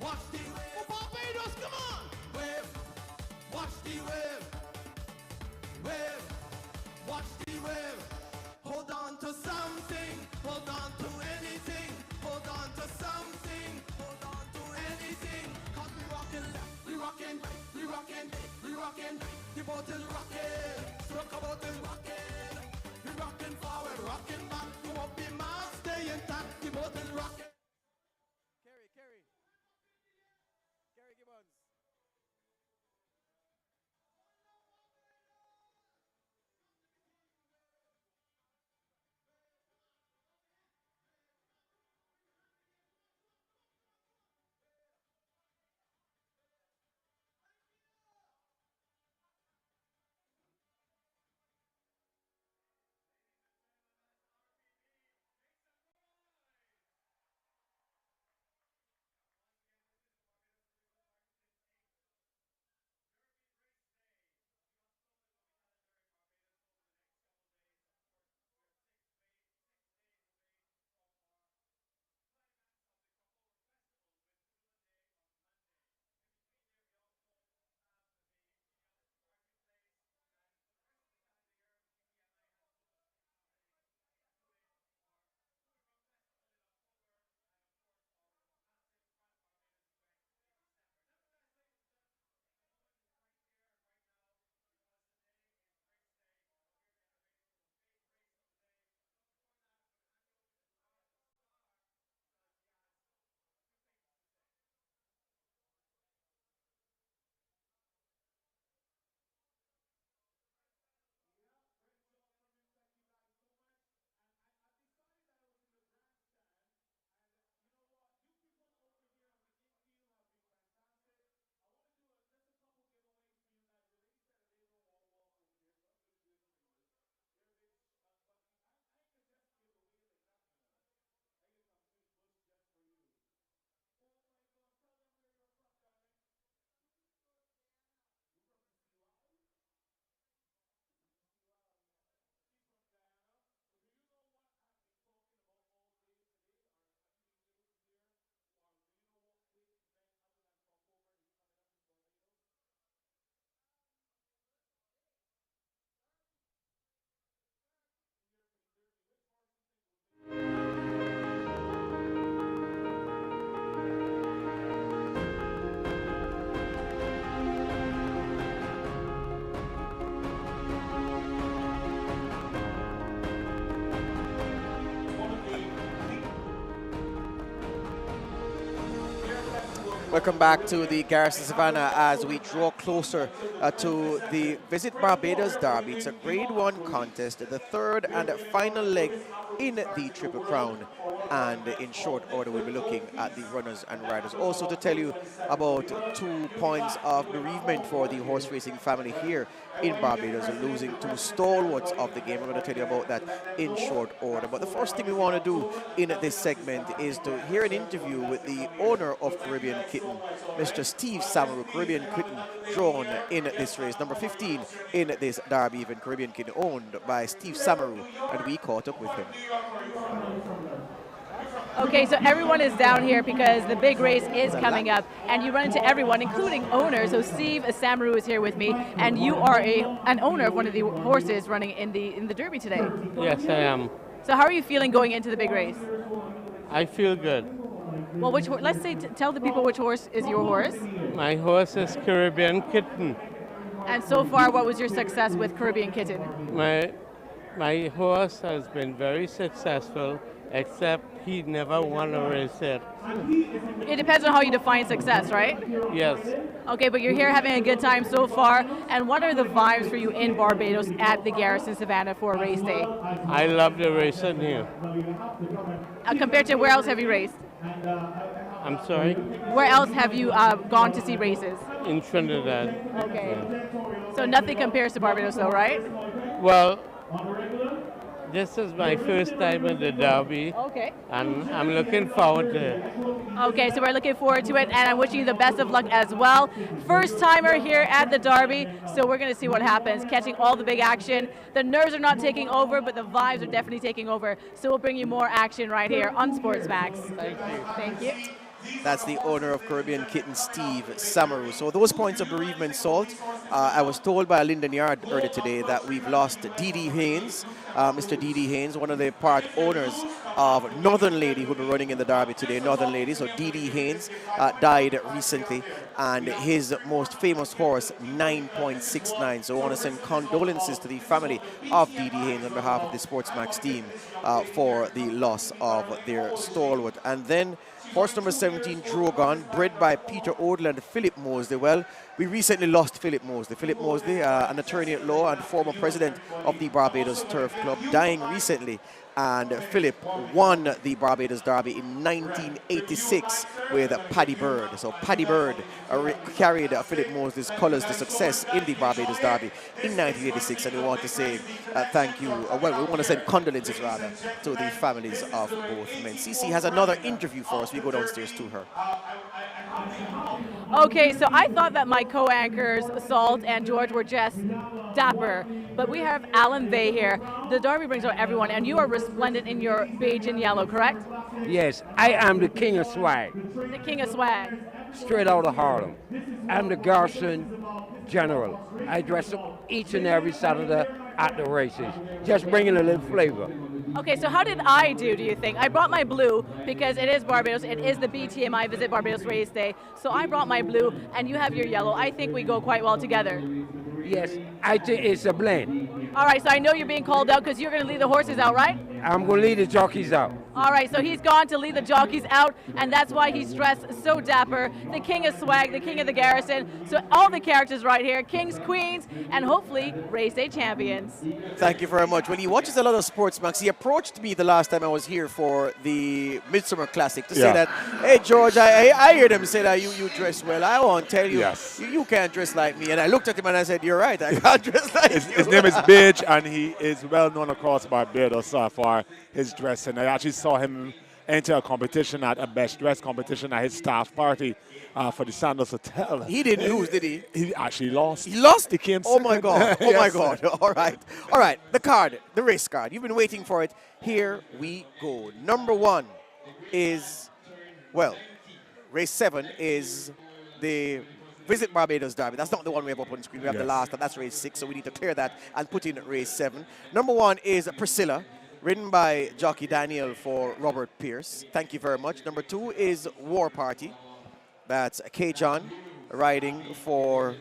Watch the wave. For Barbados, come on. Wave. Watch the wave. Wave. Watch the wave. Hold on to something. Hold on to anything. Hold on to something. Hold on to anything. 'Cause we rockin' left, we rockin' right, we rockin', we rockin'. The boat is rockin', stroke about is rockin'. We rockin' forward, rockin' back. You won't be mad, stay intact. The boat is rockin'. Kerry Gibbons. Welcome back to the Garrison Savannah as we draw closer to the Visit Barbados Derby. It's a Grade 1 contest, the third and final leg in the Triple Crown. And in short order, we'll be looking at the runners and riders. Also to tell you about 2 points of bereavement for the horse racing family here in Barbados, losing 2 stalwarts of the game. We're going to tell you about that in short order. But the first thing we want to do in this segment is to hear an interview with the owner of Caribbean Kitten, Mr. Steve Samaru. Caribbean Kitten drawn in this race, number 15 in this Derby event. Caribbean Kitten owned by Steve Samaru, and we caught up with him. Okay, so everyone is down here because the big race is coming up, and you run into everyone, including owners. So Steve Samaru is here with me, and you are an owner of one of the horses running in the Derby today. Yes, I am. So how are you feeling going into the big race? I feel good. Well, let's say, tell the people which horse is your horse. My horse is Caribbean Kitten. And so far, what was your success with Caribbean Kitten? My horse has been very successful, except he never won a race yet. It depends on how you define success, right? Yes. Okay, but you're here having a good time so far. And what are the vibes for you in Barbados at the Garrison Savannah for race day? I love the racing here. Compared to where else have you raced? I'm sorry? Where else have you gone to see races? In Trinidad. Okay. Yeah. So nothing compares to Barbados though, right? Well, this is my first time in the Derby. Okay. And I'm looking forward to it. Okay, so we're looking forward to it, and I'm wishing you the best of luck as well. First timer here at the Derby, so we're going to see what happens, catching all the big action. The nerves are not taking over, but the vibes are definitely taking over. So we'll bring you more action right here on Sports Max. Thank you. Thank you. That's the owner of Caribbean Kitten, Steve Samaru. So those points of bereavement, Salt. I was told by Linden Yard earlier today that we've lost D.D. Haynes, Mr. D.D. Haynes, one of the part owners of Northern Lady, who'll be running in the Derby today. Northern Lady, so D.D. Haynes died recently, and his most famous horse, 9.69. So I want to send condolences to the family of D.D. Haynes on behalf of the Sportsmax team for the loss of their stalwart. And then horse number 17, Drogon, bred by Peter Odell and Philip Mosley. Well, we recently lost Philip Mosley. Philip Mosley, an attorney at law and former president of the Barbados Turf Club, dying recently. And Philip won the Barbados Derby in 1986 with Paddy Bird. So Paddy Bird carried Philip Mosley's colours to success in the Barbados Derby in 1986. And we want to say thank you, well, we want to send condolences rather to the families of both men. Cece has another interview for us. We go downstairs to her. Okay, so I thought that my co-anchors, Salt and George, were just dapper, but we have Alan Bay here. The Derby brings out everyone, and you are resplendent in your beige and yellow, correct? Yes, I am the king of swag. The king of swag. Straight out of Harlem. I'm the Garrison General. I dress up each and every Saturday at the races, just bringing a little flavor. Okay, so how did I do you think? I brought my blue because it is Barbados. It is the BTMI Visit Barbados Race Day. So I brought my blue, and you have your yellow. I think we go quite well together. Yes, I think it's a blend. All right, so I know you're being called out because you're going to lead the horses out, right? I'm going to lead the jockeys out. All right, so he's gone to lead the jockeys out, and that's why he's dressed so dapper. The king of swag, the king of the Garrison. So all the characters right here, kings, queens, and hopefully race day champions. Thank you very much. Well, he watches a lot of Sportsmax. He approached me the last time I was here for the Midsummer Classic to say that, hey, George, I hear them say that you dress well. I won't tell you, you can't dress like me. And I looked at him and I said, you're right, I can't dress like you. His name is Bidge, and he is well known across Barbados for his dressing. I actually saw him enter a competition at a best dress competition at his staff party for the Sandals Hotel. He didn't lose, did he? He actually lost. He lost? He came Oh my God. Oh my Yes. God. All right. All right. The card, the race card. You've been waiting for it. Here we go. Number 1 is, well, race 7 is the Visit Barbados Derby. That's not the one we have up on screen. We have the last, and that's race 6, so we need to clear that and put in race 7. Number 1 is Priscilla, ridden by jockey Daniel for Robert Pierce. Thank you very much. Number 2 is War Party. That's K. John riding for...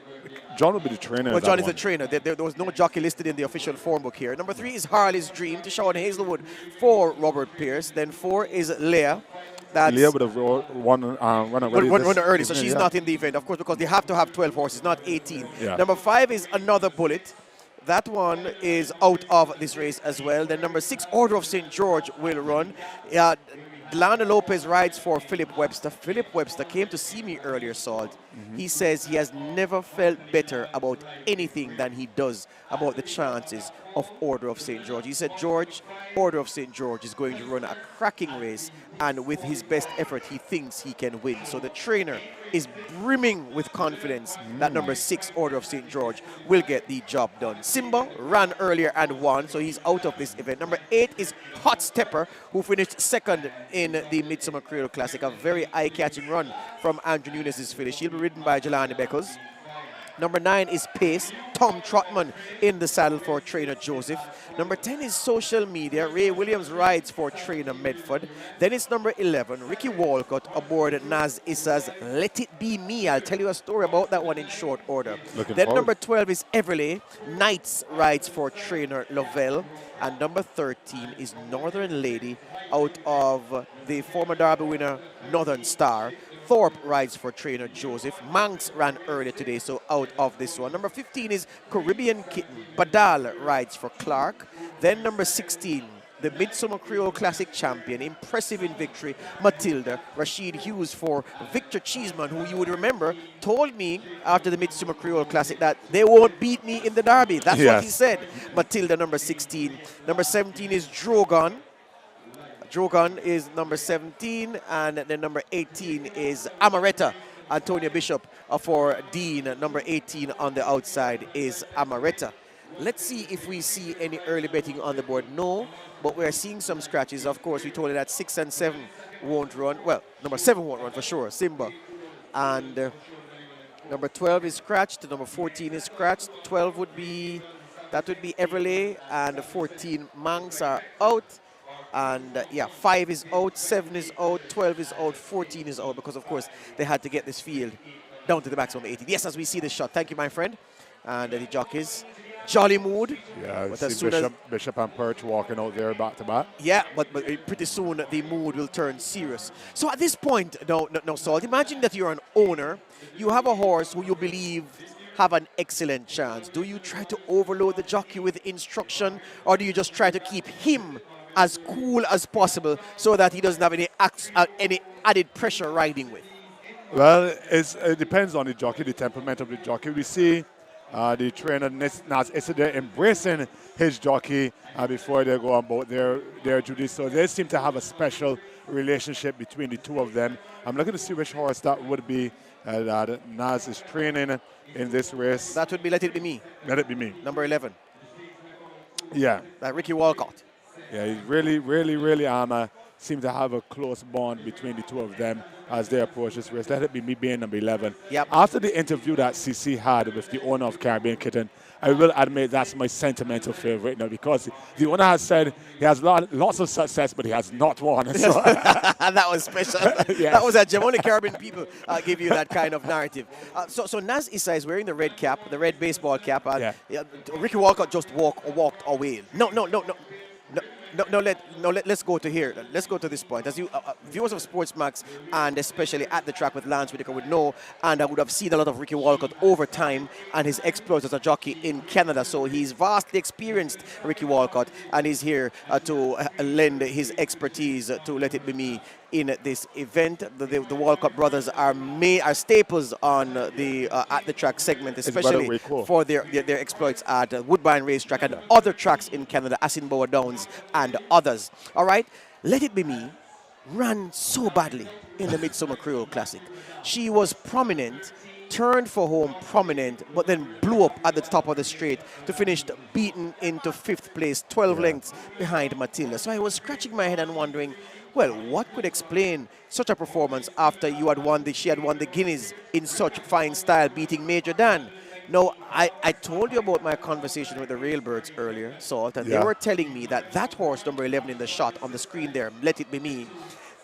John will be the trainer. Well, John is the trainer. There was no jockey listed in the official form book here. Number 3 is Harley's Dream to Sean Hazelwood for Robert Pierce. Then 4 is Leah Leah would have run already. Run early, so evening, she's not in the event, of course, because they have to have 12 horses, not 18. Yeah. Number 5 is Another Bullet. That one is out of this race as well. Then number 6, Order of St. George will run. Delano Lopez rides for Philip Webster. Philip Webster came to see me earlier, Salt. He says he has never felt better about anything than he does about the chances of Order of St. George. He said, George, Order of St. George is going to run a cracking race, and with his best effort, he thinks he can win. So the trainer is brimming with confidence that number 6, Order of St. George, will get the job done. Simba ran earlier and won, so he's out of this event. Number 8 is Hot Stepper, who finished second in the Midsummer Creole Classic. A very eye-catching run from Andrew Nunes' finish. He'll be ridden by Jelani Beckles. Number 9 is Pace, Tom Trotman in the saddle for trainer Joseph. Number 10 is Social Media, Ray Williams rides for trainer Medford. Then it's number 11, Ricky Walcott aboard Naz Issa's Let It Be Me. I'll tell you a story about that one in short order. Then number 12 is Everly, Knights rides for trainer Lovell. And number 13 is Northern Lady out of the former Derby winner Northern Star. Thorpe rides for trainer Joseph. Manx ran earlier today, so out of this one. Number 15 is Caribbean Kitten. Badal rides for Clark. Then number 16, the Midsummer Creole Classic champion, impressive in victory, Matilda. Rashid Hughes for Victor Cheeseman, who you would remember told me after the Midsummer Creole Classic that they won't beat me in the Derby. That's what he said. Matilda, number 16. Number 17 is Drogon. Drogon is number 17, and then number 18 is Amaretta. Antonia Bishop for Dean. Number 18 on the outside is Amaretta. Let's see if we see any early betting on the board. No, but we're seeing some scratches. Of course, we told you that 6 and 7 won't run. Well, number 7 won't run for sure, Simba. And number 12 is scratched. Number 14 is scratched. 12 would be, that would be Everlay, and 14 Manx are out. And 5 is out, 7 is out, 12 is out, 14 is out, because of course they had to get this field down to the maximum 18. Yes, as we see the shot. Thank you, my friend. And the jockeys, jolly mood. Yeah, but see Bishop and Perch walking out there back to back. Yeah, but pretty soon the mood will turn serious. So at this point, no, Salt, imagine that you're an owner. You have a horse who you believe have an excellent chance. Do you try to overload the jockey with instruction, or do you just try to keep him as cool as possible so that he doesn't have any added pressure riding with? Well, it depends on the jockey, the temperament of the jockey. We see the trainer Naz Issa embracing his jockey before they go about their duties. So they seem to have a special relationship between the two of them. I'm looking to see which horse that would be that Naz is training in this race. That would be Let It Be Me. Let It Be Me. Number 11. Yeah. Ricky Walcott. Yeah, he really seem to have a close bond between the two of them as they approach this race. Let It Be Me being number 11. Yep. After the interview that CC had with the owner of Caribbean Kitten, I will admit that's my sentimental favorite now, because the owner has said he has lots of success, but he has not won. So. That was special. Yes. That was a gem. Only Caribbean people give you that kind of narrative. So Naz Issa is wearing the red cap, the red baseball cap. And Ricky Walcott just walked away. Let's go to here. Let's go to this point. As you viewers of Sportsmax, and especially at the track with Lance Whitaker, would know, and I would have seen a lot of Ricky Walcott over time and his exploits as a jockey in Canada. So he's vastly experienced, Ricky Walcott, and he's here to lend his expertise to Let It Be Me in this event. The Walcott brothers are staples on the at the track segment, especially for their exploits at Woodbine Racetrack and other tracks in Canada, Asinboa Downs and others. All right, Let It Be Me ran so badly in the Midsummer Creole Classic. She was prominent, turned for home prominent, but then blew up at the top of the straight to finish beaten into 5th place, 12 lengths behind Matilda. So I was scratching my head and wondering, well, what could explain such a performance after she had won the Guineas in such fine style, beating Major Dan? Now, I told you about my conversation with the Railbirds earlier, Salt, and they were telling me that horse, number 11 in the shot on the screen there, Let It Be Me,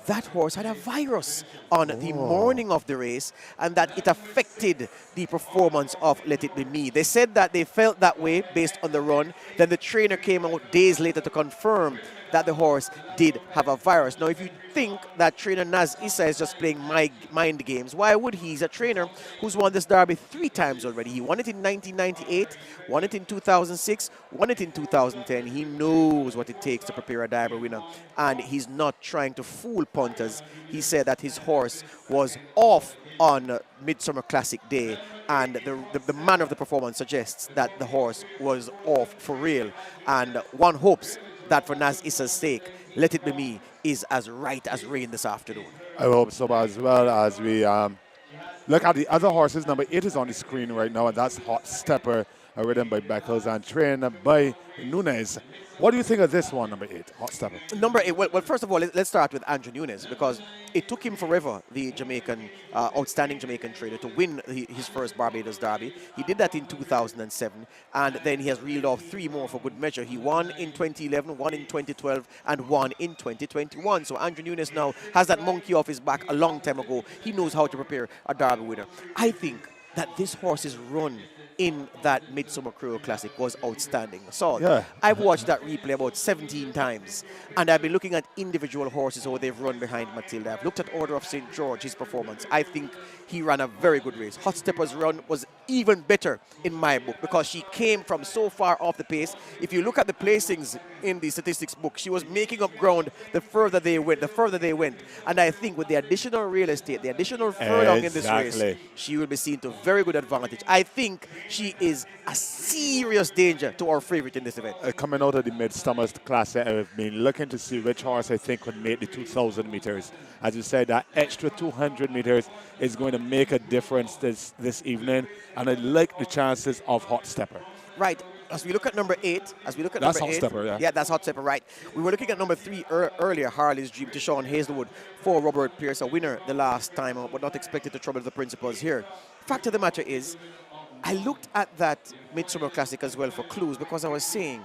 that horse had a virus on the morning of the race, and that it affected the performance of Let It Be Me. They said that they felt that way based on the run. Then the trainer came out days later to confirm that the horse did have a virus. Now, if you think that trainer Naz Issa is just playing mind games, why would he? He's a trainer who's won this Derby 3 times already. He won it in 1998, won it in 2006, won it in 2010. He knows what it takes to prepare a Derby winner, and he's not trying to fool punters. He said that his horse was off on Midsummer Classic Day, and the manner of the performance suggests that the horse was off for real. And one hopes that for Naz Issa's sake, Let It Be Me is as right as rain this afternoon. I hope so, as well as we look at the other horses. Number 8 is on the screen right now, and that's Hot Stepper, ridden by Beckles and trained by Nunes. What do you think of this one, number 8, Hot Stepper? Number 8, well, first of all, let's start with Andrew Nunes, because it took him forever, the Jamaican, outstanding Jamaican trainer, to win his first Barbados Derby. He did that in 2007, and then he has reeled off 3 more for good measure. He won in 2011, won in 2012, and won in 2021. So Andrew Nunes now has that monkey off his back a long time ago. He knows how to prepare a Derby winner. I think that this horse's run in that Midsummer Creole Classic was outstanding. So I've watched that replay about 17 times, and I've been looking at individual horses, how they've run behind Matilda. I've looked at Order of St. George, his performance. I think he ran a very good race. Hot Stepper's run was even better in my book, because she came from so far off the pace. If you look at the placings in the statistics book, she was making up ground the further they went. And I think with the additional real estate, the additional furlong in this race, she will be seen to very good advantage. I think she is a serious danger to our favorite in this event. Coming out of the Midsummer Classic, I've been looking to see which horse I think would make the 2,000 meters. As you said, that extra 200 meters is going to make a difference this evening, and I like the chances of Hot Stepper. Right. As we look at number 8, that's Hot Stepper, yeah. Yeah, that's Hot Stepper, right. We were looking at number 3 earlier, Harley's Dream, to Sean Hazelwood for Robert Pierce, a winner the last time, but not expected to trouble the principals here. Fact of the matter is, I looked at that Midsummer Classic as well for clues, because I was saying,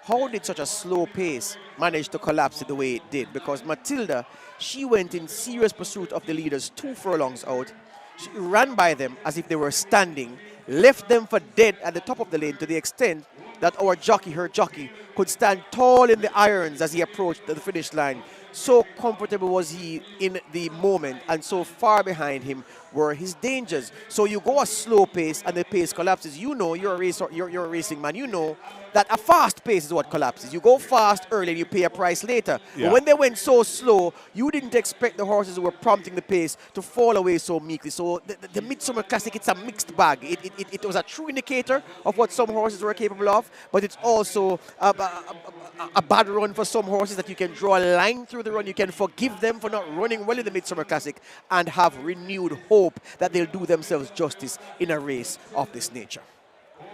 how did such a slow pace manage to collapse it the way it did? Because Matilda, she went in serious pursuit of the leaders 2 furlongs out. She ran by them as if they were standing, left them for dead at the top of the lane, to the extent that our jockey, her jockey, could stand tall in the irons as he approached the finish line. So comfortable was he in the moment, and so far behind him were his dangers. So you go a slow pace and the pace collapses. You know, you're a racing man. You know that a fast pace is what collapses. You go fast early and you pay a price later. Yeah. But when they went so slow, you didn't expect the horses who were prompting the pace to fall away so meekly. So the Midsummer Classic, it's a mixed bag. It was a true indicator of what some horses were capable of, but it's also a bad run for some horses that you can draw a line through the run. You can forgive them for not running well in the Midsummer Classic and have renewed hope that they'll do themselves justice in a race of this nature.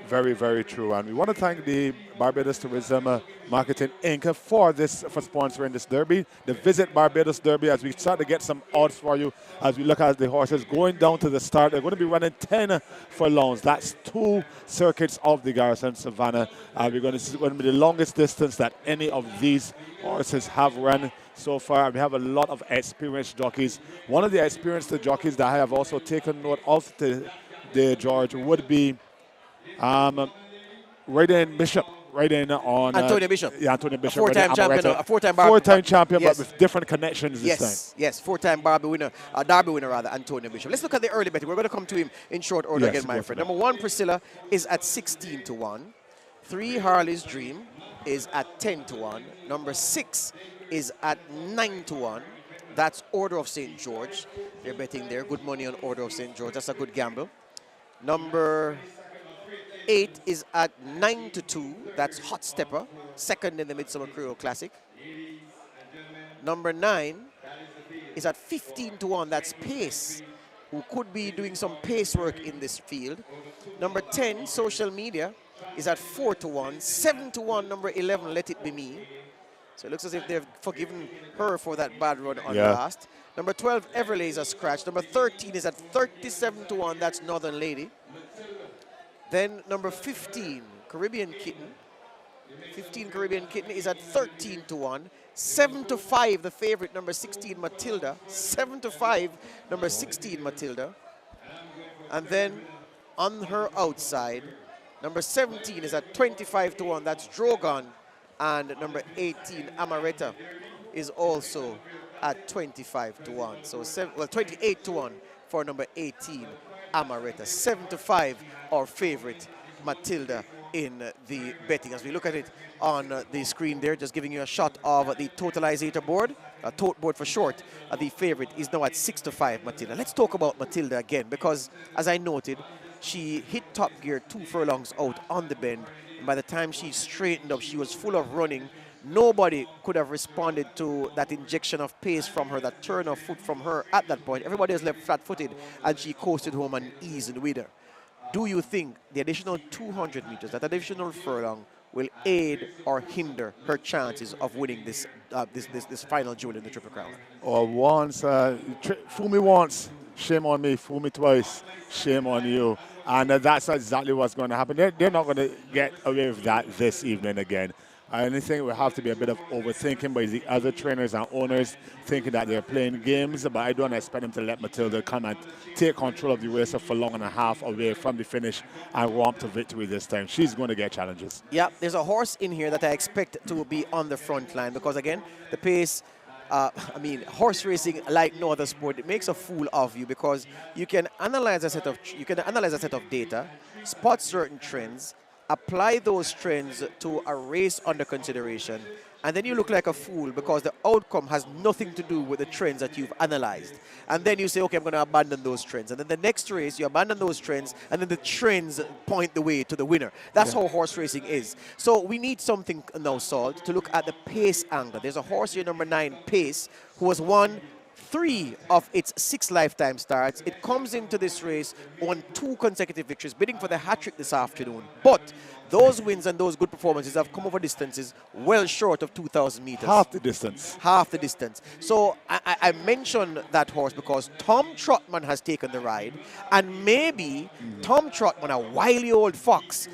Very, very true. And we want to thank the Barbados Tourism Marketing Inc. for sponsoring this Derby, the Visit Barbados Derby, as we start to get some odds for you as we look at the horses going down to the start. They're going to be running 10 furlongs. That's 2 circuits of the Garrison Savannah. We're going to be the longest distance that any of these horses have run so far. We have a lot of experienced jockeys. One of the experienced jockeys that I have also taken note of the George would be Raiden Bishop. On Antonio Bishop. Yeah, Antonio Bishop. A 4-time champion. A 4-time champion, yes. But with different connections this time. Yes, 4-time Derby winner, Antonio Bishop. Let's look at the early betting. We're going to come to him in short order again, my friend. Number 1, Priscilla, is at 16 to 1. 3, Harley's Dream, is at 10 to 1. Number 6 is at 9 to 1. That's Order of St. George. They're betting there. Good money on Order of St. George. That's a good gamble. Number 8 is at 9 to 2. That's Hot Stepper, second in the Midsummer Creole Classic. Number 9 is at 15 to 1. That's Pace, who could be doing some pace work in this field. Number 10, Social Media, is at 4 to 1. 7 to 1, number 11, Let It Be Me. So it looks as if they've forgiven her for that bad run on the last. Number 12, Everlay, is a scratch. Number 13 is at 37 to 1. That's Northern Lady. Then number 15, Caribbean Kitten, 15 Caribbean Kitten is at 13 to 1. 7 to 5, the favorite, number 16 Matilda. 7 to 5, number 16 Matilda. And then on her outside, number 17 is at 25 to 1. That's Drogon. And number 18 Amaretta is also at 25 to 1. So 28 to 1 for number 18 Amaretta. 7 to 5, our favorite Matilda in the betting. As we look at it on the screen there, just giving you a shot of the totalizator board, a tote board for short. The favorite is now at 6 to 5, Matilda. Let's talk about Matilda again, because as I noted, she hit top gear 2 furlongs out on the bend. And by the time she straightened up, she was full of running. Nobody could have responded to that injection of pace from her, that turn of foot from her at that point. Everybody was left flat-footed, and she coasted home and eased with her. Do you think the additional 200 meters, that additional furlong, will aid or hinder her chances of winning this this final jewel in the Triple Crown? Or once, fool me once, shame on me. Fool me twice, shame on you. And that's exactly what's going to happen. They're not going to get away with that this evening again. I think it will have to be a bit of overthinking by the other trainers and owners, thinking that they're playing games, but I don't expect them to let Matilda come and take control of the race for long and a half away from the finish and romp to victory this time. She's going to get challenges. Yeah, there's a horse in here that I expect to be on the front line, because again, the pace, I mean, horse racing, like no other sport, it makes a fool of you, because you can analyze a set of data, spot certain trends, apply those trends to a race under consideration, and then you look like a fool because the outcome has nothing to do with the trends that you've analyzed. And then you say, okay, I'm going to abandon those trends. And then the next race, you abandon those trends, and then the trends point the way to the winner. That's how horse racing is. So we need something now, Salt, to look at the pace angle. There's a horse here, number 9, Pace, who has won 3 of its 6 lifetime starts. It comes into this race on 2 consecutive victories, bidding for the hat-trick this afternoon. But those wins and those good performances have come over distances well short of 2,000 meters. Half the distance. Half the distance. So I mentioned that horse because Tom Trotman has taken the ride, and maybe Tom Trotman, a wily old fox,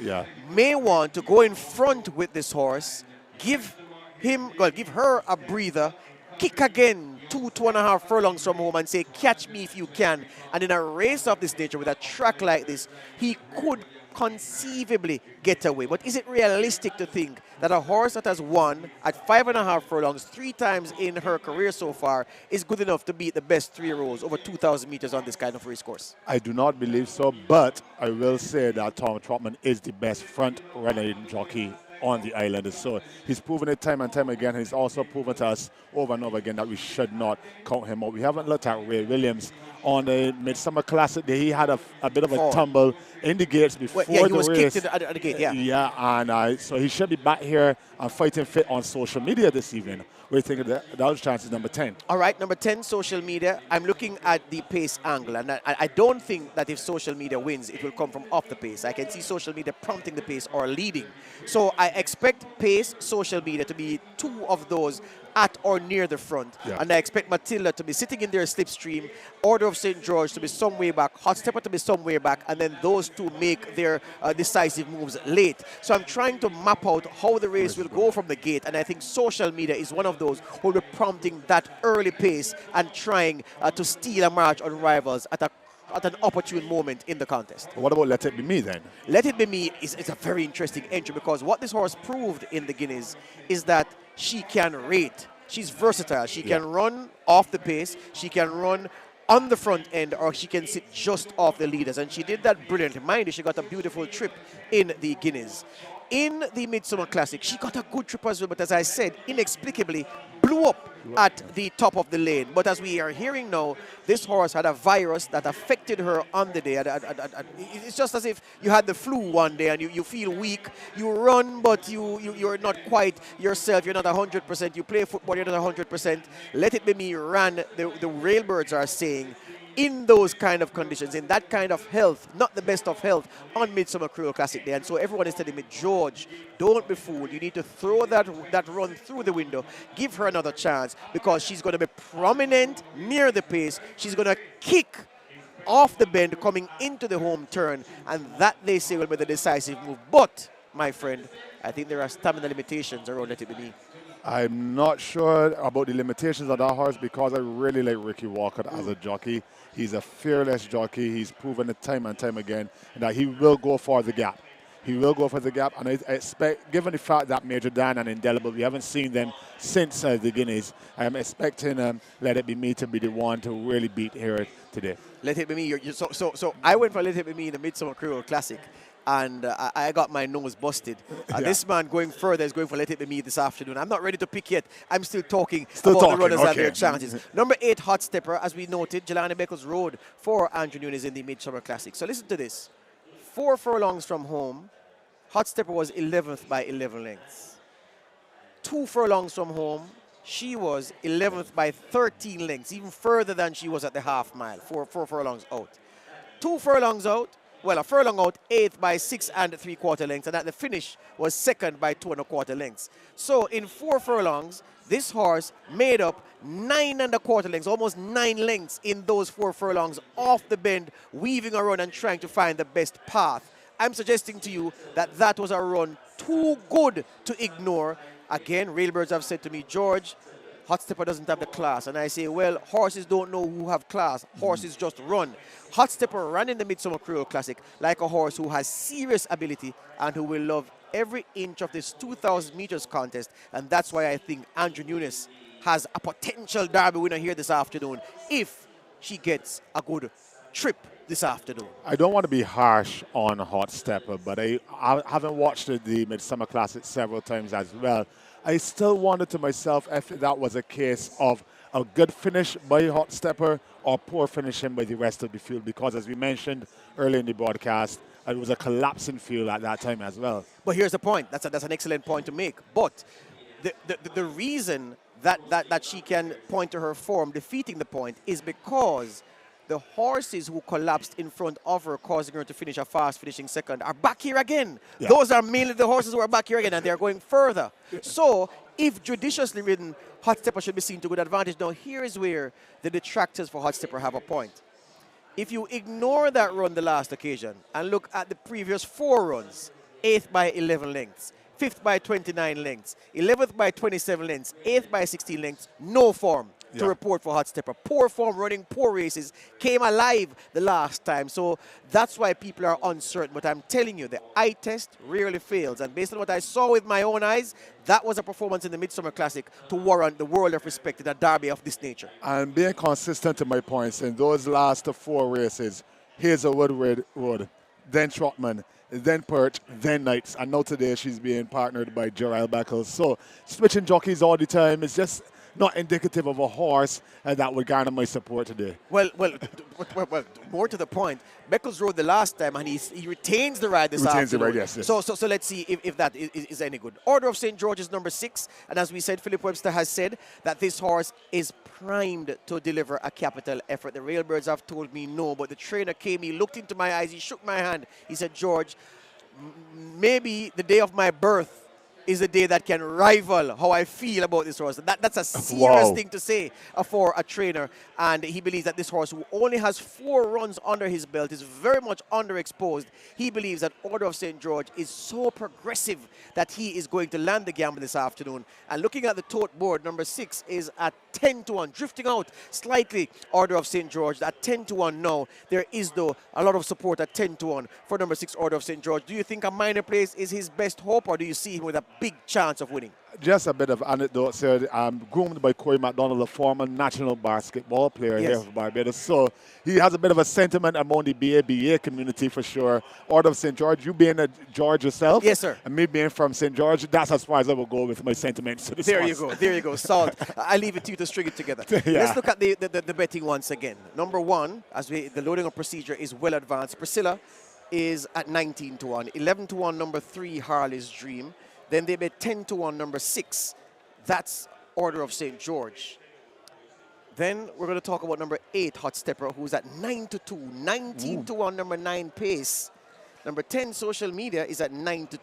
may want to go in front with this horse, give her a breather, kick again 2.5 furlongs from home and say, catch me if you can. And in a race of this nature with a track like this, he could conceivably get away. But is it realistic to think that a horse that has won at 5.5 furlongs 3 times in her career so far is good enough to beat the best 3-year-olds over 2,000 meters on this kind of race course? I do not believe so, but I will say that Tom Trotman is the best front-running jockey on the island. So he's proven it time and time again. He's also proven to us over and over again that we should not count him out. We haven't looked at Ray Williams on the Midsummer Classic. He had a bit of a tumble in the gates before the race. He was kicked at the gate, Yeah, and so he should be back here and fighting fit on social media this evening. What do you think of those chances, number 10? All right, number 10, social media. I'm looking at the pace angle, and I don't think that if social media wins, it will come from off the pace. I can see social media prompting the pace or leading. So I expect pace, social media to be 2 of those at or near the front. And I expect Matilda to be sitting in their slipstream, Order of St. George to be some way back, Hot Stepper to be some way back, and then those 2 make their decisive moves late. So I'm trying to map out how the race will go from the gate, and I think social media is one of those who will be prompting that early pace and trying to steal a march on rivals at an opportune moment in the contest. What about Let It Be Me then? Let It Be Me is a very interesting entry, because what this horse proved in the Guineas is that she can rate. She's versatile. She can run off the pace. She can run on the front end, or she can sit just off the leaders. And she did that brilliantly. Mind you, she got a beautiful trip in the Guineas. In the Midsummer Classic, she got a good trip as well, but as I said, inexplicably blew up at the top of the lane. But as we are hearing now, this horse had a virus that affected her on the day. It's just as if you had the flu one day and you feel weak. You run, but you're not quite yourself. You're not 100%. You play football, you're not 100%. Let It Be Me ran, the railbirds are saying, in those kind of conditions, in that kind of health, not the best of health, on Midsummer Cruel Classic Day. And so everyone is telling me, George, don't be fooled. You need to throw that run through the window. Give her another chance, because she's going to be prominent near the pace. She's going to kick off the bend coming into the home turn, and that, they say, will be the decisive move. But, my friend, I think there are stamina limitations around Let It Be Me. I'm not sure about the limitations of that horse because I really like Ricky Walker as a jockey. He's a fearless jockey. He's proven it time and time again that he will go for the gap. He will go for the gap, and I expect, given the fact that Major Dan and Indelible, we haven't seen them since the Guineas, I'm expecting Let It Be Me to be the one to really beat here today. Let It Be Me. So I went for Let It Be Me in the Midsummer Creole Classic, and I got my nose busted. This man going further is going for Let It Be Me this afternoon. I'm not ready to pick yet. I'm still talking about the runners and their chances. Number 8, Hot Stepper, as we noted, Jelani Beckles rode for Andrew Nunes in the Midsummer Classic. So listen to this. 4 furlongs from home, Hot Stepper was 11th by 11 lengths. 2 furlongs from home, she was 11th by 13 lengths, even further than she was at the half mile, 4 furlongs out. 2 furlongs out, well, a furlong out, 8th by 6 3/4 lengths, and at the finish was 2nd by 2 1/4 lengths. So in 4 furlongs, this horse made up 9 1/4 lengths, almost 9 lengths in those 4 furlongs off the bend, weaving around and trying to find the best path. I'm suggesting to you that that was a run too good to ignore. Again, Railbirds have said to me, George, Hot Stepper doesn't have the class. And I say, well, horses don't know who have class. Horses just run. Hot Stepper ran in the Midsummer Creole Classic like a horse who has serious ability and who will love every inch of this 2,000 meters contest. And that's why I think Andrew Nunes has a potential Derby winner here this afternoon if she gets a good trip this afternoon. I don't want to be harsh on Hot Stepper, but I haven't watched the Midsummer Classic several times as well. I still wonder to myself if that was a case of a good finish by Hot Stepper or poor finishing by the rest of the field, because as we mentioned earlier in the broadcast, it was a collapsing field at that time as well. But here's the point. That's an excellent point to make. But the reason that she can point to her form defeating the point is because the horses who collapsed in front of her, causing her to finish a fast finishing second, are back here again. Yeah. Those are mainly the horses who are back here again, and they're going further. So, if judiciously ridden, Hot Stepper should be seen to good advantage. Now, here is where the detractors for Hot Stepper have a point. If you ignore that run the last occasion and look at the previous 4 runs, 8th by 11 lengths, 5th by 29 lengths, 11th by 27 lengths, 8th by 16 lengths, no form to report for Hot Stepper. Poor form, running poor races, came alive the last time. So that's why people are uncertain. But I'm telling you, the eye test rarely fails. And based on what I saw with my own eyes, that was a performance in the Midsummer Classic to warrant the world of respect in a derby of this nature. And being consistent to my points, in those last 4 races, Hazelwood Road, then Trotman, then Perch, then Knights, and now today she's being partnered by Gerald Beckles. So switching jockeys all the time is just not indicative of a horse that would garner my support today. Well, more to the point, Beckles rode the last time and he retains the ride this afternoon. The ride, yes. So let's see if that is any good. Order of St. George is number 6, and as we said, Philip Webster has said that this horse is primed to deliver a capital effort. The Railbirds have told me no, but the trainer came, he looked into my eyes, he shook my hand, he said, George, maybe the day of my birth is a day that can rival how I feel about this horse. That's a serious thing to say for a trainer. And he believes that this horse, who only has 4 runs under his belt, is very much underexposed. He believes that Order of St. George is so progressive that he is going to land the gamble this afternoon. And looking at the tote board, number 6 is at 10-1, drifting out slightly. Order of St. George at 10-1 now. There is, though, a lot of support at 10-1 for number 6, Order of St. George. Do you think a minor place is his best hope, or do you see him with a big chance of winning? Just a bit of anecdote here. Groomed by Corey McDonald, a former national basketball player here for Barbados. So he has a bit of a sentiment among the BABA community for sure. Order of St. George, you being a George yourself. Yes, sir. And me being from St. George, that's as far as I will go with my sentiments to this There horse. you go. Salt. I leave it to you to string it together. Let's look at the betting once again. Number 1, the loading of procedure is well advanced. Priscilla is at 19-1. 11-1, number 3, Harley's Dream. Then they bet 10-1, number 6. That's Order of St. George. Then we're going to talk about number 8, Hot Stepper, who's at 9-2. 19-1, number 9, Pace. Number 10, Social Media, is at 9-2.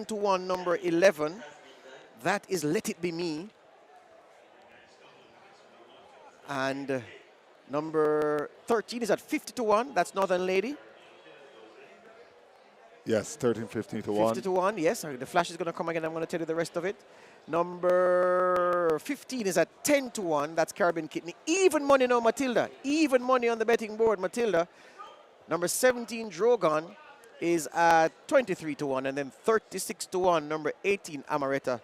7-1, number 11. That is Let It Be Me. And number 13 is at 50-1. That's Northern Lady. Yes, 13, 15 to 50 to 1, yes. The flash is going to come again. I'm going to tell you the rest of it. Number 15 is at 10 to 1. That's Caribbean Kidney. Even money now, Matilda. Even money on the betting board, Matilda. Number 17, Drogon, is at 23 to 1. And then 36 to 1, number 18, Amaretta.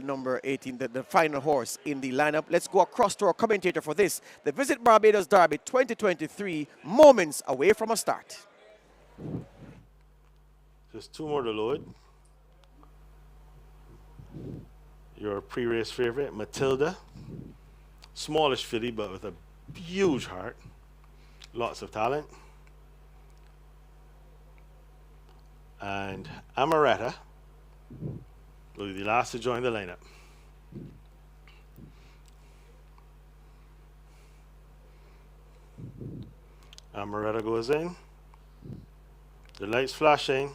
Number 18, the final horse in the lineup. Let's go across to our commentator for this. The Visit Barbados Derby 2023, moments away from a start. Just 2 more to load. Your pre-race favorite, Matilda. Smallish filly, but with a huge heart. Lots of talent. And Amaretta will be the last to join the lineup. Amaretta goes in. The lights flashing.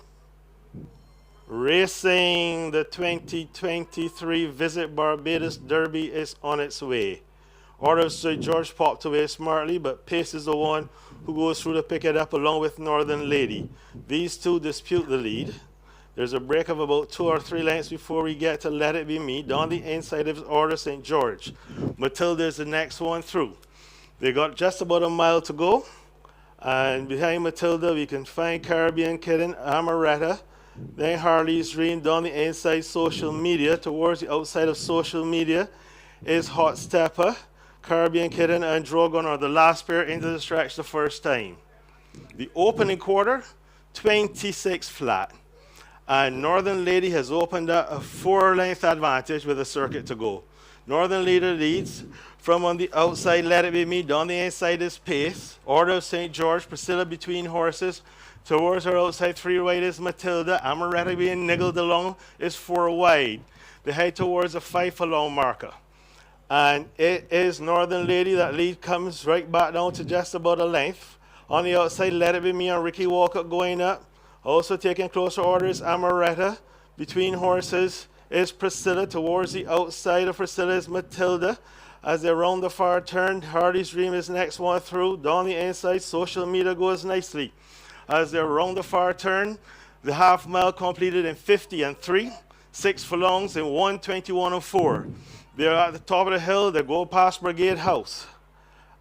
Racing, the 2023 Visit Barbados Derby is on its way. Order of St. George popped away smartly, but Pace is the one who goes through to pick it up along with Northern Lady. These two dispute the lead. There's a break of about 2 or 3 lengths before we get to Let It Be Me. Down the inside of Order St. George. Matilda is the next one through. They got just about a mile to go. And behind Matilda, we can find Caribbean Kitten, Amaretta, then Harley's Dream. Down the inside, Social Media. Towards the outside of Social Media is Hot Stepper. Caribbean Kitten and Drogon are the last pair into the stretch the first time. The opening quarter, 26 flat. And Northern Lady has opened up a 4-length advantage with a circuit to go. Northern Lady leads from on the outside, Let It Be Me. Down the inside is Pace. Order of St. George, Priscilla between horses. Towards her outside, 3 wide is Matilda. Amaretta being niggled along is 4 wide. They head towards a 5 furlong marker. And it is Northern Lady. That lead comes right back down to just about a length. On the outside, Let It Be Me and Ricky Walker going up. Also taking closer order is Amaretta. Between horses is Priscilla. Towards the outside of Priscilla is Matilda. As they round the far turn, Hardy's Dream is next one through. Down the inside, Social Media goes nicely. As they round the far turn, the half mile completed in 50 and 3. 6 furlongs in 1:21:04. They're at the top of the hill. They go past Brigade House.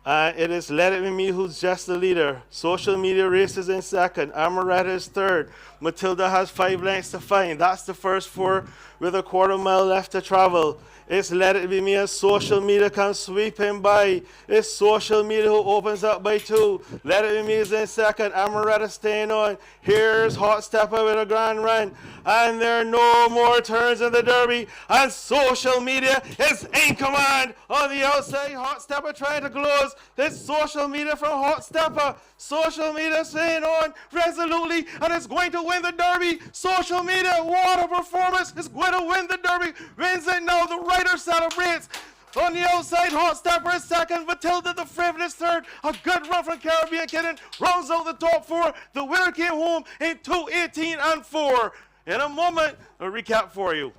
And it is Let It Be Me who's just the leader. Social Media races in second. Amaretta is third. Matilda has 5 lengths to find. That's the first 4 with a quarter mile left to travel. It's Let It Be Me as Social Media comes sweeping by. It's Social Media who opens up by 2. Let It Be Me is in second. Amaretta staying on. Here's Hot Stepper with a grand run. And there are no more turns in the Derby. And Social Media is in command on the outside. Hot Stepper trying to close. It's Social Media from Hot Stepper. Social Media staying on resolutely, and it's going to win the Derby. Social Media, what a performance, is going to win the Derby. Wins it now. The rider celebrates. On the outside, Hot Stepper is second. Matilda the favorite is third. A good run from Caribbean Kitten. Rounds out the top 4. The winner came home in 2:18 and 4. In a moment, a recap for you.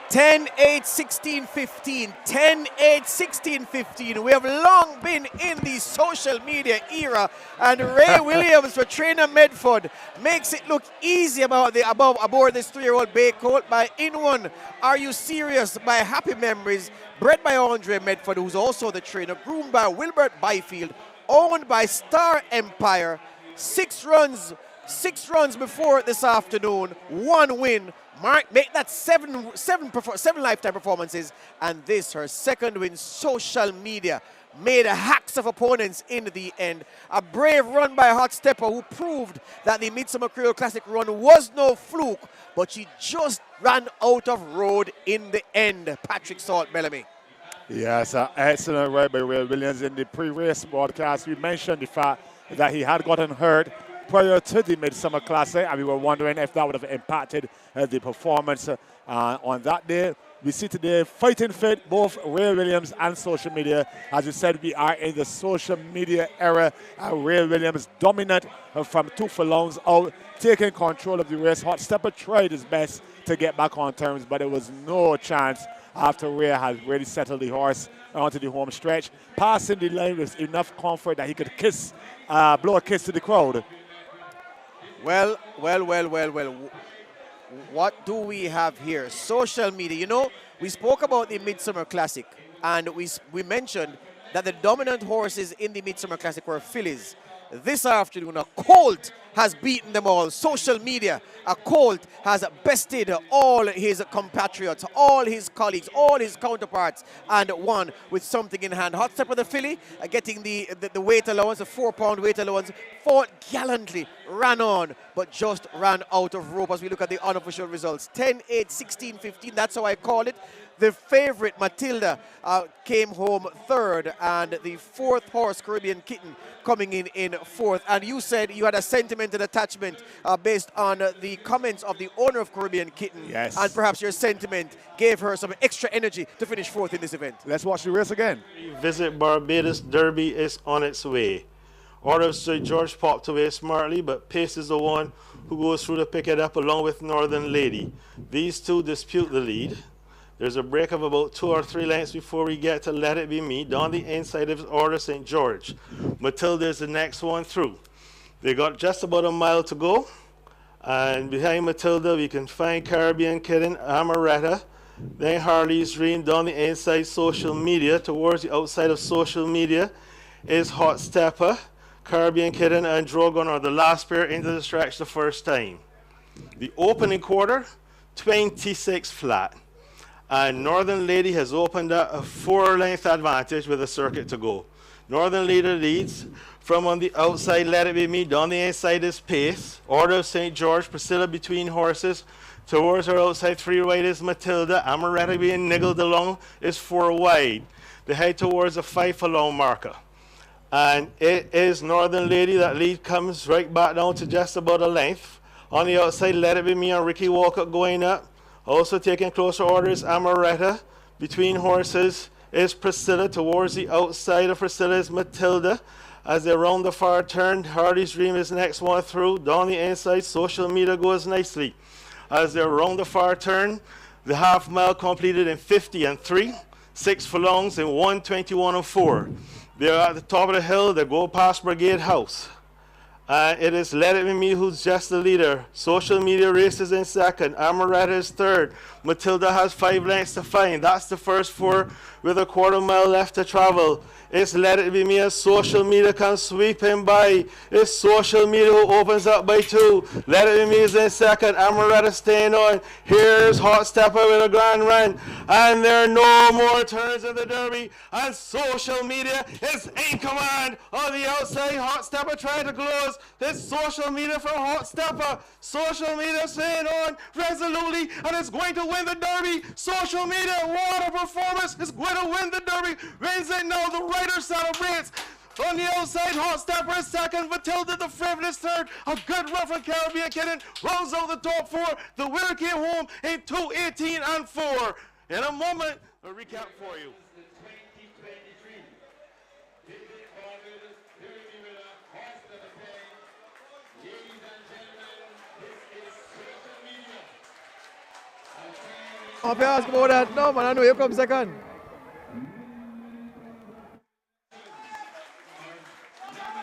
10, 8, 16, 15. 10, 8, 16, 15. We have long been in the social media era, and Ray Williams for trainer Medford makes it look easy aboard this 3-year-old bay colt by In One. Are You Serious? By Happy Memories, bred by Andre Medford, who's also the trainer, groomed by Wilbert Byfield, owned by Star Empire. 6 runs before this afternoon, 1 win. Make that seven lifetime performances, and this her second win. Social Media made hacks of opponents in the end. A brave run by Hot Stepper, who proved that the Midsummer Creole Classic run was no fluke, but she just ran out of road in the end. Patrick Salt Bellamy. Yes, excellent ride by Ray Williams. In the pre-race broadcast, we mentioned the fact that he had gotten hurt prior to the Midsummer Classic, and we were wondering if that would have impacted the performance on that day. We see today fighting fit, both Ray Williams and Social Media. As you said, we are in the social media era. Ray Williams dominant from 2 furlongs out, taking control of the race. Hot Stepper tried his best to get back on terms, but it was no chance after Ray had really settled the horse onto the home stretch, passing the line with enough comfort that he could blow a kiss to the crowd. Well. What do we have here? Social media. You know, we spoke about the Midsummer Classic, and we mentioned that the dominant horses in the Midsummer Classic were fillies. This afternoon, a colt has beaten them all. Social media, a colt has bested all his compatriots, all his colleagues, all his counterparts, and won with something in hand. Hot Stepper the filly, getting the weight allowance, a 4-pound weight allowance, fought gallantly, ran on, but just ran out of rope as we look at the unofficial results. 10, 8, 16, 15, that's how I call it. The favorite, Matilda, came home third, and the fourth horse, Caribbean Kitten, coming in fourth. And you said you had a sentimental attachment based on the comments of the owner of Caribbean Kitten. Yes. And perhaps your sentiment gave her some extra energy to finish fourth in this event. Let's watch the race again. Visit Barbados Derby is on its way. Order of Sir George popped away smartly, but Pace is the one who goes through to pick it up along with Northern Lady. These two dispute the lead. There's a break of about 2 or 3 lengths before we get to Let It Be Me, down the inside of Order St. George. Matilda is the next one through. They got just about a mile to go, and behind Matilda we can find Caribbean Kitten, Amaretta, then Harley's Dream down the inside Social Media. Towards the outside of Social Media is Hot Stepper, Caribbean Kitten and Drogon are the last pair into the stretch the first time. The opening quarter, 26 flat. And Northern Lady has opened up a 4-length advantage with a circuit to go. Northern Lady leads from on the outside, Let It Be Me, down the inside is Pace. Order of St. George, Priscilla between horses. Towards her outside, 3 wide is Matilda. Amaretta being niggled along is 4 wide. They head towards a 5 furlong marker. And it is Northern Lady. That lead comes right back down to just about a length. On the outside, Let It Be Me and Ricky Walker going up. Also taking closer orders, Amaretta. Between horses is Priscilla. Towards the outside of Priscilla is Matilda. As they round the far turn, Hardy's Dream is next one through. Down the inside, Social Media goes nicely. As they round the far turn, the half mile completed in 50 and 3, 6 furlongs in 1:21 and 4. They're at the top of the hill. They go past Brigade House. It is Let It Be Me who's just the leader. Social Media races in second. Amaretta is third. Matilda has 5 lengths to find. That's the first 4 with a quarter mile left to travel. It's Let It Be Me as Social Media comes sweeping by. It's Social Media who opens up by 2. Let It Be Me is in second. Amaretta staying on. Here's Hot Stepper with a grand run. And there are no more turns in the Derby. And Social Media is in command on the outside. Hot Stepper trying to close. This Social Media from Hot Stepper. Social Media staying on resolutely and is going to win the Derby. Social Media, what a performance, is going to win the Derby. Wins it now. The rider celebrates. On the outside, Hot Stepper is second. Matilda the favorite is third. A good run from Caribbean Kitten. Rolls out the top 4. The winner came home in 2:18 and 4. In a moment, a recap for you. If you ask about that, no man, I know you come second.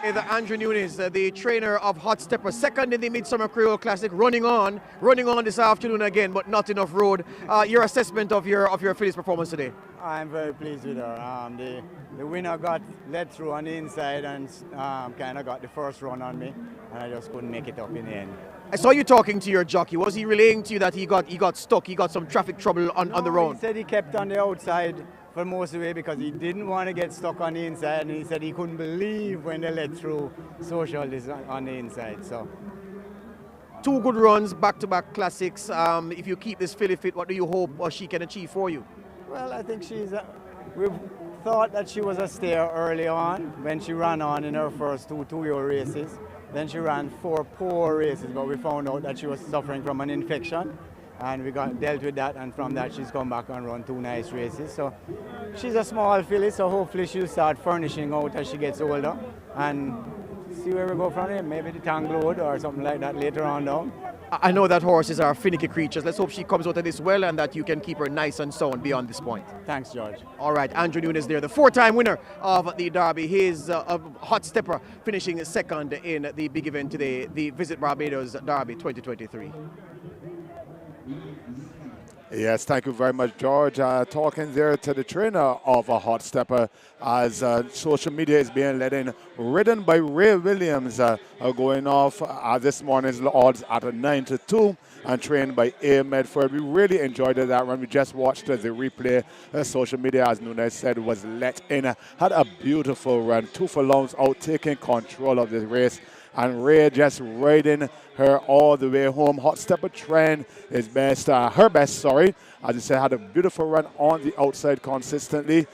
The Andrew Nunes, the trainer of Hot Stepper, second in the Midsummer Creole Classic, running on this afternoon again, but not enough road. Your assessment of your filly's performance today? I'm very pleased with her. The winner got led through on the inside and kind of got the first run on me, and I just couldn't make it up in the end. I saw you talking to your jockey. Was he relaying to you that he got stuck, he got some traffic trouble on the road? He said he kept on the outside for most of the way because he didn't want to get stuck on the inside, and he said he couldn't believe when they let through Social on the inside. So 2 good runs, back-to-back classics. If you keep this filly fit, what do you hope she can achieve for you? Well, I think we thought that she was a stayer early on when she ran on in her first 2 two-year races. Then she ran 4 poor races, but we found out that she was suffering from an infection, and we dealt with that, and from that she's come back and run 2 nice races. So she's a small filly, so hopefully she'll start furnishing out as she gets older, and see where we go from here. Maybe the Tanglewood or something like that later on down. I know that horses are finicky creatures. Let's hope she comes out of this well and that you can keep her nice and sound beyond this point. Thanks, George. All right, Andrew Nunes there, the four-time winner of the Derby. He's a hot stepper, finishing second in the big event today, the Visit Barbados Derby 2023. Yes, thank you very much, George. Talking there to the trainer of a hot stepper as social media is being ridden by Ray Williams, going off this morning's odds at a 9-2 and trained by A. Medford. We really enjoyed that run. We just watched the replay. Social media, as Nunes said, was let in. Had a beautiful run, 2 furlongs out, taking control of the race. And Ray just riding her all the way home. Hot stepper trend is best, her best, sorry. As I said, had a beautiful run on the outside consistently,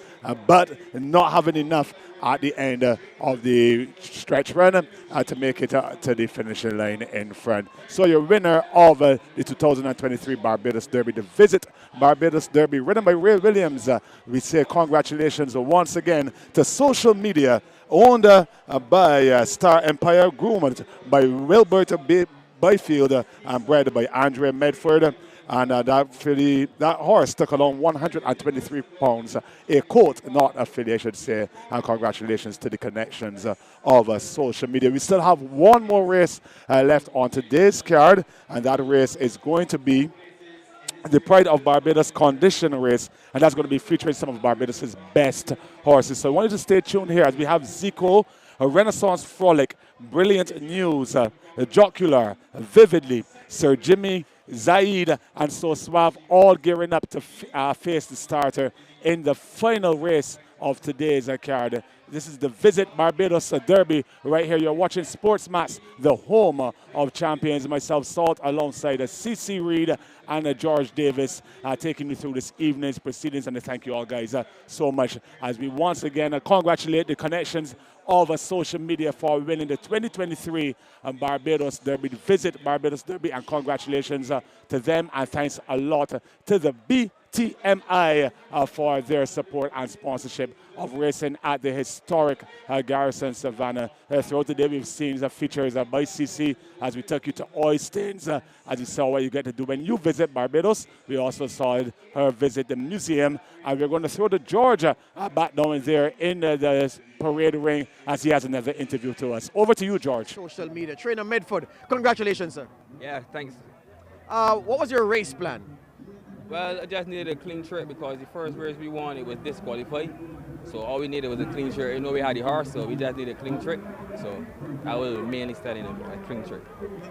but not having enough at the end of the stretch run to make it to the finishing line in front. So your winner of the 2023 Barbados Derby, the Visit Barbados Derby, ridden by Ray Williams. We say congratulations once again to social media, owned by Star Empire, groomed by Wilbert Byfield, and bred by Andre Medford. And that horse took along 123 pounds, a colt, not a filly, I should say. And congratulations to the connections of social media. We still have one more race left on today's card, and that race is going to be the Pride of Barbados condition race, and that's going to be featuring some of Barbados' best horses. So I want you to stay tuned here as we have Zico, a Renaissance Frolic, Brilliant News, Jocular, Vividly, Sir Jimmy, Zaid, and So Suave, all gearing up to face the starter in the final race of today's card. This is the Visit Barbados Derby right here. You're watching Sports Max, the home of champions. Myself, Salt, alongside C.C. Reed and George Davis, taking you through this evening's proceedings. And I thank you all, guys, so much as we once again congratulate the connections of social media for winning the 2023 Barbados Derby, the Visit Barbados Derby, and congratulations to them, and thanks a lot to the BTMI for their support and sponsorship of racing at the historic Garrison Savannah. Throughout the day, we've seen the features by CC as we took you to Oystins, as you saw what you get to do when you visit Barbados. We also saw her visit the museum, and we're going to throw the Georgia back down there in the parade ring as he has another interview to us. Over to you, George. Social media. Trainer Medford, congratulations, sir. Yeah, thanks. What was your race plan? Well, I just needed a clean trick because the first race we won, it was disqualified. So all we needed was a clean trick. You know, we had the horse, so we just needed a clean trick. So I was mainly studying a clean trick.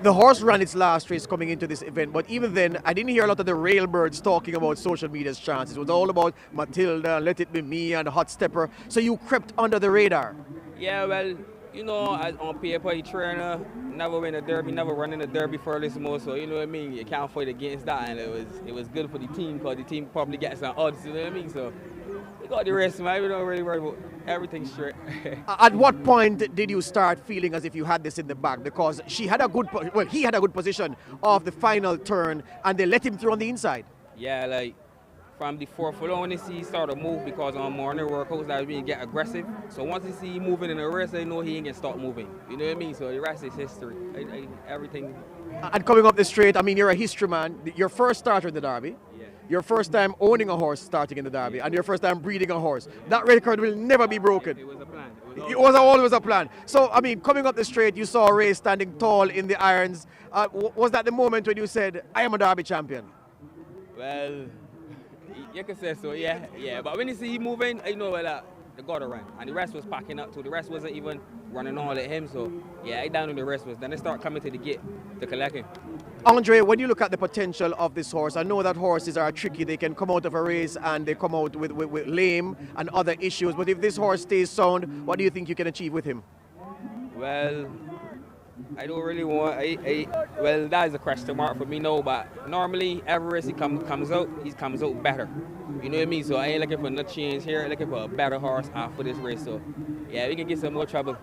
The horse ran its last race coming into this event, but even then, I didn't hear a lot of the railbirds talking about social media's chances. It was all about Matilda, Let It Be Me, and Hot Stepper. So you crept under the radar. Yeah, well, you know, as on paper, the trainer never win a derby, never run in a derby furthermore. So you know what I mean. You can't fight against that, and it was good for the team because the team probably gets some odds. You know what I mean. So we got the rest, man. We don't really worry about everything straight. At what point did you start feeling as if you had this in the bag? Because he had a good position of the final turn, and they let him through on the inside. Yeah, like from the fourth furlong, he started to move because on morning workouts that we get aggressive. So once he see he moving in the race, they know he ain't gonna start moving. You know what I mean? So the rest is history. Everything. And coming up the straight, I mean, you're a history man. Your first starter in the Derby. Yeah. Your first time owning a horse starting in the Derby, and your first time breeding a horse. That record will never be broken. It was a plan. It was always a plan. So, I mean, coming up the straight, you saw Ray standing tall in the irons. Was that the moment when you said, I am a Derby champion? Well, you can say so, yeah. But when you see him moving, you know, well, the gotta run. And the rest was packing up too. The rest wasn't even running all at him. So, yeah, I down on the rest was. Then they start coming to the gate to collect him. Andre, when you look at the potential of this horse, I know that horses are tricky. They can come out of a race and they come out with lame and other issues. But if this horse stays sound, what do you think you can achieve with him? Well, I don't really want. Well, that is a question mark for me, no. But normally, every race he comes out better. You know what I mean? So I ain't looking for no change here. I'm looking for a better horse after this race. So yeah, we can get some more trouble.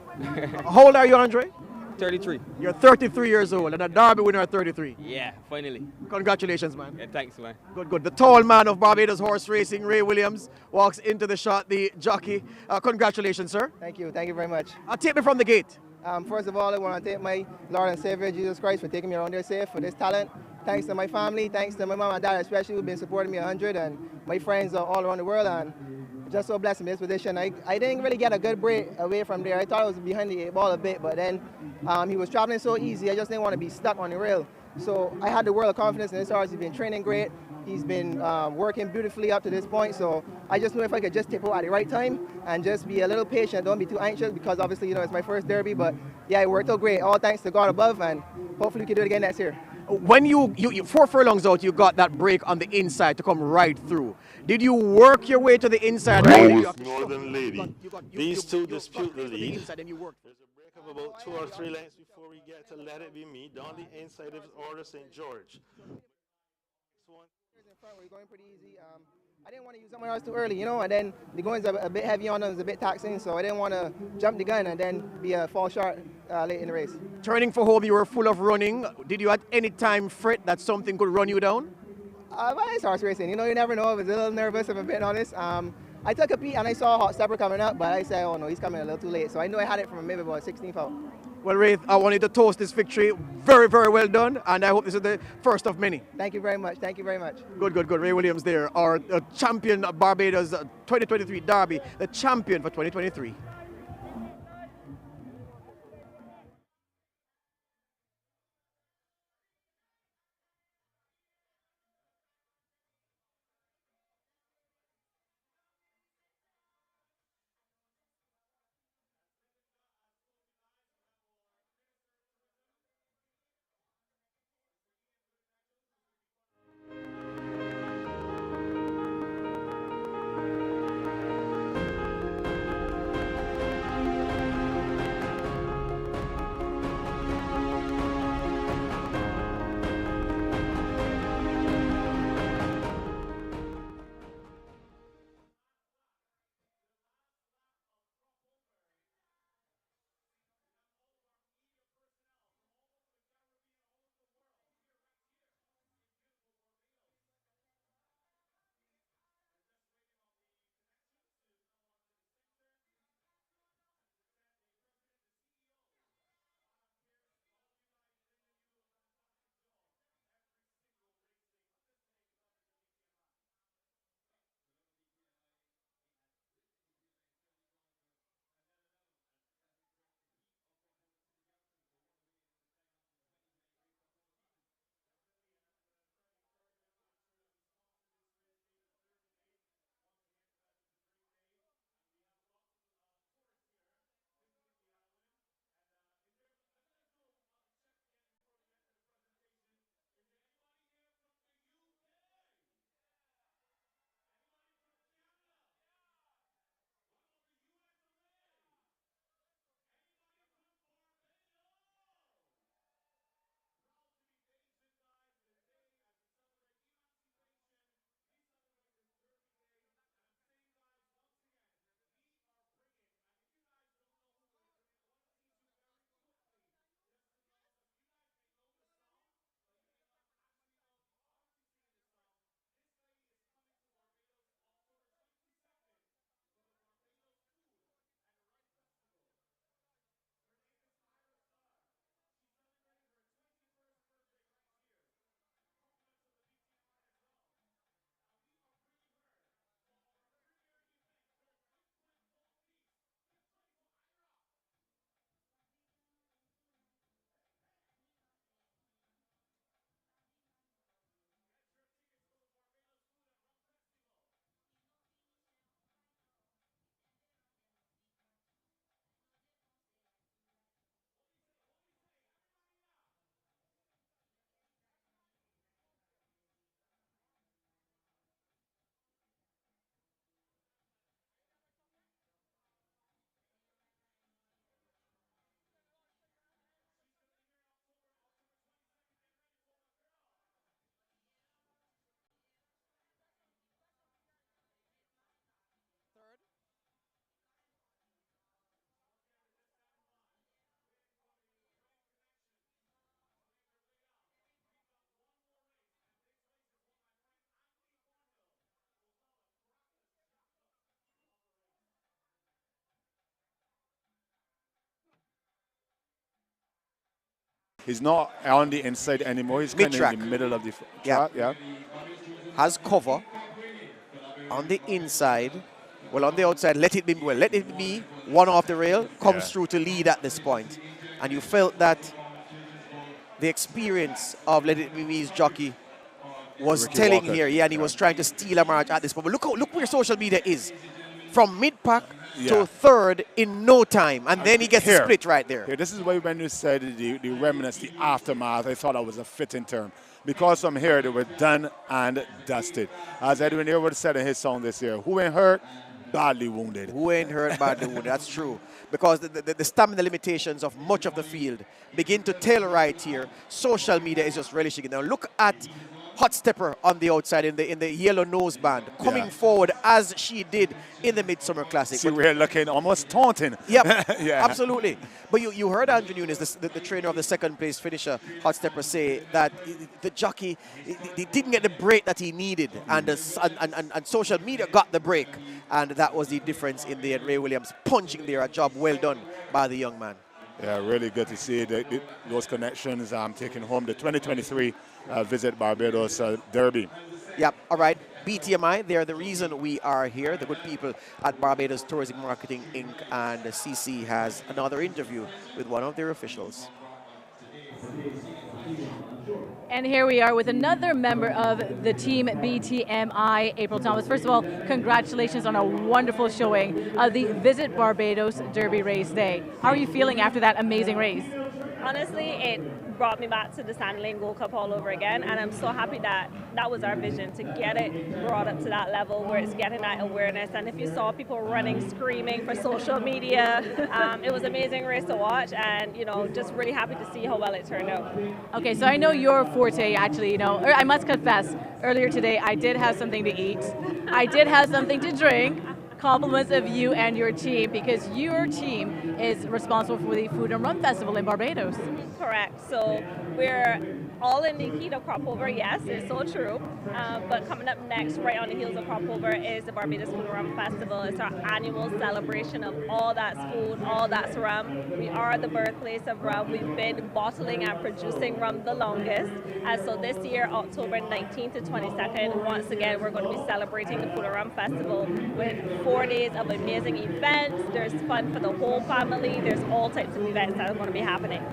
How old are you, Andre? 33. You're 33 years old and a Derby winner at 33. Yeah, finally. Congratulations, man. Yeah, thanks, man. Good. The tall man of Barbados horse racing, Ray Williams, walks into the shot, the jockey. Congratulations, sir. Thank you very much. Take me from the gate. First of all, I want to thank my Lord and Savior Jesus Christ for taking me around there safe, for this talent. Thanks to my family, thanks to my mom and dad especially, who've been supporting me 100, and my friends all around the world, and just so blessed in this position. I didn't really get a good break away from there. I thought I was behind the ball a bit, but then he was traveling so easy, I just didn't want to be stuck on the rail. So I had the world of confidence in this horse. He's been training great. He's been working beautifully up to this point, so I just knew if I could just tip out at the right time and just be a little patient, don't be too anxious, because obviously, you know, it's my first Derby, but yeah, it worked out great. All thanks to God above, and hopefully we can do it again next year. When you 4 furlongs out, you got that break on the inside to come right through. Did you work your way to the inside? Northern Lady. These two dispute the lead. There's a break of about 2 or 3 lengths before we get to Let It Be Me. Down the inside is Order St. George. We're going pretty easy. I didn't want to use someone else too early, you know, and then the going's a bit heavy on them, it's a bit taxing, so I didn't want to jump the gun and then be a fall short late in the race. Turning for home, you were full of running. Did you at any time fret that something could run you down? Well, it's horse racing, you know, you never know. I was a little nervous, if I'm being honest. I took a peek and I saw Hot Stepper coming up, but I said, oh no, he's coming a little too late. So I knew I had it from maybe about 16th out. Well, Ray, I wanted to toast this victory. Very, very well done, and I hope this is the first of many. Thank you very much. Thank you very much. Good, good, good. Ray Williams there, our champion of Barbados 2023 Derby, the champion for 2023. He's not on the inside anymore. He's kind of Mid-track. in the middle of the track. Yeah. Has cover on the inside. Well, on the outside, let it be one off the rail, comes through to lead at this point. And you felt that the experience of Let It Be Me's jockey was Ricky telling Walker. here, and he was trying to steal a march at this point. But look where social media is. From mid-pack to third in no time, and then he gets a split right there. Here, this is why when you said the remnants, the aftermath, I thought that was a fitting term. Because from here, they were done and dusted. As Edwin Earwood said in his song this year, who ain't hurt, badly wounded. Who ain't hurt, badly wounded. That's true. Because the stamina limitations of much of the field begin to tell right here. Social media is just relishing it. Now look at Hot Stepper on the outside in the yellow noseband, coming forward as she did in the Midsummer Classic. See, we're looking almost taunting. Yep, yeah. absolutely. But you heard Andrew Nunes, the trainer of the second place finisher, Hot Stepper, say that the jockey he didn't get the break that he needed, and social media got the break, and that was the difference in the end. Ray Williams punching there, a job well done by the young man. Yeah, really good to see those connections taking home the 2023 Visit Barbados Derby. Yep, all right. BTMI, they're the reason we are here, the good people at Barbados Tourism Marketing Inc. And CC has another interview with one of their officials. And here we are with another member of the team BTMI, April Thomas. First of all, congratulations on a wonderful showing of the Visit Barbados Derby Race Day. How are you feeling after that amazing race? Honestly, it brought me back to the Sandy Lane Gold Cup all over again, and I'm so happy that that was our vision, to get it brought up to that level where it's getting that awareness. And if you saw people running, screaming for social media, it was an amazing race to watch, and just really happy to see how well it turned out. Okay, so I know your forte, actually, I must confess, earlier today I did have something to eat. I did have something to drink. Compliments of you and your team, because your team is responsible for the Food and Rum Festival in Barbados. Correct. So we're all in the heat of crop over, yes, it's so true. But coming up next, right on the heels of crop over, is the Barbados Food and Rum Festival. It's our annual celebration of all that's food, all that's rum. We are the birthplace of rum. We've been bottling and producing rum the longest. And so this year, October 19th to 22nd, once again, we're going to be celebrating the Food and Rum Festival with 4 days of amazing events. There's fun for the whole family. There's all types of events that are going to be happening.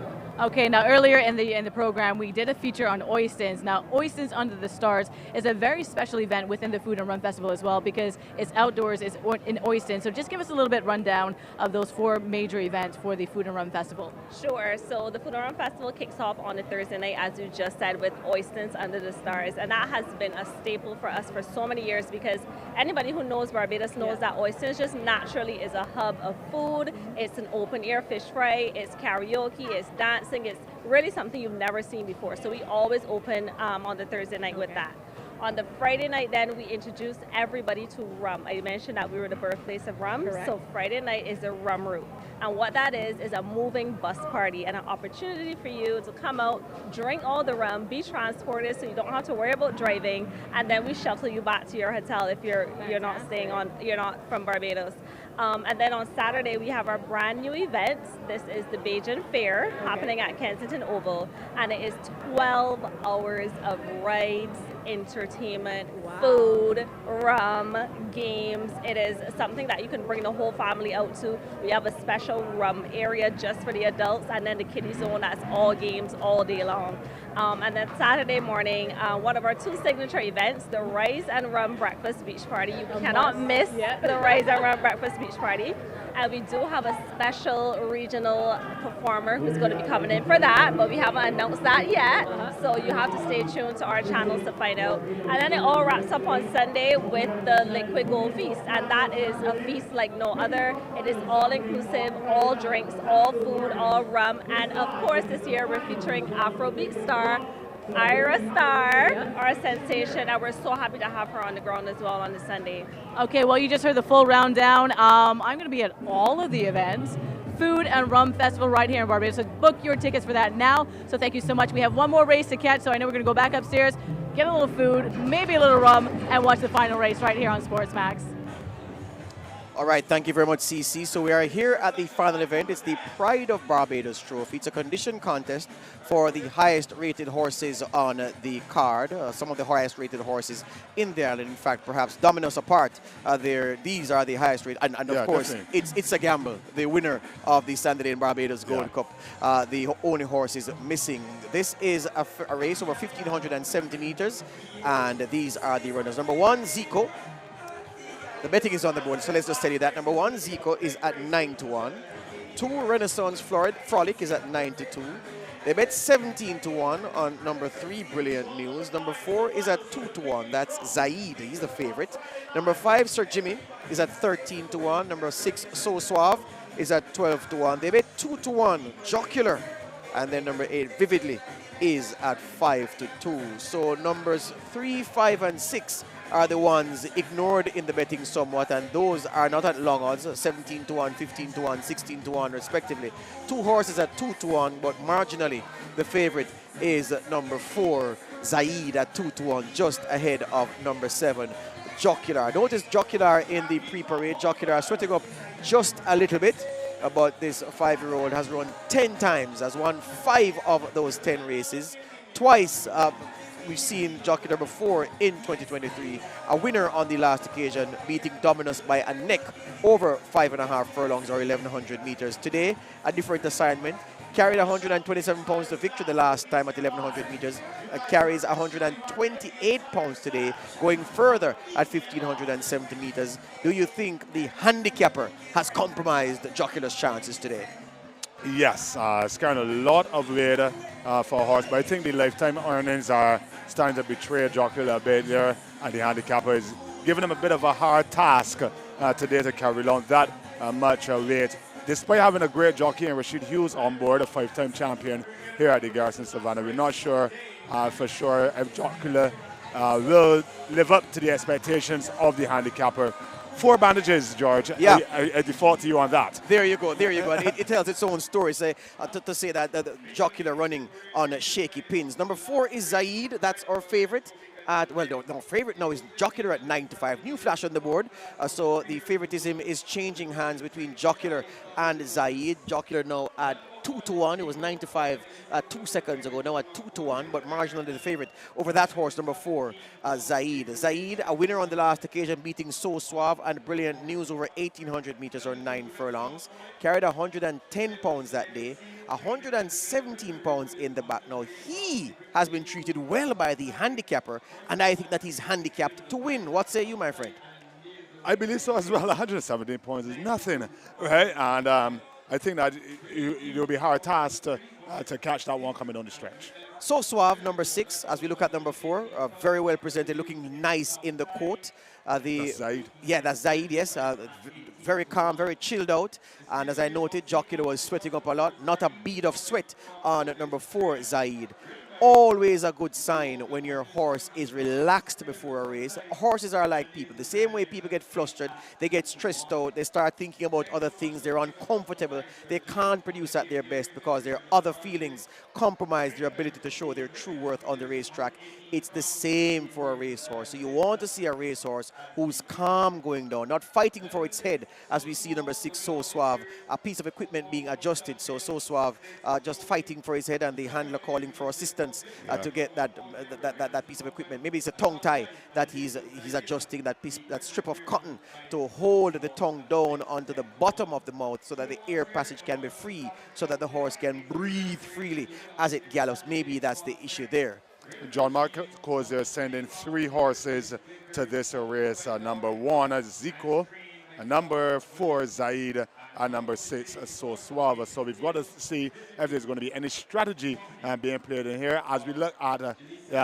Okay, now earlier in the program, we did a feature on Oystins. Now, Oystins Under the Stars is a very special event within the Food and Rum Festival as well, because it's outdoors, it's in Oystins. So just give us a little bit rundown of those 4 major events for the Food and Rum Festival. Sure. So the Food and Rum Festival kicks off on a Thursday night, as you just said, with Oystins Under the Stars. And that has been a staple for us for so many years, because anybody who knows Barbados knows that Oystins just naturally is a hub of food. It's an open air fish fry, it's karaoke, it's dance. It's really something you've never seen before. So we always open on the Thursday night with that. On the Friday night, then, we introduced everybody to rum. I mentioned that we were the birthplace of rum. Correct. So Friday night is a rum route. And what that is a moving bus party and an opportunity for you to come out, drink all the rum, be transported so you don't have to worry about driving, and then we shuttle you back to your hotel if you're not from Barbados. And then on Saturday, we have our brand new event. This is the Bajan Fair happening at Kensington Oval, and it is 12 hours of rides, entertainment, food, rum, games. It is something that you can bring the whole family out to. We have a special rum area just for the adults, and then the kiddie zone that's all games all day long. And then Saturday morning, one of our 2 signature events, the Rice and Rum Breakfast Beach Party. You cannot miss the Rice and Rum Breakfast Beach Party. And we do have a special regional performer who's going to be coming in for that, but we haven't announced that yet. So you have to stay tuned to our channels to find out. And then it all wraps up on Sunday with the Liquid Gold Feast. And that is a feast like no other. It is all inclusive, all drinks, all food, all rum. And of course, this year we're featuring Afrobeat star Ira Star, our sensation, and we're so happy to have her on the ground as well on the Sunday. Okay, well, you just heard the full rundown. I'm going to be at all of the events. Food and Rum Festival right here in Barbados. So book your tickets for that now. So thank you so much. We have one more race to catch, so I know we're going to go back upstairs, get a little food, maybe a little rum, and watch the final race right here on Sports Max. All right, thank you very much, CC. So we are here at the final event. It's the Pride of Barbados Trophy. It's a condition contest for the highest rated horses on the card. Some of the highest rated horses in the island. In fact, perhaps Dominus apart, these are the highest rated. And of course, it's a gamble. The winner of the Sunday in Barbados Gold Cup, the only horse is missing. This is a race over 1,570 meters, and these are the runners. Number 1, Zico. The betting is on the board, so let's just tell you that. Number 1, Zico, is at 9-1. 2, Renaissance Frolic is at 9-2. They bet 17-1 on number 3, Brilliant News. Number 4 is at 2-1. That's Zaid. He's the favorite. Number 5, Sir Jimmy, is at 13-1. Number 6, So Suave, is at 12-1. They bet 2-1, Jocular. And then number 8, Vividly, is at 5-2. So numbers 3, 5, and 6 are the ones ignored in the betting somewhat, and those are not at long odds, 17-1, 15-1, 16-1 respectively. 2 horses at 2-1, but marginally the favorite is number 4, Zaid, at 2-1, just ahead of number 7, Jocular. Notice Jocular in the pre-parade. Jocular sweating up just a little bit, but this 5-year-old has run 10 times, has won 5 of those 10 races. Twice we've seen Jocular before in 2023, a winner on the last occasion, beating Dominus by a neck over 5.5 furlongs or 1,100 meters. Today, a different assignment. Carried 127 pounds to victory the last time at 1,100 meters. Carries 128 pounds today, going further at 1,570 meters. Do you think the handicapper has compromised Jocular's chances today? Yes, it's carrying a lot of weight for a horse, but I think the lifetime earnings are starting to betray Jocular a bit there, and the handicapper is giving him a bit of a hard task today to carry along that much weight. Despite having a great jockey and Rashid Hughes on board, a 5-time champion here at the Garrison Savannah, we're not sure for sure if Jocular will live up to the expectations of the handicapper. 4 bandages, George. Yeah. I default to you on that. There you go, there you go. And it tells its own story, to say that Jocular running on shaky pins. Number 4 is Zaid. That's our favorite. No, favorite now is Jocular at 9-5. New flash on the board. So the favoritism is changing hands between Jocular and Zaid. Jocular now at 2-1. It was 9-5 2 seconds ago. Now at 2-1, but marginally the favorite over that horse, number 4, Zaid. Zaid, a winner on the last occasion, beating So Suave and Brilliant News over 1,800 meters or 9 furlongs. Carried 110 pounds that day. 117 pounds in the back. Now, he has been treated well by the handicapper, and I think that he's handicapped to win. What say you, my friend? I believe so as well. 117 points is nothing, right? And I think that you'll be hard tasked to catch that one coming on the stretch. So Suave, number 6, as we look at number 4, very well presented, looking nice in the court. That's Zaid. Yeah, that's Zaid, yes. Very calm, very chilled out. And as I noted, Jocular was sweating up a lot. Not a bead of sweat on number 4, Zaid. Always a good sign when your horse is relaxed before a race. Horses are like people. The same way people get flustered, they get stressed out, they start thinking about other things, they're uncomfortable, they can't produce at their best because their other feelings compromise their ability to show their true worth on the racetrack. It's the same for a racehorse. So you want to see a racehorse who's calm going down, not fighting for its head, as we see number 6, So Suave, a piece of equipment being adjusted. So Suave just fighting for his head and the handler calling for assistance to get that piece of equipment. Maybe it's a tongue tie that he's adjusting, that strip of cotton to hold the tongue down onto the bottom of the mouth so that the air passage can be free, so that the horse can breathe freely as it gallops. Maybe that's the issue there. John Marcos is sending 3 horses to this race. Number 1 is Zico, number 4 Zaid, and number 6 So Suave. So we've got to see if there's going to be any strategy being played in here. As we look at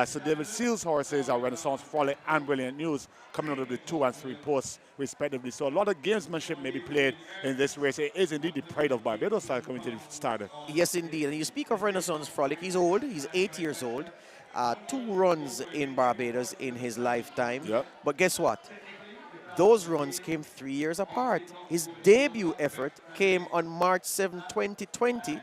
Sir David Seal's horses, Renaissance Frolic and Brilliant News, coming out of the 2 and 3 posts respectively. So a lot of gamesmanship may be played in this race. It is indeed the pride of Barbados coming to the starter. Yes, indeed. And you speak of Renaissance Frolic. He's old. He's 8 years old. 2 runs in Barbados in his lifetime. Yep. But guess what? Those runs came 3 years apart. His debut effort came on March 7, 2020.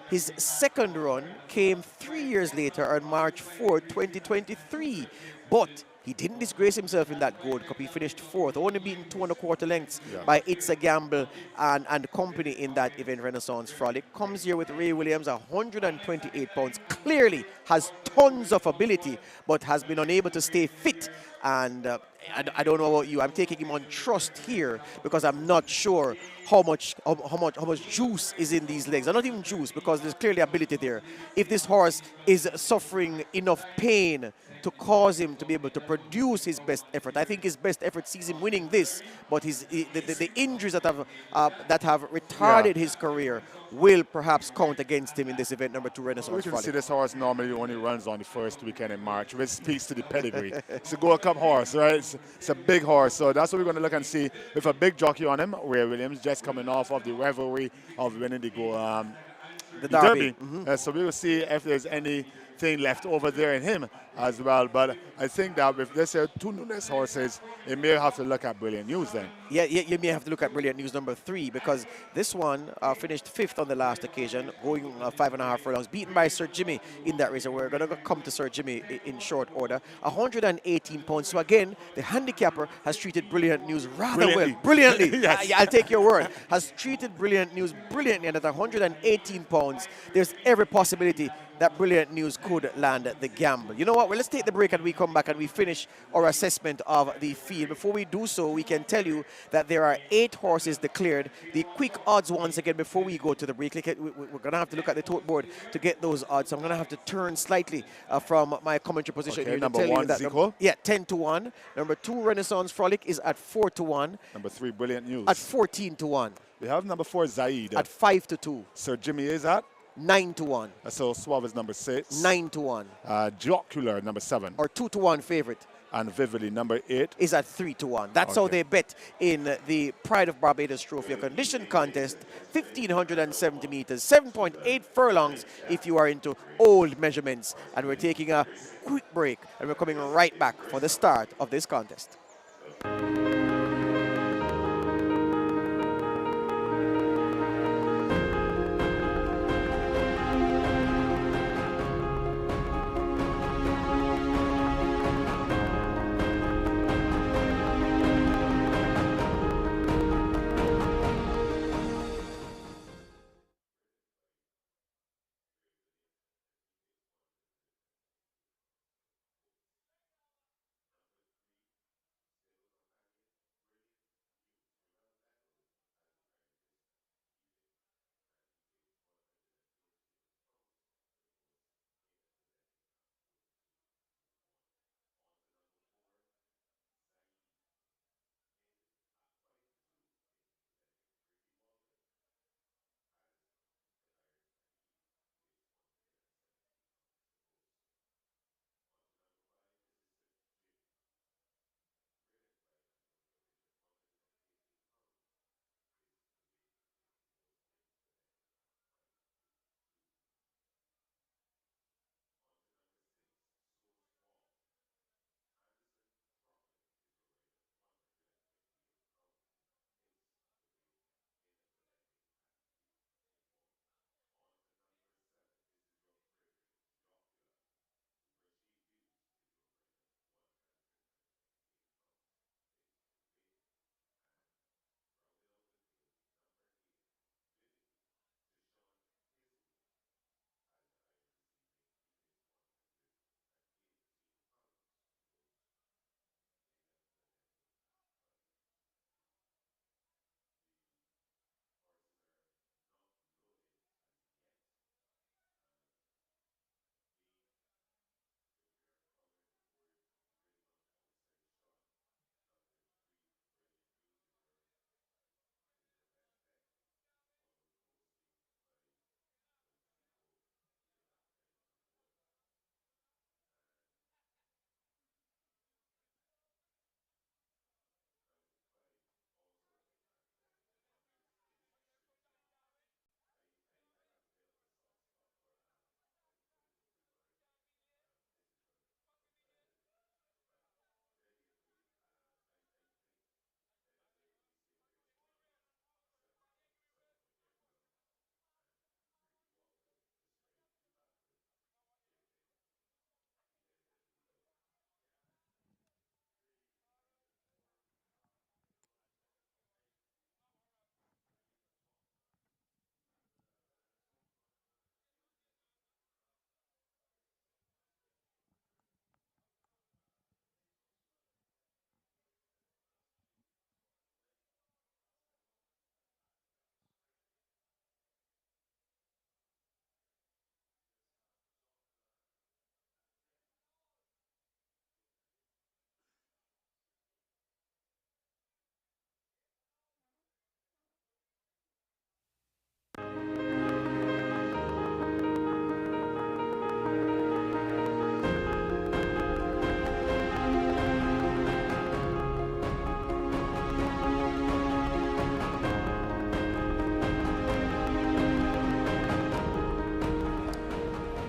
His second run came 3 years later on March 4, 2023. But He didn't disgrace himself in that Gold Cup. He finished fourth, only beaten 2 1/4 lengths Yeah. by It's a Gamble and company in that event, Renaissance Frolic. Comes here with Ray Williams, 128 pounds. Clearly has tons of ability, but has been unable to stay fit. And I don't know about you. I'm taking him on trust here because I'm not sure how much juice is in these legs. Not even juice, because there's clearly ability there. If this horse is suffering enough pain to cause him to be able to produce his best effort, I think his best effort sees him winning this. But the injuries that have retarded his career will perhaps count against him in this event, number 2 We Renaissance can Frolic. see this horse normally only runs on the first weekend in March, which speaks to the pedigree. It's a Gold Cup horse, right? It's a big horse, so that's what we're going to look and see with a big jockey on him. Ray Williams just coming off of the rivalry of winning the Derby. So we will see if there's anything left over there in him as well. But I think that with this 2 Nunes horses, you may have to look at Brilliant News then. Yeah, you may have to look at Brilliant News number 3, because this one finished 5th on the last occasion, going 5.5 furlongs, beaten by Sir Jimmy in that race. And we're going to come to Sir Jimmy in short order. 118 pounds. So again, the handicapper has treated Brilliant News rather well. Brilliantly. Yes. I'll take your word. Has treated Brilliant News brilliantly, and at 118 pounds, there's every possibility that Brilliant News could land the gamble. You know what? Well, let's take the break and we come back and we finish our assessment of the field. Before we do so, we can tell you that there are 8 horses declared. The quick odds once again before we go to the break. We're going to have to look at the tote board to get those odds. So I'm going to have to turn slightly from my commentary position here to number tell 1, you that Zico. 10 to 1. Number 2, Renaissance Frolic, is at 4 to 1. Number 3, Brilliant News. At 14 to 1. We have number 4, Zaid. At 5 to 2. Sir Jimmy is at 9 to 1. So Suave is number 6. 9 to 1. Jocular, number 7. Or 2 to 1 favorite. And Vividly, number 8. Is at 3 to 1. That's how they bet in the Pride of Barbados Trophy, a condition contest, 1,570 meters, 7.8 furlongs if you are into old measurements. And we're taking a quick break, and we're coming right back for the start of this contest.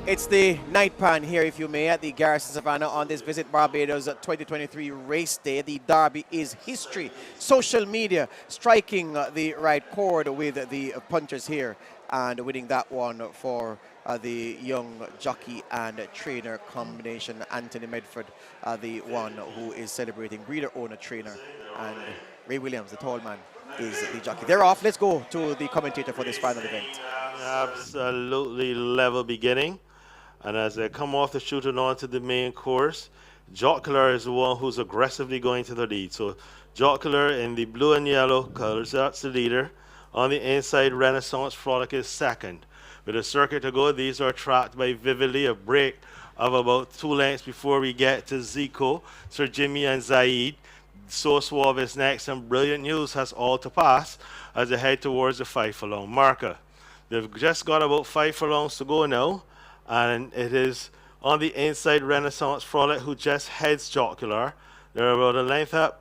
It's the night pan here, if you may, at the Garrison Savannah on this Visit Barbados 2023 race day. The derby is history. Social media striking the right chord with the punchers here and winning that one for the young jockey and trainer combination. Anthony Medford, the one who is celebrating breeder, owner, trainer, and Ray Williams, the tall man, is the jockey. They're off. Let's go to the commentator for this final event. Absolutely level beginning. And as they come off the chute and onto the main course, Jocular is the one who's aggressively going to the lead. So Jocular in the blue and yellow colors, that's the leader. On the inside, Renaissance Frolic is second. With a circuit to go, these are tracked by Vividly, a break of about 2 lengths before we get to Zico, Sir Jimmy and Zaid. So Suave is next, and Brilliant News has all to pass as they head towards the 5 furlong marker. They've just got about 5 furlongs to go now. And it is on the inside Renaissance Frolic who just heads Jocular. They're about a length up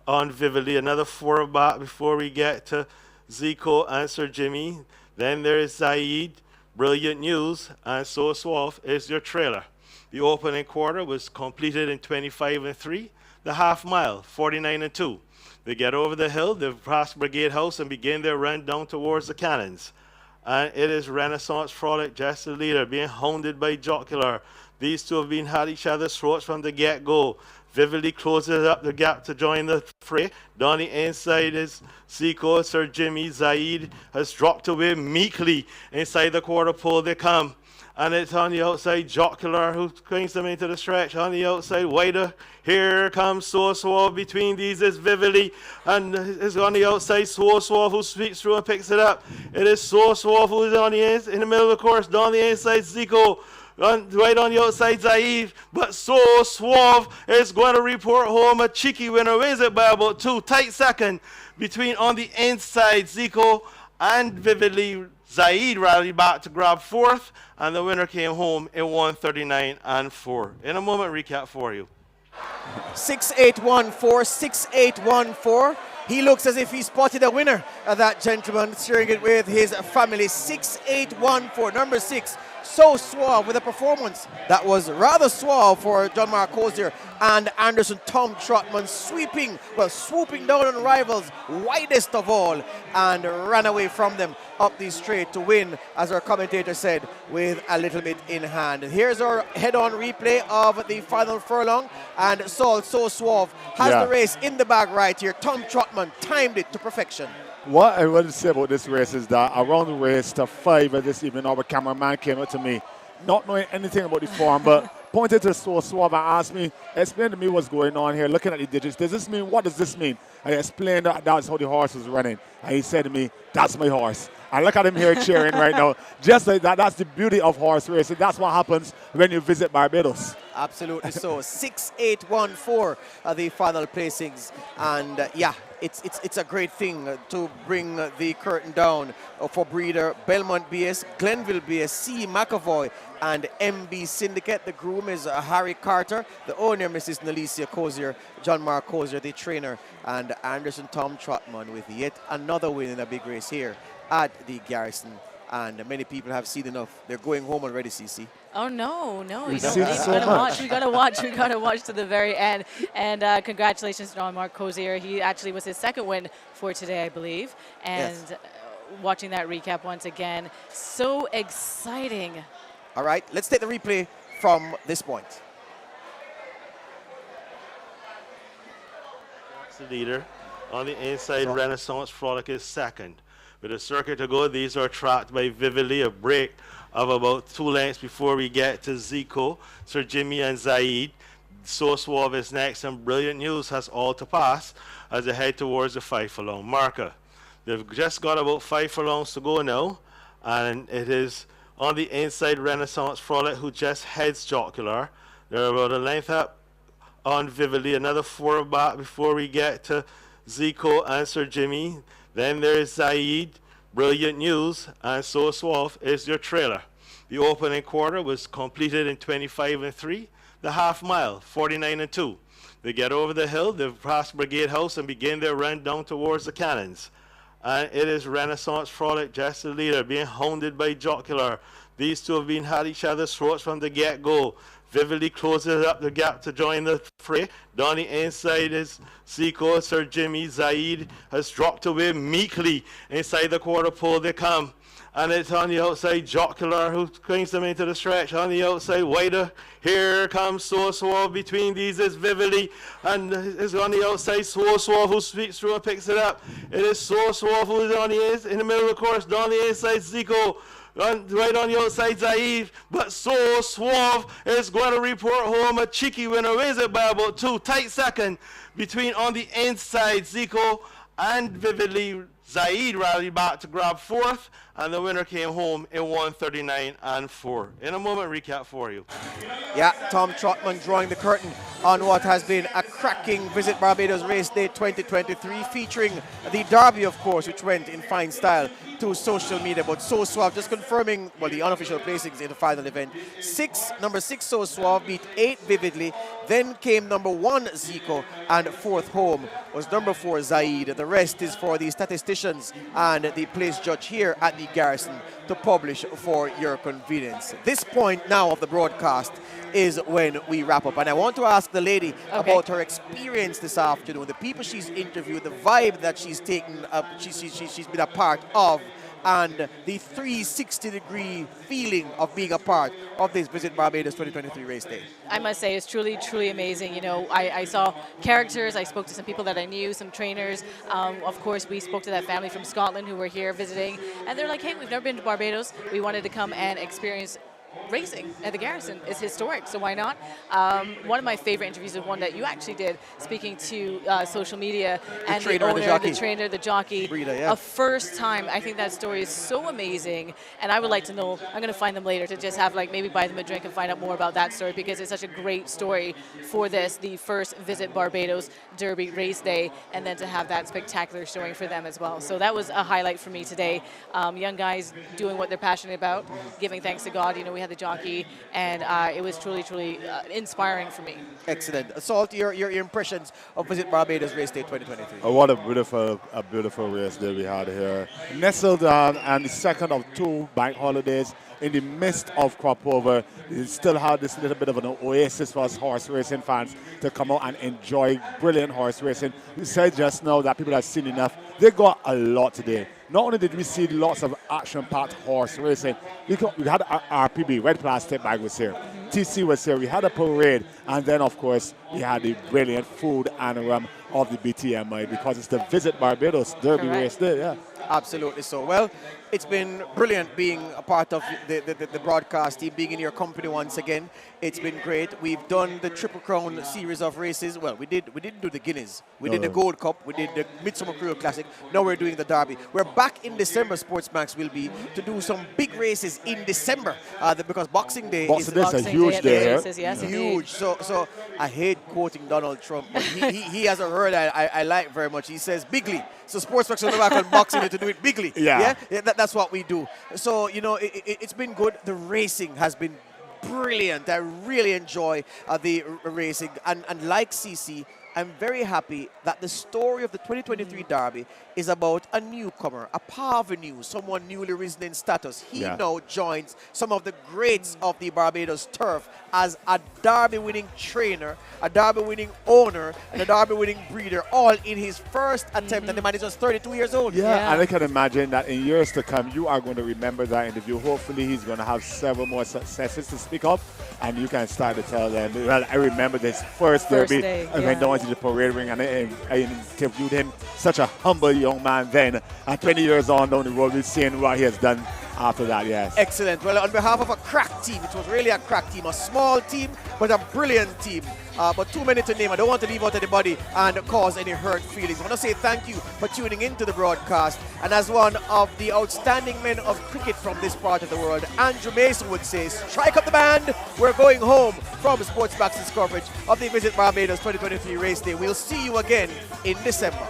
on Vividly, another 4 back before we get to Zico and Sir Jimmy. Then there is Zaid, Brilliant News, and So Suave is your trailer. The opening quarter was completed in 25 and 3, the half mile, 49 and 2. They get over the hill, they pass Brigade House and begin their run down towards the cannons. And it is Renaissance Frolic, just the leader, being hounded by Jocular. These two have been at each other's throats from the get-go. Vividly closes up the gap to join the fray. Down the inside is Zico, Sir Jimmy. Zaid has dropped away meekly. Inside the quarter pole they come. And it's on the outside Jocular who brings them into the stretch. On the outside, wider. Here comes So Suave. Between these is Vividly. And is on the outside, So Suave who sweeps through and picks it up. It is So Suave who is on the in the middle of the course. Down the inside, Zico. Right on the outside, Zaid. But So Suave is going to report home a cheeky winner. Wins it by about 2. Tight second between on the inside, Zico and Vividly. Zaid rallied back to grab 4th, and the winner came home in 1:39 and 4. In a moment, recap for you. 6814, 6814. He looks as if he spotted a winner. That gentleman sharing it with his family. 6814, number 6. So Suave with a performance that was rather suave for John Mark Cozier and Anderson Tom Trotman, swooping down on rivals, widest of all, and ran away from them up the straight to win, as our commentator said, with a little bit in hand. Here's our head-on replay of the final furlong, and So Suave has the race in the bag right here. Tom Trotman timed it to perfection. What I want to say about this race is that around the race to 5 of this evening, our cameraman came up to me, not knowing anything about the form, but pointed to So Suave and asked me, explain to me what's going on here, looking at the digits. Does this mean, what does this mean? I explained that that's how the horse was running. And he said to me, that's my horse. And look at him here cheering right now. Just like that, that's the beauty of horse racing. That's what happens when you visit Barbados. Absolutely so. 6814 are the final placings. And it's a great thing to bring the curtain down for Breeder, Belmont BS, Glenville BS, C. McAvoy, and MB Syndicate. The groom is Harry Carter. The owner, Mrs. Nalicia Cozier, John Mark Cozier, the trainer, and Anderson Tom Trotman with yet another win in a big race here at the Garrison. And many people have seen enough. They're going home already, CC. Oh, no. We We gotta watch to the very end. And congratulations to John Mark Cozier. He actually was his second win for today, I believe. And watching that recap once again, so exciting. All right, let's take the replay from this point. That's the leader. On the inside, Renaissance Frolic is second. With a circuit to go, these are tracked by Vividly, a break of about 2 lengths before we get to Zico, Sir Jimmy and Zaid. So Suave is next, and Brilliant News has all to pass as they head towards the 5 furlong marker. They've just got about 5 furlongs to go now, and it is on the inside Renaissance Frolic who just heads Jocular. They're about a length up on Vividly, another 4 back before we get to Zico and Sir Jimmy. Then there is Zaid, Brilliant News, and So Suave is your trailer. The opening quarter was completed in 25 and 3, the half mile, 49 and 2. They get over the hill, they pass Brigade House and begin their run down towards the cannons. And it is Renaissance Frolic, just the leader, being hounded by Jocular. These two have been had each other's throats from the get-go. Vividly closes up the gap to join the fray. Down the inside is Zico. Sir Jimmy Zaid has dropped away meekly. Inside the quarter pole they come. And it's on the outside Jocular who brings them into the stretch. On the outside, wider. Here comes So Suave. Between these is Vividly. And is on the outside So Suave who sweeps through and picks it up. It is So Suave who is on in the middle of the course. Down the inside, Zico. Right on the outside, Zaid, but So Suave is going to report home a cheeky winner. Wins it by about 2. Tight second between on the inside, Zico and Vividly. Zaid rallied back to grab 4th, and the winner came home in 1:39.4. In a moment, recap for you. Yeah, Tom Trotman drawing the curtain on what has been a cracking Visit Barbados Race Day 2023, featuring the Derby, of course, which went in fine style to social media. But So Suave just confirming, well, the unofficial placings in the final event. Number 6 So Suave beat 8 Vividly. Then came number 1 Zico, and 4th home was number 4 Zaid. The rest is for the statisticians and the place judge here at the Garrison to publish for your convenience. This point now of the broadcast is when we wrap up, and I want to ask the lady about her experience this afternoon, the people she's interviewed, the vibe that she's taken up, she's been a part of, and the 360-degree feeling of being a part of this Visit Barbados 2023 race day. I must say it's truly, truly amazing. You know, I saw characters, I spoke to some people that I knew, some trainers. Of course, we spoke to that family from Scotland who were here visiting, and they're like, hey, we've never been to Barbados. We wanted to come and experience racing at the Garrison. Is historic, so why not? One of my favorite interviews is one that you actually did, speaking to social media and the owner, the trainer, the jockey. Breeder, yeah. A first time. I think that story is so amazing, and I would like to know, I'm going to find them later to just have, like, maybe buy them a drink and find out more about that story, because it's such a great story for this, the first Visit Barbados Derby race day, and then to have that spectacular showing for them as well. So that was a highlight for me today. Young guys doing what they're passionate about, giving thanks to God. You know, we had the jockey, and it was truly, truly inspiring for me. Excellent. Salt, your impressions of Visit Barbados Race Day 2023. Oh, what a beautiful race day we had here. Nestled and the second of 2 bank holidays in the midst of crop over. We still had this little bit of an oasis for us horse racing fans to come out and enjoy brilliant horse racing. You said just now that people have seen enough. They got a lot today. Not only did we see lots of action-packed horse racing, we had our RPB, Red Plastic Bag was here. TC was here. We had a parade, and then, of course, we had the brilliant food and rum of the BTMI, because it's the Visit Barbados Derby race day. Yeah. Absolutely so. Well, it's been brilliant being a part of the broadcast team, being in your company once again. It's been great. We've done the Triple Crown series of races. Well, we didn't do the Guineas. We did the Gold Cup. We did the Midsummer Creole Classic. Now we're doing the Derby. We're back in December, Sportsmax will be, to do some big races in December, because Boxing Day is a huge day. Yes, huge. So I hate quoting Donald Trump, but he has a word I like very much. He says bigly. So Sportsmax will go back on Boxing Day to do it bigly. Yeah? That's what we do. So, you know, it's been good. The racing has been brilliant. I really enjoy the racing. And like CC, I'm very happy that the story of the 2023 Derby is about a newcomer, a parvenu, someone newly risen in status. He now joins some of the greats of the Barbados turf as a Derby-winning trainer, a Derby-winning owner, and a Derby-winning breeder, all in his first attempt, and the man is just 32 years old. Yeah, and I can imagine that in years to come, you are going to remember that interview. Hopefully, he's going to have several more successes to speak of, and you can start to tell them, well, I remember this first Derby. I went down to the parade ring, and I interviewed him, such a humble young man then, and 20 years on down the road, we're seeing what he has done after that, yes. Excellent. Well, on behalf of a crack team, it was really a crack team, a small team, but a brilliant team. But too many to name. I don't want to leave out anybody and cause any hurt feelings. I want to say thank you for tuning into the broadcast. And as one of the outstanding men of cricket from this part of the world, Andrew Mason would say, strike up the band. We're going home from Sportsmax's coverage of the Visit Barbados 2023 race day. We'll see you again in December.